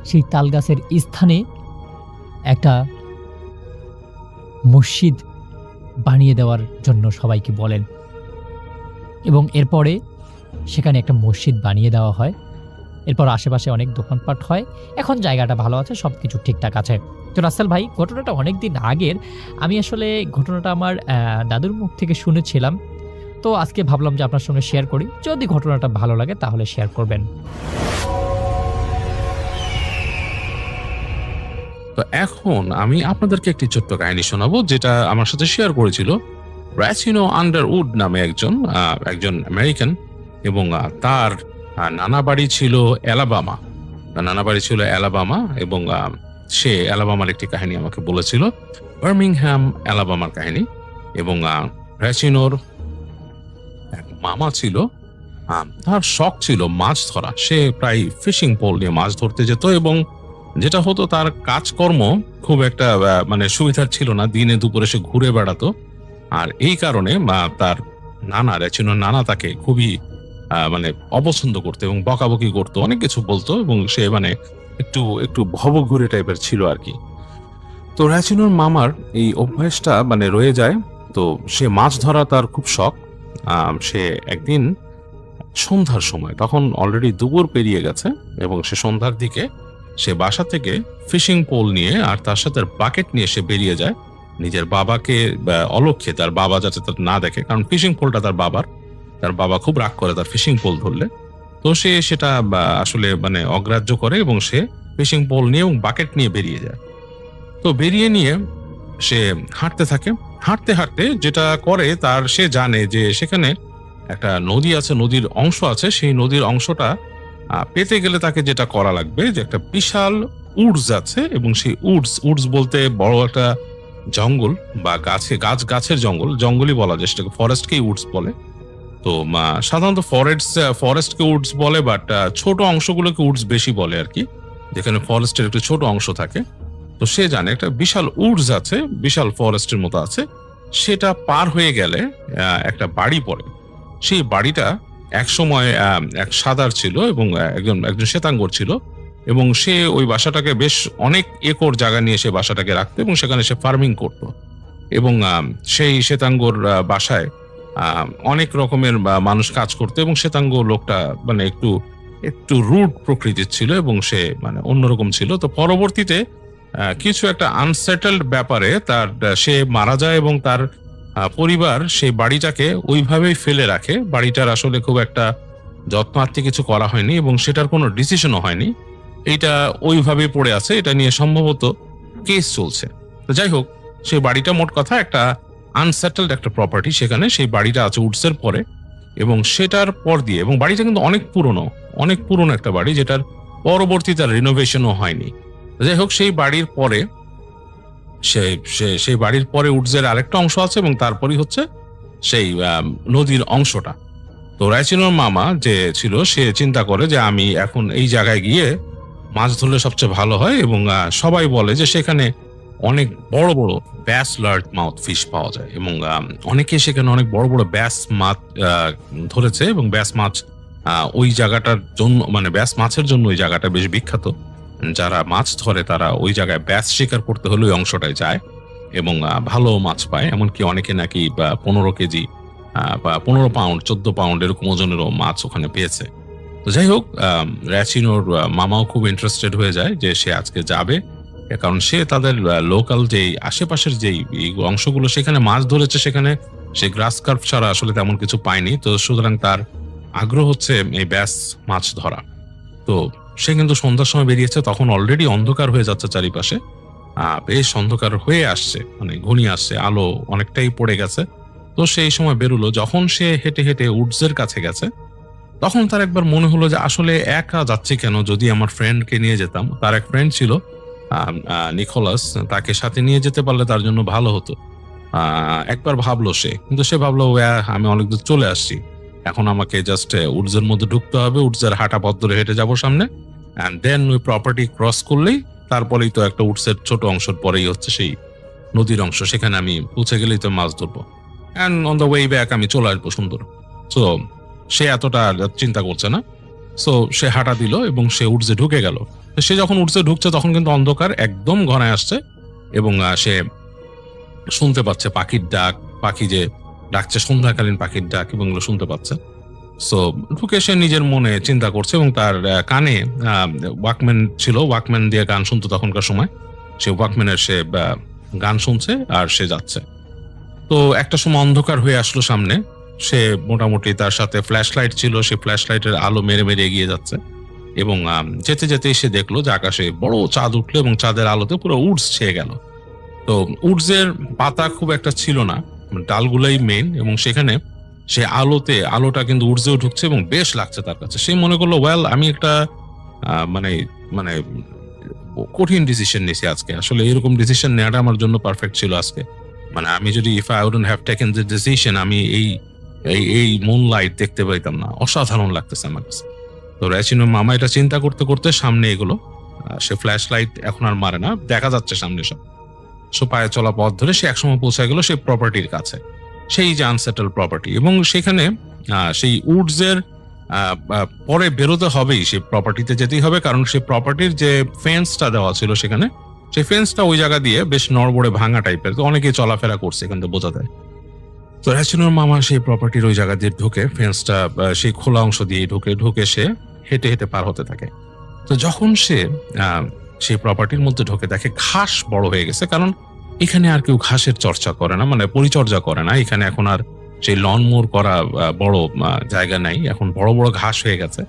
সেই তাল গাছের স্থানে একটা মসজিদ বানিয়ে দেওয়ার জন্য সবাইকে বলেন এবং এরপরে সেখানে একটা মসজিদ বানিয়ে দেওয়া হয়। এরপর আশেপাশে অনেক দোকানপাট হয়। এখন জায়গাটা ভালো আছে, সব কিছু ঠিকঠাক আছে। তো রাসেল ভাই, ঘটনাটা অনেক দিন আগের। আমি আসলে ঘটনাটা আমার দাদুর মুখ থেকে শুনেছিলাম, তো আজকে ভাবলাম যে আপনার সঙ্গে শেয়ার করি। যদি ঘটনাটা ভালো লাগে তাহলে শেয়ার করবেন। তো এখন আমি আপনাদেরকে একটি ছোট্ট কাহিনী শোনাবো, যেটা আমার সাথে শেয়ার করেছিল র্যাচিনো আন্ডারউড নামে একজন আমেরিকান, এবং তার নানা বাড়ি ছিল অ্যালাবামা। এবং সে অ্যালাবামার একটি কাহিনী আমাকে বলেছিল, বার্মিংহ্যাম অ্যালাবামার কাহিনী। এবং র্যাচিনোর এক মামা ছিল, তার শখ ছিল মাছ ধরা। সে প্রায় ফিশিং পোল নিয়ে মাছ ধরতে যেত, এবং যেটা হতো তার কাজকর্ম খুব একটা মানে সুবিধার ছিল না, দিনে দুপুরে সে ঘুরে বেড়াতো। আর এই কারণে তার র্যাচিনোর নানা তাকে খুবই মানে অপছন্দ করতো এবং বকাবকি করতো, অনেক কিছু বলতো, এবং সে মানে একটু ভবঘুরে টাইপের ছিল আর কি। তো র্যাচিনোর মামার এই অভ্যাসটা মানে রয়ে যায়। তো সে মাছ ধরা তার খুব শখ। সে একদিন সন্ধ্যার সময়, তখন অলরেডি দুপুর পেরিয়ে গেছে, এবং সে সন্ধ্যার দিকে সে বাসা থেকে ফিশিং পোল নিয়ে আর তার সাথে বাকেট নিয়ে সে বেরিয়ে যায় নিজের বাবাকে অলক্ষ্যে, তার বাবা যাতে তার না দেখে, কারণ ফিশিং পোলটা তার বাবা খুব রাগ করে তার ফিশিং পোল ধরলে। তো সে সেটা আসলে মানে অগ্রাহ্য করে এবং সে ফিশিং পোল নিয়ে এবং বাকেট নিয়ে বেরিয়ে যায়। তো বেরিয়ে নিয়ে সে হাঁটতে থাকে। হাঁটতে হাঁটতে যেটা করে, সে জানে যে সেখানে একটা নদী আছে, নদীর অংশ আছে। সেই নদীর অংশটা পেতে গেলে তাকে যেটা করা লাগবে যে একটা বিশাল উডস আছে, এবং সেই উডস বলতে বড় একটা জঙ্গল বা গাছের জঙ্গলই বলা যায়, সেটাকে ফরেস্টকেই উডস বলে। তো সাধারণত ফরেস্টকে উডস বলে, বাট ছোট অংশগুলোকে উডস বেশি বলে আর কি, যেখানে ফরেস্টের একটা ছোট অংশ থাকে। তো সে জানে একটা বিশাল উডস আছে, বিশাল ফরেস্টের মতো আছে। সেটা পার হয়ে গেলে একটা বাড়ি পড়ে। সেই বাড়িটা একসময় এক সাদার ছিল এবং একজন শ্বেতাঙ্গর ছিল, এবং সে ওই বাসাটাকে বেশ অনেক একর জায়গা নিয়ে সে বাসাটাকে রাখতো এবং সেখানে সে ফার্মিং করত। এবং সেই শ্বেতাঙ্গর বাসায় অনেক রকমের মানুষ কাজ করতো, এবং শ্বেতাঙ্গ লোকটা মানে একটু রুড প্রকৃতির ছিল এবং সে মানে অন্যরকম ছিল। তো পরবর্তীতে কিছু একটা আনসেটেলড ব্যাপারে সে মারা যায় এবং তার পরিবার সেই বাড়িটাকে ওইভাবেই ফেলে রাখে। বাড়িটার আসলে খুব একটা যত্নার্থে কিছু করা হয়নি এবং সেটার কোনো ডিসিশনও হয়নি, এইটা ওইভাবেই পড়ে আছে। এটা নিয়ে সম্ভবত কেস চলছে। তো যাই হোক, সেই বাড়িটা মোট কথা একটা আনসেটেলড একটা প্রপার্টি, সেখানে সেই বাড়িটা আছে উডসের পরে, এবং সেটার পর দিয়ে, এবং বাড়িটা কিন্তু অনেক পুরনো একটা বাড়ি, যেটার পরবর্তীতে রিনোভেশনও হয়নি। যাই হোক, সেই বাড়ির পরে সেই বাড়ির পরে উডসের আরেকটা অংশ আছে, এবং তারপরই হচ্ছে সেই নদীর অংশটা। তো রাইচিনোর মামা যে ছিল সে চিন্তা করে যে আমি এখন এই জায়গায় গিয়ে মাছ ধরলে সবচেয়ে ভালো হয়, এবং সবাই বলে যে সেখানে অনেক বড় বড় ব্যাস লার্জ মাউথ ফিশ পাওয়া যায়, এবং অনেকে সেখানে অনেক বড় বড় ব্যাস মাছ ধরেছে, এবং ব্যাস মাছ ওই জায়গাটার জন্য মানে ব্যাস মাছের জন্য ওই জায়গাটা বেশ বিখ্যাত। যারা মাছ ধরে তারা ওই জায়গায় ব্যাস শিকার করতে হলে ওই অংশটায় যায় এবং ভালো মাছ পায়। এমনকি অনেকে নাকি 15 কেজি বা 15 পাউন্ড 14 পাউন্ড এরকম ওজনেরও মাছ ওখানে পেয়েছে। তো যাই হোক, র্যাচিনোর মামাও খুব ইন্টারেস্টেড হয়ে যায় যে সে আজকে যাবে, কারণ সে তাদের লোকাল যেই আশেপাশের যেই অংশগুলো সেখানে মাছ ধরেছে, সেখানে সে গ্রাস কার্প ছাড়া আসলে তেমন কিছু পায়নি। তো সুতরাং তার আগ্রহ হচ্ছে এই ব্যাস মাছ ধরা। তো সে কিন্তু সন্ধ্যার সময় বেরিয়েছে, তখন অলরেডি অন্ধকার হয়ে যাচ্ছে চারিপাশে, বেশ অন্ধকার হয়ে আসছে, মানে ঘনিয়ে আসছে, আলো অনেকটাই পড়ে গেছে। তো সেই সময় বেরোলো। যখন সে হেঁটে হেঁটে উডসের কাছে গেছে, তখন তার একবার মনে হলো যে আসলে একা যাচ্ছি কেন, যদি আমার ফ্রেন্ডকে নিয়ে যেতাম। তার এক ফ্রেন্ড ছিল নিকোলাস, তাকে সাথে নিয়ে যেতে পারলে তার জন্য ভালো হতো। একবার ভাবলো সে, কিন্তু সে ভাবলো আমি অনেক দূর চলে আসছি, এখন আমাকে জাস্ট উডসের মধ্যে ঢুকতে হবে, উডসের হাঁটা পথ ধরে হেঁটে যাবো সামনে, অ্যান্ড দেন ওই প্রপার্টি ক্রস করলেই তারপরেই তো একটা উডসের ছোট অংশের পরেই হচ্ছে সেই নদীর অংশ, সেখানে আমি পৌঁছে গেলেই তো মাছ ধরবো, and on the way back আমি চলে আসবো সুন্দর। সো সে এতটা চিন্তা করছে না। সো সে হাঁটা দিল এবং সে উডসে ঢুকে গেল। সে যখন উডসে ঢুকছে তখন কিন্তু অন্ধকার একদম ঘনায় আসছে, এবং সে শুনতে পাচ্ছে পাখির ডাক, পাখি যে ডাকছে সন্ধ্যাকালীন পাখির ডাক, এবং এগুলো শুনতে পাচ্ছে। সো ঢুকে সে নিজের মনে চিন্তা করছে, এবং তার কানে ওয়াকম্যান ছিল, ওয়াকম্যান দিয়ে গান শুনতো তখনকার সময়। সে ওয়াকম্যানের সে গান শুনছে আর সে যাচ্ছে। তো একটা সময় অন্ধকার হয়ে আসলো সামনে। সে মোটামুটি তার সাথে ফ্ল্যাশ লাইট ছিল, সে ফ্ল্যাশ লাইটের আলো মেরে মেরে এগিয়ে যাচ্ছে, এবং যেতে যেতেই সে দেখলো যে আকাশে বড় চাঁদ উঠলো এবং চাঁদের আলোতে পুরো উডস ছেয়ে গেল। উডসের পাতা খুব একটা ছিল না, ডালগুলাই মেইন, এবং সেখানে সে আলোটা কিন্তু উডসেও ঢুকছে এবং বেশ লাগছে তার কাছে। সে মনে করলো ওয়েল, আমি একটা মানে মানে কঠিন ডিসিশন নিয়েছি আজকে। আসলে এরকম ডিসিশন নেওয়াটা আমার জন্য পারফেক্ট ছিল আজকে। মানে আমি যদি if I wouldn't have taken the decision, আমি এই মুন লাইট দেখতে পাইতাম না। অসাধারণ লাগতেছে আমার কাছে। তো র্যাচিনোর মামা এটা চিন্তা করতে করতে সামনে এগুলো, সে ফ্ল্যাশ লাইট এখন আর মারে না, দেখা যাচ্ছে সামনে সব। সো পায়ে চলা পথ ধরে সে একসময় পৌঁছে গেল সেই প্রপার্টির কাছে, সেই যে আনসেটেল প্রপার্টি। এবং সেখানে সেই উডসের পরে বেরোতে হবেই, সেই প্রপার্টিতে যেতেই হবে, কারণ সেই প্রপার্টির যে ফেন্সটা দেওয়া ছিল সেখানে, সেই ফেন্সটা ওই জায়গা দিয়ে বেশ নড়বড়ে ভাঙা টাইপের, তো অনেকেই চলাফেরা করছে, এখান থেকে বোঝা যায়। তো র্যাচিনোর মামা সেই প্রপার্টির ওই জায়গা দিয়ে ঢুকে, ফেন্সটা সেই খোলা অংশ দিয়ে ঢুকে সে হেঁটে হেঁটে পার হতে থাকে। তো যখন সে সেই প্রপার্টির মধ্যে ঢোকে, দেখে ঘাস বড় হয়ে গেছে, কারণ এখানে আর কেউ ঘাসের চর্চা করে না, মানে পরিচর্যা করে না। এখানে এখন আর সেই লনমোর করা বড় জায়গা নাই, এখন বড় বড় ঘাস হয়ে গেছে।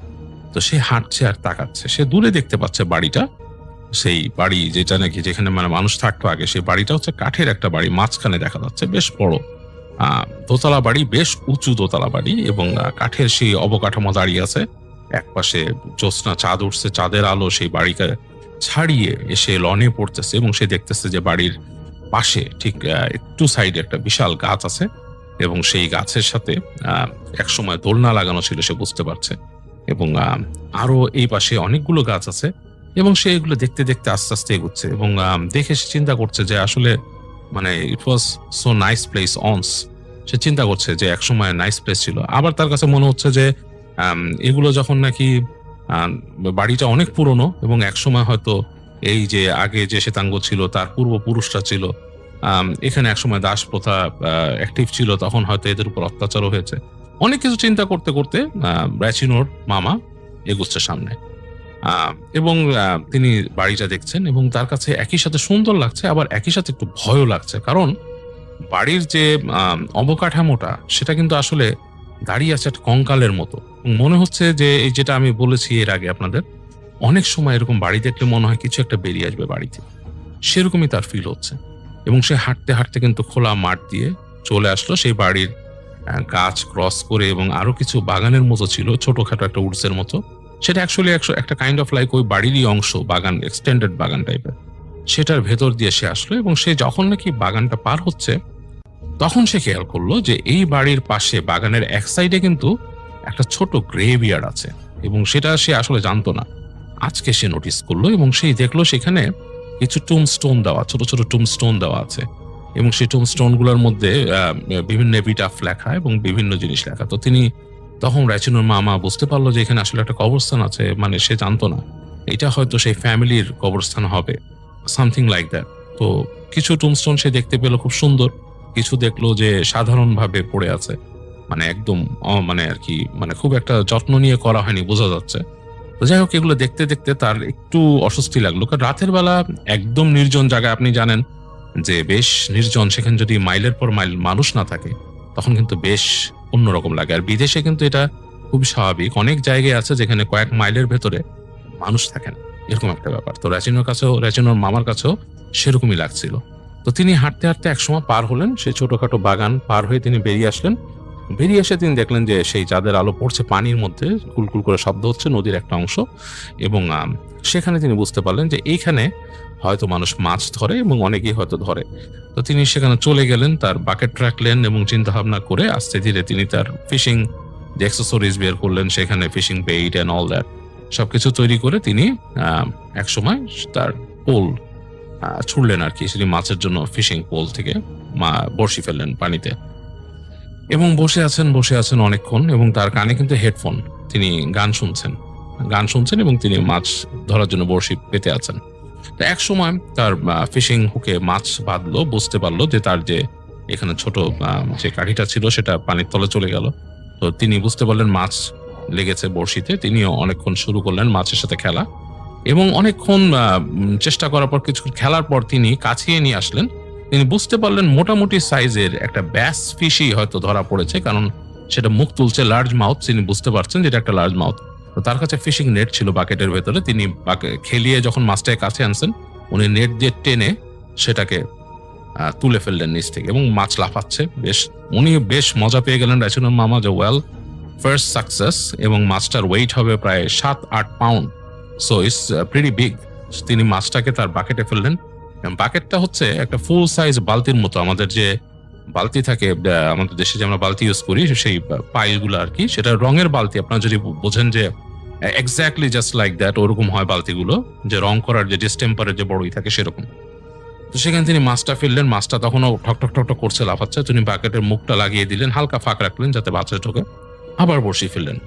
তো সে হাঁটছে আর তাকাচ্ছে, সে দূরে দেখতে পাচ্ছে বাড়িটা, সেই বাড়ি যেটা নাকি যেখানে মানে মানুষ থাকতো আগে, সেই বাড়িটা হচ্ছে কাঠের একটা বাড়ি, মাঝখানে দেখা যাচ্ছে বেশ বড় দোতলা বাড়ি, বেশ উঁচু দোতলা বাড়ি, এবং কাঠের সেই অবকাঠামো দাঁড়িয়ে আছে। একপাশে জ্যোৎস্না চাঁদ উঠছে, চাঁদের আলো সেই বাড়িকে ছাড়িয়ে এসে লনে পড়তেছে এবং সে দেখতেছে যে বাড়ির পাশে ঠিক একটু সাইডে একটা বিশাল গাছ আছে এবং সেই গাছের সাথে একসময় দোলনা লাগানো ছিল সে বুঝতে পারছে, এবং আরো এই পাশে অনেকগুলো গাছ আছে এবং সে এগুলো দেখতে দেখতে আস্তে আস্তে এগুচ্ছে এবং দেখে সে চিন্তা করছে যে আসলে মানে it was so nice place once. সে চিন্তা করছে যে একসময় নাইস প্লেস ছিল। আবার তার কাছে মনে হচ্ছে যে এগুলো যখন নাকি বাড়িটা অনেক পুরনো এবং একসময় হয়তো এই যে আগে যে শ্বেতাঙ্গ ছিল তার পূর্বপুরুষরা ছিল, এখানে একসময় দাস প্রথা অ্যাক্টিভ ছিল, তখন হয়তো এদের উপর অত্যাচারও হয়েছে। অনেক কিছু চিন্তা করতে করতে র্যাচিনোর মামা এগুচ্ছে সামনে এবং তিনি বাড়িটা দেখছেন এবং তার কাছে একই সাথে সুন্দর লাগছে, আবার একই সাথে একটু ভয়ও লাগছে। কারণ বাড়ির যে অবকাঠামোটা সেটা কিন্তু আসলে দাঁড়িয়ে আছে একটা কঙ্কালের মতো। মনে হচ্ছে যে এই যেটা আমি বলেছি এর আগে আপনাদের, অনেক সময় এরকম বাড়ি দেখলে মনে হয় কিছু একটা বেরিয়ে আসবে বাড়িতে, সেরকমই তার ফিল হচ্ছে। এবং সে হাঁটতে হাঁটতে কিন্তু খোলা মাঠ দিয়ে চলে আসলো সেই বাড়ির গাছ ক্রস করে, এবং আরো কিছু বাগানের মতো ছিল, ছোটখাটো একটা উডসের মতো। সেটা অ্যাকচুয়ালি একটা কাইন্ড অফ লাইক ওই বাড়িরই অংশ, বাগান, এক্সটেন্ডেড বাগান টাইপের। সেটার ভেতর দিয়ে সে আসলো এবং সে যখন নাকি বাগানটা পার হচ্ছে তখন সে খেয়াল করলো যে এই বাড়ির পাশে বাগানের এক সাইডে কিন্তু একটা ছোট গ্রেভিয়ার্ড আছে এবং সেটা সে আসলে জানতো না। আজকে সে নোটিস করলো এবং সেই দেখলো সেখানে কিছু টুমস্টোন দেওয়া, ছোট ছোট টুমস্টোন দেওয়া আছে এবং সেই টুমস্টোন গুলোর মধ্যে বিভিন্ন এপিটাফ লেখা এবং বিভিন্ন জিনিস লেখা। তো তিনি তখন র্যাচিনোর মামা বুঝতে পারলো যে এখানে আসলে একটা কবরস্থান আছে, মানে সে জানতো না এটা হয়তো সেই ফ্যামিলির কবরস্থান হবে, সামথিং লাইক দ্যাট। তো কিছু টুমস্টোন সে দেখতে পেলো খুব সুন্দর, কিছু দেখলো যে সাধারণভাবে পড়ে আছে, মানে একদম মানে আর কি, মানে খুব একটা যত্ন নিয়ে করা হয়নি বোঝা যাচ্ছে। তো যাই হোক, এগুলো দেখতে দেখতে তার একটু অস্বস্তি লাগলো, কারণ রাতের বেলা একদম নির্জন জায়গায়, আপনি জানেন যে বেশ নির্জন, সেখানে যদি মাইলের পর মাইল মানুষ না থাকে তখন কিন্তু বেশ অন্যরকম লাগে। আর বিদেশে কিন্তু এটা খুব স্বাভাবিক, অনেক জায়গায় আছে যেখানে কয়েক মাইলের ভেতরে মানুষ থাকে না, এরকম একটা ব্যাপার। তো র্যাচিনোর মামার কাছেও সেরকমই লাগছিল। তো তিনি হাঁটতে হাঁটতে একসময় পার হলেন সেই ছোটখাটো বাগান পার হয়ে তিনি বেরিয়ে আসলেন। বেরিয়ে এসে তিনি দেখলেন যে সেই চাঁদের আলো পড়ছে পানির মধ্যে, কুলকুল করে শব্দ হচ্ছে, নদীর একটা অংশ, এবং সেখানে তিনি বুঝতে পারলেন যে এইখানে হয়তো মানুষ মাছ ধরে এবং অনেকেই হয়তো ধরে। তো তিনি সেখানে চলে গেলেন, তার বাকেট রাখলেন এবং চিন্তা ভাবনা করে আস্তে ধীরে তিনি তার ফিশিং যে অ্যাক্সেসরিজ বের করলেন, সেখানে fishing bait and all that সবকিছু তৈরি করে তিনি একসময় তার পোল ছুড়লেন আর কি, সেটি মাছের জন্য ফিশিং পোল থেকে বড়শি ফেললেন পানিতে এবং বসে আছেন অনেকক্ষণ, এবং তার কানে কিন্তু হেডফোন, তিনি গান শুনছেন এবং তিনি মাছ ধরার জন্য বড়শি পেতে আছেন। তো এক সময় তার ফিশিং হুকে মাছ বাঁধলো, বুঝতে পারলো যে তার যে এখানে ছোট যে কাঠিটা ছিল সেটা পানির তলে চলে গেল। তো তিনি বুঝতে পারলেন মাছ লেগেছে বড়শিতে, তিনিও অনেকক্ষণ শুরু করলেন মাছের সাথে খেলা, এবং অনেকক্ষণ চেষ্টা করার পর, কিছু খেলার পর তিনি কাছিয়ে নিয়ে আসলেন। তিনি বুঝতে পারলেন মোটামুটি সাইজের একটা ব্যাস ফিশই হয়তো ধরা পড়েছে, কারণ সেটা মুখ তুলছে, লার্জ মাউথ, তিনি বুঝতে পারছেন যেটা একটা লার্জ মাউথ। তো তার কাছে ফিশিং নেট ছিল বাকেটের ভেতরে, তিনি খেলিয়ে যখন মাছটাকে কাছে আনছেন, উনি নেট দিয়ে টেনে সেটাকে তুলে ফেললেন নিচ থেকে এবং মাছ লাফাচ্ছে। উনি বেশ মজা পেয়ে গেলেন র্যাচিনোর মামা, যে ওয়েল, ফার্স্ট সাকসেস, এবং মাছটার ওয়েট হবে প্রায় 7-8 pound, so it's pretty big. তিনি মাছটাকে তার বাকেটে ফেললেন। বাকেটটা হচ্ছে একটা ফুল সাইজ বালতির মতো, আমাদের যে বালতি থাকে আমাদের দেশে যে আমরা বালতি ইউজ করি সেই পাইলগুলো আর কি, সেটা রঙের বালতি, আপনারা যদি বোঝেন যে এক্স্যাক্টলি জাস্ট লাইক দ্যাট, ওরকম হয় বালতিগুলো, যে রং করার যে ডিস্টেম্পারের যে বড়ই থাকে সেরকম। তো সেখানে তিনি মাছটা ফেললেন, মাছটা তখনও ঠক ঠক ঠক ঠক করছে, লাফাচ্ছে। তিনি বাকেটের মুখটা লাগিয়ে দিলেন, হালকা ফাঁক রাখলেন যাতে বাচ্চা ঢোকে, আবার বসে ফেললেন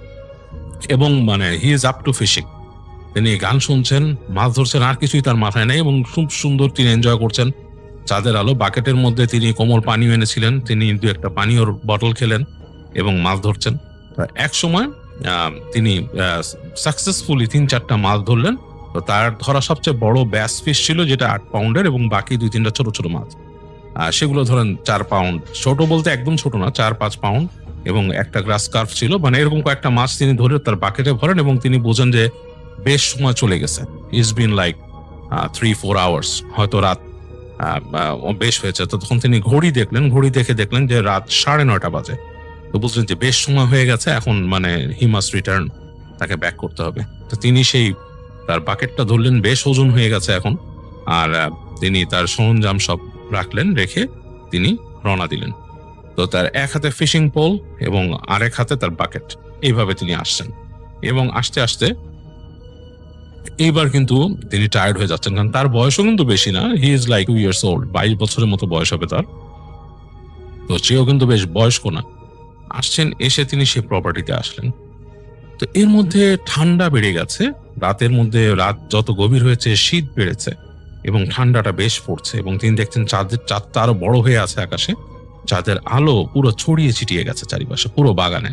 এবং মানে he is up to fishing. তিনি গান শুনছেন, মাছ ধরছেন, আর কিছুই তার মাথায় নেই, এবং খুব সুন্দর তিনি এনজয় করছেন চাঁদের আলো। বাকেটের মধ্যে তিনি কোমল পানি এনেছিলেন, তিনি 2-1টা পানীয়র বটল খেলেন এবং মাছ ধরছেন। এক সময় তিনি সাকসেসফুলি 3-4টা মাছ ধরলেন। তো তার ধরা সবচেয়ে বড় ব্যাস ফিশ ছিল, যেটা 8 পাউন্ডের, এবং বাকি 2-3টা ছোট ছোট মাছ, সেগুলো ধরেন 4 পাউন্ড, ছোট বলতে একদম ছোট না, 4-5 পাউন্ড, এবং একটা গ্রাস কার্প ছিল। মানে এরকম কয়েকটা মাছ তিনি ধরে তার বাকেটে ভরেন এবং তিনি বোঝেন যে বেশ সময় চলে গেছে, ইটস বিন লাইক 3-4 আওয়ার্স, হয়তো রাত বেশ হয়েছে। তো তখন তিনি ঘড়ি দেখলেন যে রাত 9:30 বাজে। তো বুঝলেন যে বেশ সময় হয়ে গেছে, এখন মানে হি মাস্ট রিটার্ন তাকে ব্যাক করতে হবে। তো তিনি সেই তার বাকেটটা ধরলেন, বেশ ওজন হয়ে গেছে এখন। আর তিনি তার সরঞ্জাম সব রাখলেন, রেখে তিনি রওনা দিলেন। তো তার এক হাতে ফিশিং পোল এবং আরেক হাতে তার বাকেট, এইভাবে তিনি আসছেন। এবং আস্তে আস্তে এইবার কিন্তু তিনি টায়ার্ড হয়ে যাচ্ছেন, কারণ তার বয়সও কিন্তু বেশি না, he is like 2 years old, 22 বছরের মতো বয়স হবে তার। তো সেও কিন্তু বেশ বয়স্ক না। আসছেন, এসে তিনি সেই প্রপার্টিতে আসলেন। তো এর মধ্যে ঠান্ডা বেড়ে গেছে, রাতের মধ্যে রাত যত গভীর হয়েছে শীত বেড়েছে এবং ঠান্ডাটা বেশ পড়ছে। এবং তিনি দেখছেন চাঁদটা আরো বড় হয়ে আছে আকাশে, চাঁদের আলো পুরো ছড়িয়ে ছিটিয়ে গেছে চারিপাশে, পুরো বাগানে।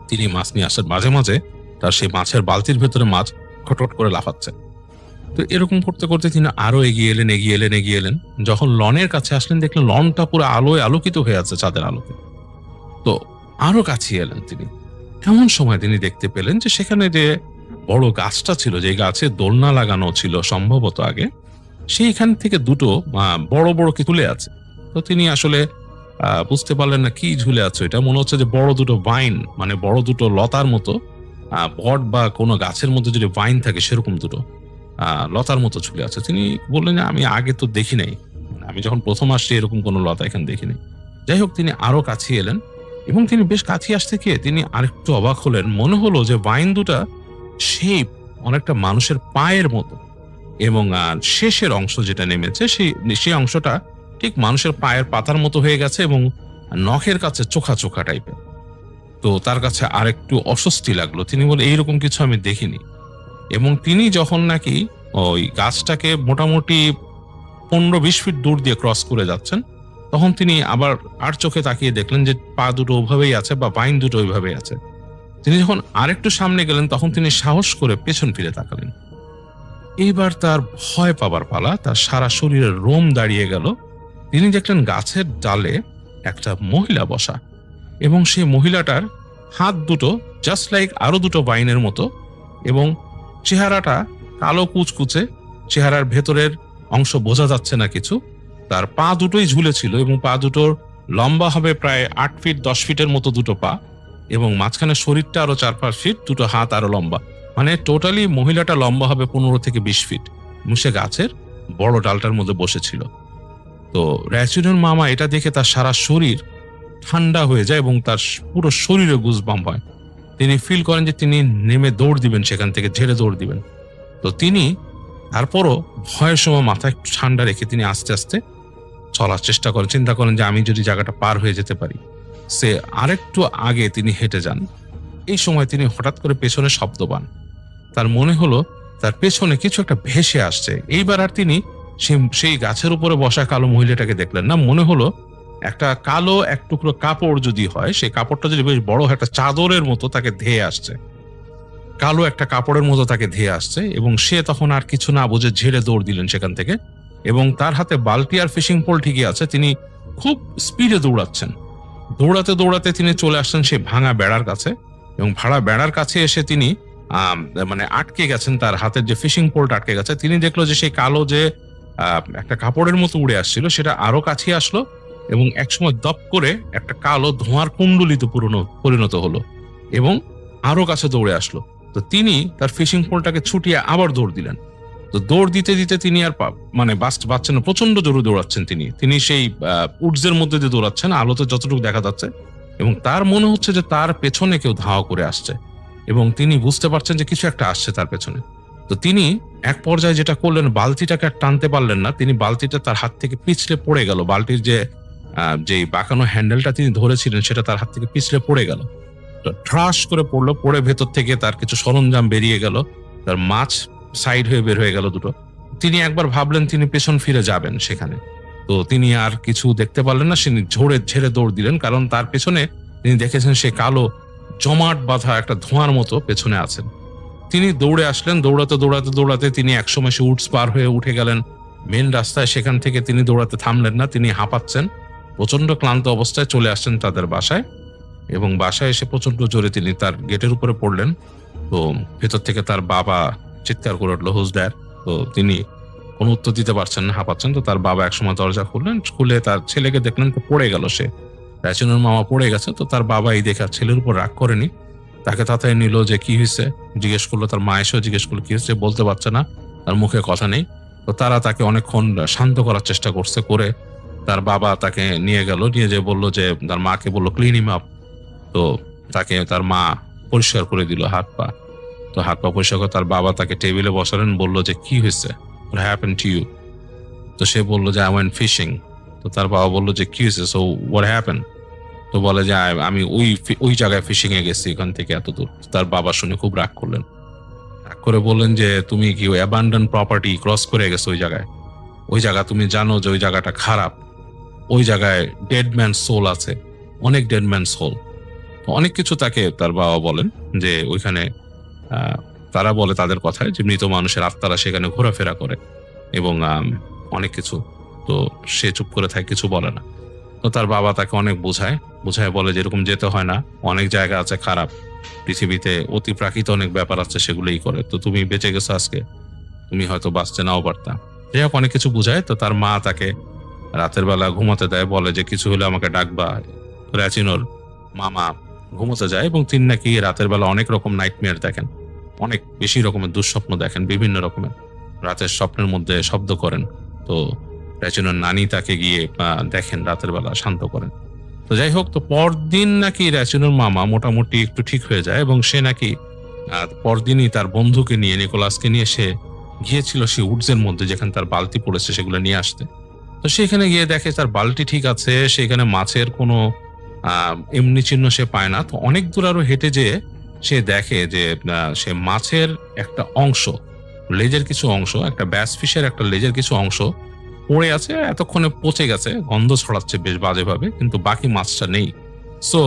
তিনি মাছ নিয়ে আসেন, মাঝে মাঝে তার সেই মাছের বালতির ভেতরে মাছ খটখট করে লাফাচ্ছে। তো এরকম করতে করতে তিনি আরো এগিয়ে এলেন। যখন লনের কাছে আসলেন, দেখলেন লনটা পুরো আলোয় আলোকিত হয়ে আছে চাঁদের আলোতে। তো আরো কাছে এলেন তিনি। এমন সময় তিনি দেখতে পেলেন যে সেখানে যে বড় গাছটা ছিল, যে গাছে দোলনা লাগানো ছিল সম্ভবত আগে, সেইখান থেকে দুটো বড় বড় কি ঝুলে আছে। তো তিনি আসলে বুঝতে পারলেন না কি ঝুলে আছে, এটা মনে হচ্ছে যে বড় দুটো ভাইন, মানে বড় দুটো লতার মতো, বট বা কোনো গাছের মধ্যে যদি ভাইন থাকে সেরকম দুটো লতার মতো ঝুলে আছে। তিনি বললেন, আমি আগে তো দেখি নাই, আমি যখন প্রথম আসছি এরকম কোনো লতা এখানে দেখি নাই। যাই হোক, তিনি আরো কাছে এলেন এবং তিনি বেশ কাছে আসতে গিয়ে তিনি আরেকটু অবাক হলেন। মনে হলো যে ভাইন দুটা শেপ অনেকটা মানুষের পায়ের মতো, এবং শেষের অংশ যেটা নেমেছে সেই অংশটা ঠিক মানুষের পায়ের পাতার মতো হয়ে গেছে এবং নখের কাছে চোখা চোখা টাইপের। তো তার কাছে আরেকটু অস্বস্তি লাগলো। তিনি বলে, এইরকম কিছু আমি দেখিনি। এবং তিনি যখন নাকি ওই গাছটাকে মোটামুটি 15-20 ফিট দূর দিয়ে ক্রস করে যাচ্ছেন, তখন তিনি আবার আর চোখে তাকিয়ে দেখলেন যে পা দুটো ওইভাবেই আছে বা বাইন দুটো ওইভাবেই আছে। তিনি যখন আরেকটু সামনে গেলেন, তখন তিনি সাহস করে পেছন ফিরে তাকালেন। এইবার তার ভয় পাবার পালা, তার সারা শরীরের রোম দাঁড়িয়ে গেল। তিনি দেখলেন গাছের ডালে একটা মহিলা বসা, এবং সেই মহিলাটার হাত দুটো জাস্ট লাইক আরো দুটো বাইনের মতো, এবং চেহারাটা কালো কুচকুচে, চেহারার ভেতরের অংশ বোঝা যাচ্ছে না কিছু। তার পা দুটোই ঝুলেছিল এবং পা দুটোর লম্বা হবে প্রায় 8 ফিট 10 ফিটের মতো দুটো পা, এবং মাঝখানে শরীরটা আরো 4-5 ফিট, দুটো হাত আরো লম্বা, মানে টোটালি মহিলাটা লম্বা হবে 15 থেকে 20 ফিট। মুসে গাছের বড় ডালটার মধ্যে বসেছিল। তো র্যাচুনের মামা এটা দেখে তার সারা শরীর ঠান্ডা হয়ে যায় এবং তার পুরো শরীরে গুজবাম্প হয়। তিনি ফিল করেন যে তিনি নেমে দৌড় দিবেন, সেখান থেকে ঝেড়ে দৌড় দিবেন। তো তিনি তারপরও ভয়ের সময় মাথা একটু ঠান্ডা রেখে তিনি আস্তে আস্তে চলার চেষ্টা করেন। চিন্তা করেন যে আমি যদি জায়গাটা পার হয়ে যেতে পারি। সে আরেকটু আগে তিনি হেঁটে যান। এই সময় তিনি হঠাৎ করে পেছনে শব্দ পান। তার মনে হলো তার পেছনে কিছু একটা ভেসে আসছে। এইবার আর তিনি সেই গাছের উপরে বসা কালো মহিলাটাকে দেখলেন না। মনে হলো একটা কালো এক টুকরো কাপড় যদি হয়, সেই কাপড়টা যদি বেশ বড় একটা চাদরের মতো তাকে ধেয়ে আসছে, কালো একটা কাপড়ের মতো তাকে ধেয়ে আসছে। এবং সে তখন আর কিছু না বুঝে ঝেড়ে দৌড় দিলেন সেখান থেকে। এবং তার হাতে বালতি আর ফিশিং পোল ঠিকই আছে। তিনি খুব স্পিডে দৌড়াচ্ছেন। দৌড়াতে দৌড়াতে তিনি চলে আসছেন সেই ভাঙা বেড়ার কাছে, এবং ভাড়া বেড়ার কাছে এসে তিনি মানে আটকে গেছেন, তার হাতের যে ফিশিং পোলটা আটকে গেছে। তিনি দেখলো যে সেই কালো যে একটা কাপড়ের মতো উড়ে আসছিল সেটা আরো কাছে আসলো, এবং একসময় দপ করে একটা কালো ধোঁয়ার কুণ্ডলিতে পরিণত হলো এবং আরো কাছে দৌড়ে আসলো। তো তিনি তার ফিশিং পোলটাকে ছুটিয়ে আবার দৌড় দিলেন। তো দৌড় দিতে দিতে তিনি আর মানে বাঁচছেন না, প্রচন্ড জোরে দৌড়াচ্ছেন তিনি সেই উডসের মধ্যে দিয়ে দৌড়াচ্ছেন, আলোতে যতটুকু দেখা যাচ্ছে। এবং তার মনে হচ্ছে যে তার পেছনে কেউ ধাওয়া করে আসছে, এবং তিনি বুঝতে পারছেন যে কিছু একটা আসছে তার পেছনে। তো তিনি এক পর্যায়ে যেটা করলেন, বালতিটাকে আর টানতে পারলেন না। তিনি বালতিটা তার হাত থেকে পিছলে পড়ে গেল। বালতির যে বাঁকানো হ্যান্ডেলটা তিনি ধরেছিলেন সেটা তার হাত থেকে পিছলে পড়ে গেল। তো ঠাস করে পড়লো, পড়ে ভেতর থেকে তার কিছু সরঞ্জাম বেরিয়ে গেল, তার মাছ সাইড হয়ে বের হয়ে গেল দুটো। তিনি একবার ভাবলেন তিনি পেছন ফিরে যাবেন সেখানে। তো তিনি আর কিছু দেখতে পারলেন না, তিনি ঝেড়ে দৌড় দিলেন, কারণ তার পেছনে তিনি দেখেছেন সে কালো জমাট বাঁধা একটা ধোঁয়ার মতো পেছনে আছেন। তিনি দৌড়ে আসলেন। দৌড়াতে দৌড়াতে দৌড়াতে তিনি একসময় সে উডস পার হয়ে উঠে গেলেন মেন রাস্তায়। সেখান থেকে তিনি দৌড়াতে থামলেন না, তিনি হাঁপাচ্ছেন, প্রচন্ড ক্লান্ত অবস্থায় চলে আসছেন তাদের বাসায়। এবং বাসায় এসে প্রচন্ড জোরে তিনি তার গেটের উপরে পড়লেন। তো ভেতর থেকে তার বাবা চিৎকার করে উঠলো, হুজ দ্যাট? তো তিনি কোনো উত্তর দিতে পারছেন না, হাঁপাচ্ছেন। তো তার বাবা একসময় দরজা খুললেন, খুলে তার ছেলেকে দেখলেন তো পড়ে গেল, সে র্যাচুনের মামা পড়ে গেছে। তো তার বাবা এই দেখা ছেলের উপর রাগ করেনি, তাকে তাড়াতাড়ি নিল যে কি হয়েছে, জিজ্ঞেস করলো, তার মা এসেও জিজ্ঞেস করলো কি হয়েছে, বলতে পারছে না, তার মুখে কথা নেই। তো তারা তাকে অনেকক্ষণ শান্ত করার চেষ্টা করছে, করে তার বাবা তাকে নিয়ে গেল, নিয়ে যে বললো যে তার মাকে বললো ক্লিন হিম আপ। তো তাকে তার মা পরিষ্কার করে দিল হাত পা। তো হাত পা পরিষ্কার করে তার বাবা তাকে টেবিলে বসালেন, বললো যে কি হয়েছে, what happened to you? তো সে বললো যে I went fishing। তো তার বাবা বললো যে কি হয়েছে, so what happened? তো বলে যে আমি ওই জায়গায় ফিশিং এ গেছি, ওখান থেকে এত দূর। তার বাবা শুনে খুব রাগ করলেন, রাগ করে বললেন যে তুমি কি অ্যাবান্ডন প্রপার্টি ক্রস করে গেছো ওই জায়গা তুমি জানো যে ওই জায়গাটা খারাপ, ওই জায়গায় ডেড ম্যান সোল আছে, অনেক ডেড ম্যান সোল। অনেক কিছু তাকে তার বাবা বলেন যে ওইখানে তারা বলে তাদের কথায় যে মৃত মানুষের আত্মারা সেখানে ঘোরাফেরা করে এবং অনেক কিছু। তো সে চুপ করে থাকে, কিছু বলে না। তো তার বাবা তাকে অনেক বোঝায় বলে যে এরকম যেতে হয় না, অনেক জায়গা আছে খারাপ, পৃথিবীতে অতি প্রাকৃত অনেক ব্যাপার আছে, সেগুলোই করে। তো তুমি বেঁচে গেছো আজকে, তুমি হয়তো বাঁচতে নাও পারতা। যাই হোক, অনেক কিছু বুঝায়। তো তার মা তাকে রাতের বেলা ঘুমাতে দেয়, বলে যে কিছু হলে আমাকে ডাকবা। র্যাচিনোর মামা ঘুমোতে যায় এবং তিনি নাকি রাতের বেলা অনেক রকম নাইটমেয়ার দেখেন, অনেক বেশি রকমের দুঃস্বপ্ন দেখেন, বিভিন্ন রকমের রাতের স্বপ্নের মধ্যে শব্দ করেন। তো র্যাচিনোর নানি তাকে গিয়ে দেখেন রাতের বেলা, শান্ত করেন। তো যাই হোক, তো পরদিন নাকি র্যাচিনোর মামা মোটামুটি একটু ঠিক হয়ে যায় এবং সে নাকি পরদিনই তার বন্ধুকে নিয়ে, নিকোলাসকে নিয়ে সে গিয়েছিল সেই উডসের মধ্যে যেখানে তার বালতি পড়েছে সেগুলো নিয়ে আসতে। তো সেখানে গিয়ে দেখে তার বালতি ঠিক আছে, সেখানে মাছের কোনো এমনি চিহ্ন সে পায় না। তো অনেক দূর আরো হেঁটে যেয়ে সে দেখে যে সে মাছের একটা অংশ, লেজের কিছু অংশ, একটা ব্যাস ফিশের একটা লেজের কিছু অংশ পড়ে আছে, এতক্ষণে পচে গেছে, গন্ধ ছড়াচ্ছে বেশ বাজেভাবে, কিন্তু বাকি মাছটা নেই। সো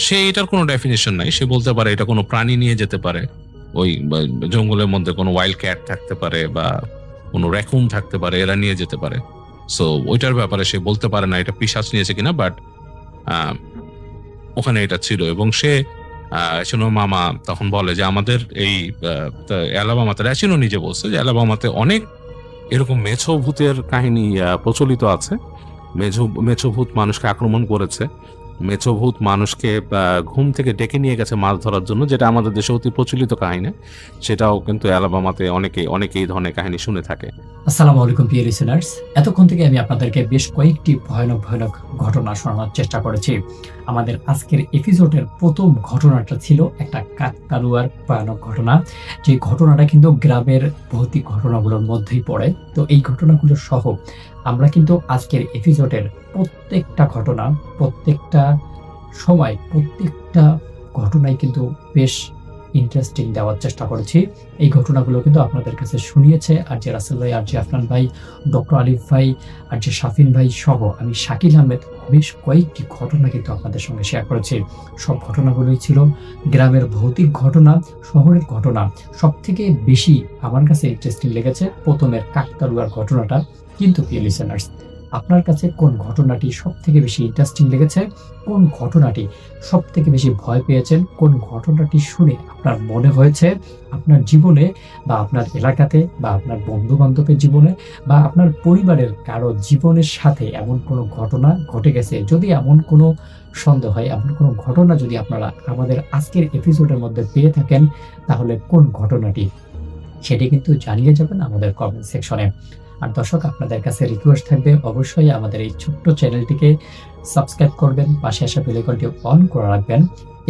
সে এটার কোনো ডেফিনেশন নাই, সে বলতে পারে এটা কোনো প্রাণী নিয়ে যেতে পারে, ওই জঙ্গলের মধ্যে কোনো ওয়াইল্ড ক্যাট থাকতে পারে বা কোনো র্যাকুন থাকতে পারে, এরা নিয়ে যেতে পারে। সো ওইটার ব্যাপারে সে বলতে পারে না এটা পিশাচ নিয়েছে কিনা, বাট ওখানে এটা ছিল। এবং সে র্যাচিনোর মামা তখন বলে যে আমাদের এই অ্যালাবামাতে, র্যাচিনো নিজে বলছে যে অ্যালাবামাতে অনেক এরকম মেছো ভূতের কাহিনী প্রচলিত আছে। মেছো ভূত মানুষকে আক্রমণ করেছে, মেছো ভূত মানুষকে ঘুম থেকে ডেকে নিয়ে গেছে মাছ ধরার জন্য, যেটা আমাদের দেশে অতি প্রচলিত কাহিনী। সেটাও কিন্তু অ্যালাবামাতে অনেকে এই ধরনের কাহিনী শুনে থাকে। আসসালামু আলাইকুম প্রিয় লিসেনার্স, এতক্ষণ থেকে আমি আপনাদেরকে বেশ কয়েকটি ভয়ানক ঘটনা শোনানোর চেষ্টা করেছি। আমাদের আজকের এপিসোডের প্রথম ঘটনাটা ছিল একটা কাকতাড়ুয়ার ভয়ানক ঘটনা, যে ঘটনাটা কিন্তু গ্রামের ভৌতিক ঘটনাগুলোর মধ্যেই পড়ে। তো এই ঘটনাগুলো সহ আমরা কিন্তু আজকের এপিসোডের প্রত্যেকটা ঘটনা, প্রত্যেকটা সময়, প্রত্যেকটা ঘটনায় কিন্তু বেশ ইন্টারেস্টিং দেওয়ার চেষ্টা করেছি। এই ঘটনাগুলো কিন্তু আপনাদের কাছে শুনিয়েছে আর যে রাসেল ভাই, আর যে আফনান ভাই, ডক্টর আলিফ ভাই, আর যে শাফিন ভাই সহ আমি শাকিল আহমেদ বেশ কয়েকটি ঘটনা কিন্তু আপনাদের সঙ্গে শেয়ার করেছি। সব ঘটনাগুলোই ছিল গ্রামের ভৌতিক ঘটনা, শহরের ঘটনা। সব থেকে বেশি আমার কাছে ইন্টারেস্টিং লেগেছে প্রথমের কাকতাড়ুয়ার ঘটনাটা। কিন্তু প্রিয় লিসেনার্স, আপনার কাছে কোন ঘটনাটি সব থেকে বেশি ইন্টারেস্টিং লেগেছে, কোন ঘটনাটি সব থেকে বেশি ভয় পেয়েছেন, কোন ঘটনাটি শুনে আপনার মনে হয়েছে আপনার জীবনে বা আপনার এলাকাতে বা আপনার বন্ধু বান্ধবের জীবনে বা আপনার পরিবারের কারো জীবনের সাথে এমন কোনো ঘটনা ঘটে গেছে? যদি এমন কোনো সন্দেহ হয়, এমন কোনো ঘটনা যদি আপনারা আমাদের আজকের এপিসোডের মধ্যে পেয়ে থাকেন, তাহলে কোন ঘটনাটি সেটি কিন্তু জানিয়ে যাবেন আমাদের কমেন্ট সেকশনে। আর দর্শক, আপনাদের কাছে রিকোয়েস্ট থাকবে অবশ্যই আমাদের এই ছোট্ট চ্যানেলটিকে সাবস্ক্রাইব করবেন, পাশে আসা বেল আইকনটি অন করে রাখবেন।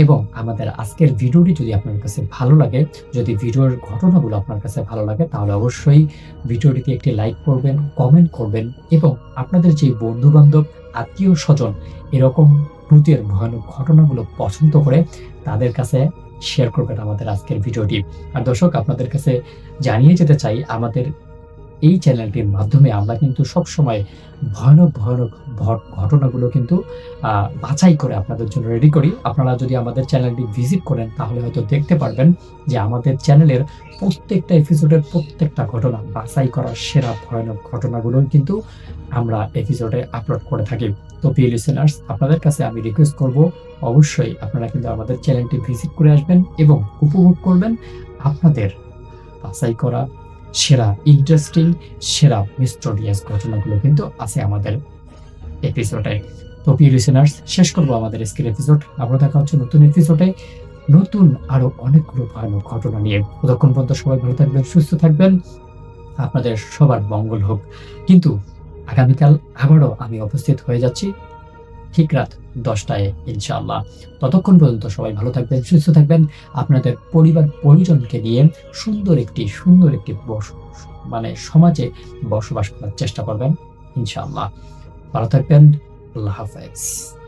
এবং আমাদের আজকের ভিডিওটি যদি আপনার কাছে ভালো লাগে, যদি ভিডিওর ঘটনাগুলো আপনার কাছে ভালো লাগে, তাহলে অবশ্যই ভিডিওটিতে একটি লাইক করবেন, কমেন্ট করবেন এবং আপনাদের যে বন্ধু বান্ধব, আত্মীয় স্বজন এরকম ভূতের ভয়ানক ঘটনাগুলো পছন্দ করে তাদের কাছে শেয়ার করবেন আমাদের আজকের ভিডিওটি। আর দর্শক, আপনাদের কাছে জানিয়ে যেতে চাই, আমাদের এই চ্যানেলটির মাধ্যমে আমরা কিন্তু সবসময় ভয়ানক ঘটনাগুলো কিন্তু বাছাই করে আপনাদের জন্য রেডি করি। আপনারা যদি আমাদের চ্যানেলটি ভিজিট করেন তাহলে হয়তো দেখতে পারবেন যে আমাদের চ্যানেলের প্রত্যেকটা এপিসোডের প্রত্যেকটা ঘটনা বাছাই করা সেরা ভয়ানক ঘটনাগুলো কিন্তু আমরা এপিসোডে আপলোড করে থাকি। তো প্রিয় লিসেনার্স, আপনাদের কাছে আমি রিকোয়েস্ট করব অবশ্যই আপনারা কিন্তু আমাদের চ্যানেলটি ভিজিট করে আসবেন এবং উপভোগ করবেন আপনাদের বাছাই করা সেরা ইন্টারেস্টিং, সেরা মিস্টেরিয়াস ঘটনাগুলো কিন্তু আছে আমাদের এপিসোডে। তো প্রিয় লিসেনার্স, শেষ করবো আমাদের আজকের এপিসোড। আবার দেখা হচ্ছে নতুন এপিসোডে। নতুন আরো অনেকগুলো ভয়ানক ঘটনা নিয়ে। ততক্ষণ পর্যন্ত সবাই ভালো থাকবেন, সুস্থ থাকবেন, আপনাদের সবার মঙ্গল হোক। কিন্তু আগামীকাল আবারও আমি উপস্থিত হয়ে যাচ্ছি ঠিক রাত 10টায় ইনশাআল্লাহ। ততক্ষণ পর্যন্ত সবাই ভালো থাকবেন, সুস্থ থাকবেন, আপনাদের পরিবার পরিজনকে নিয়ে সুন্দর একটি সমাজে বসবাস করার চেষ্টা করবেন ইনশাআল্লাহ। ভালো থাকবেন। আল্লাহ হাফেজ।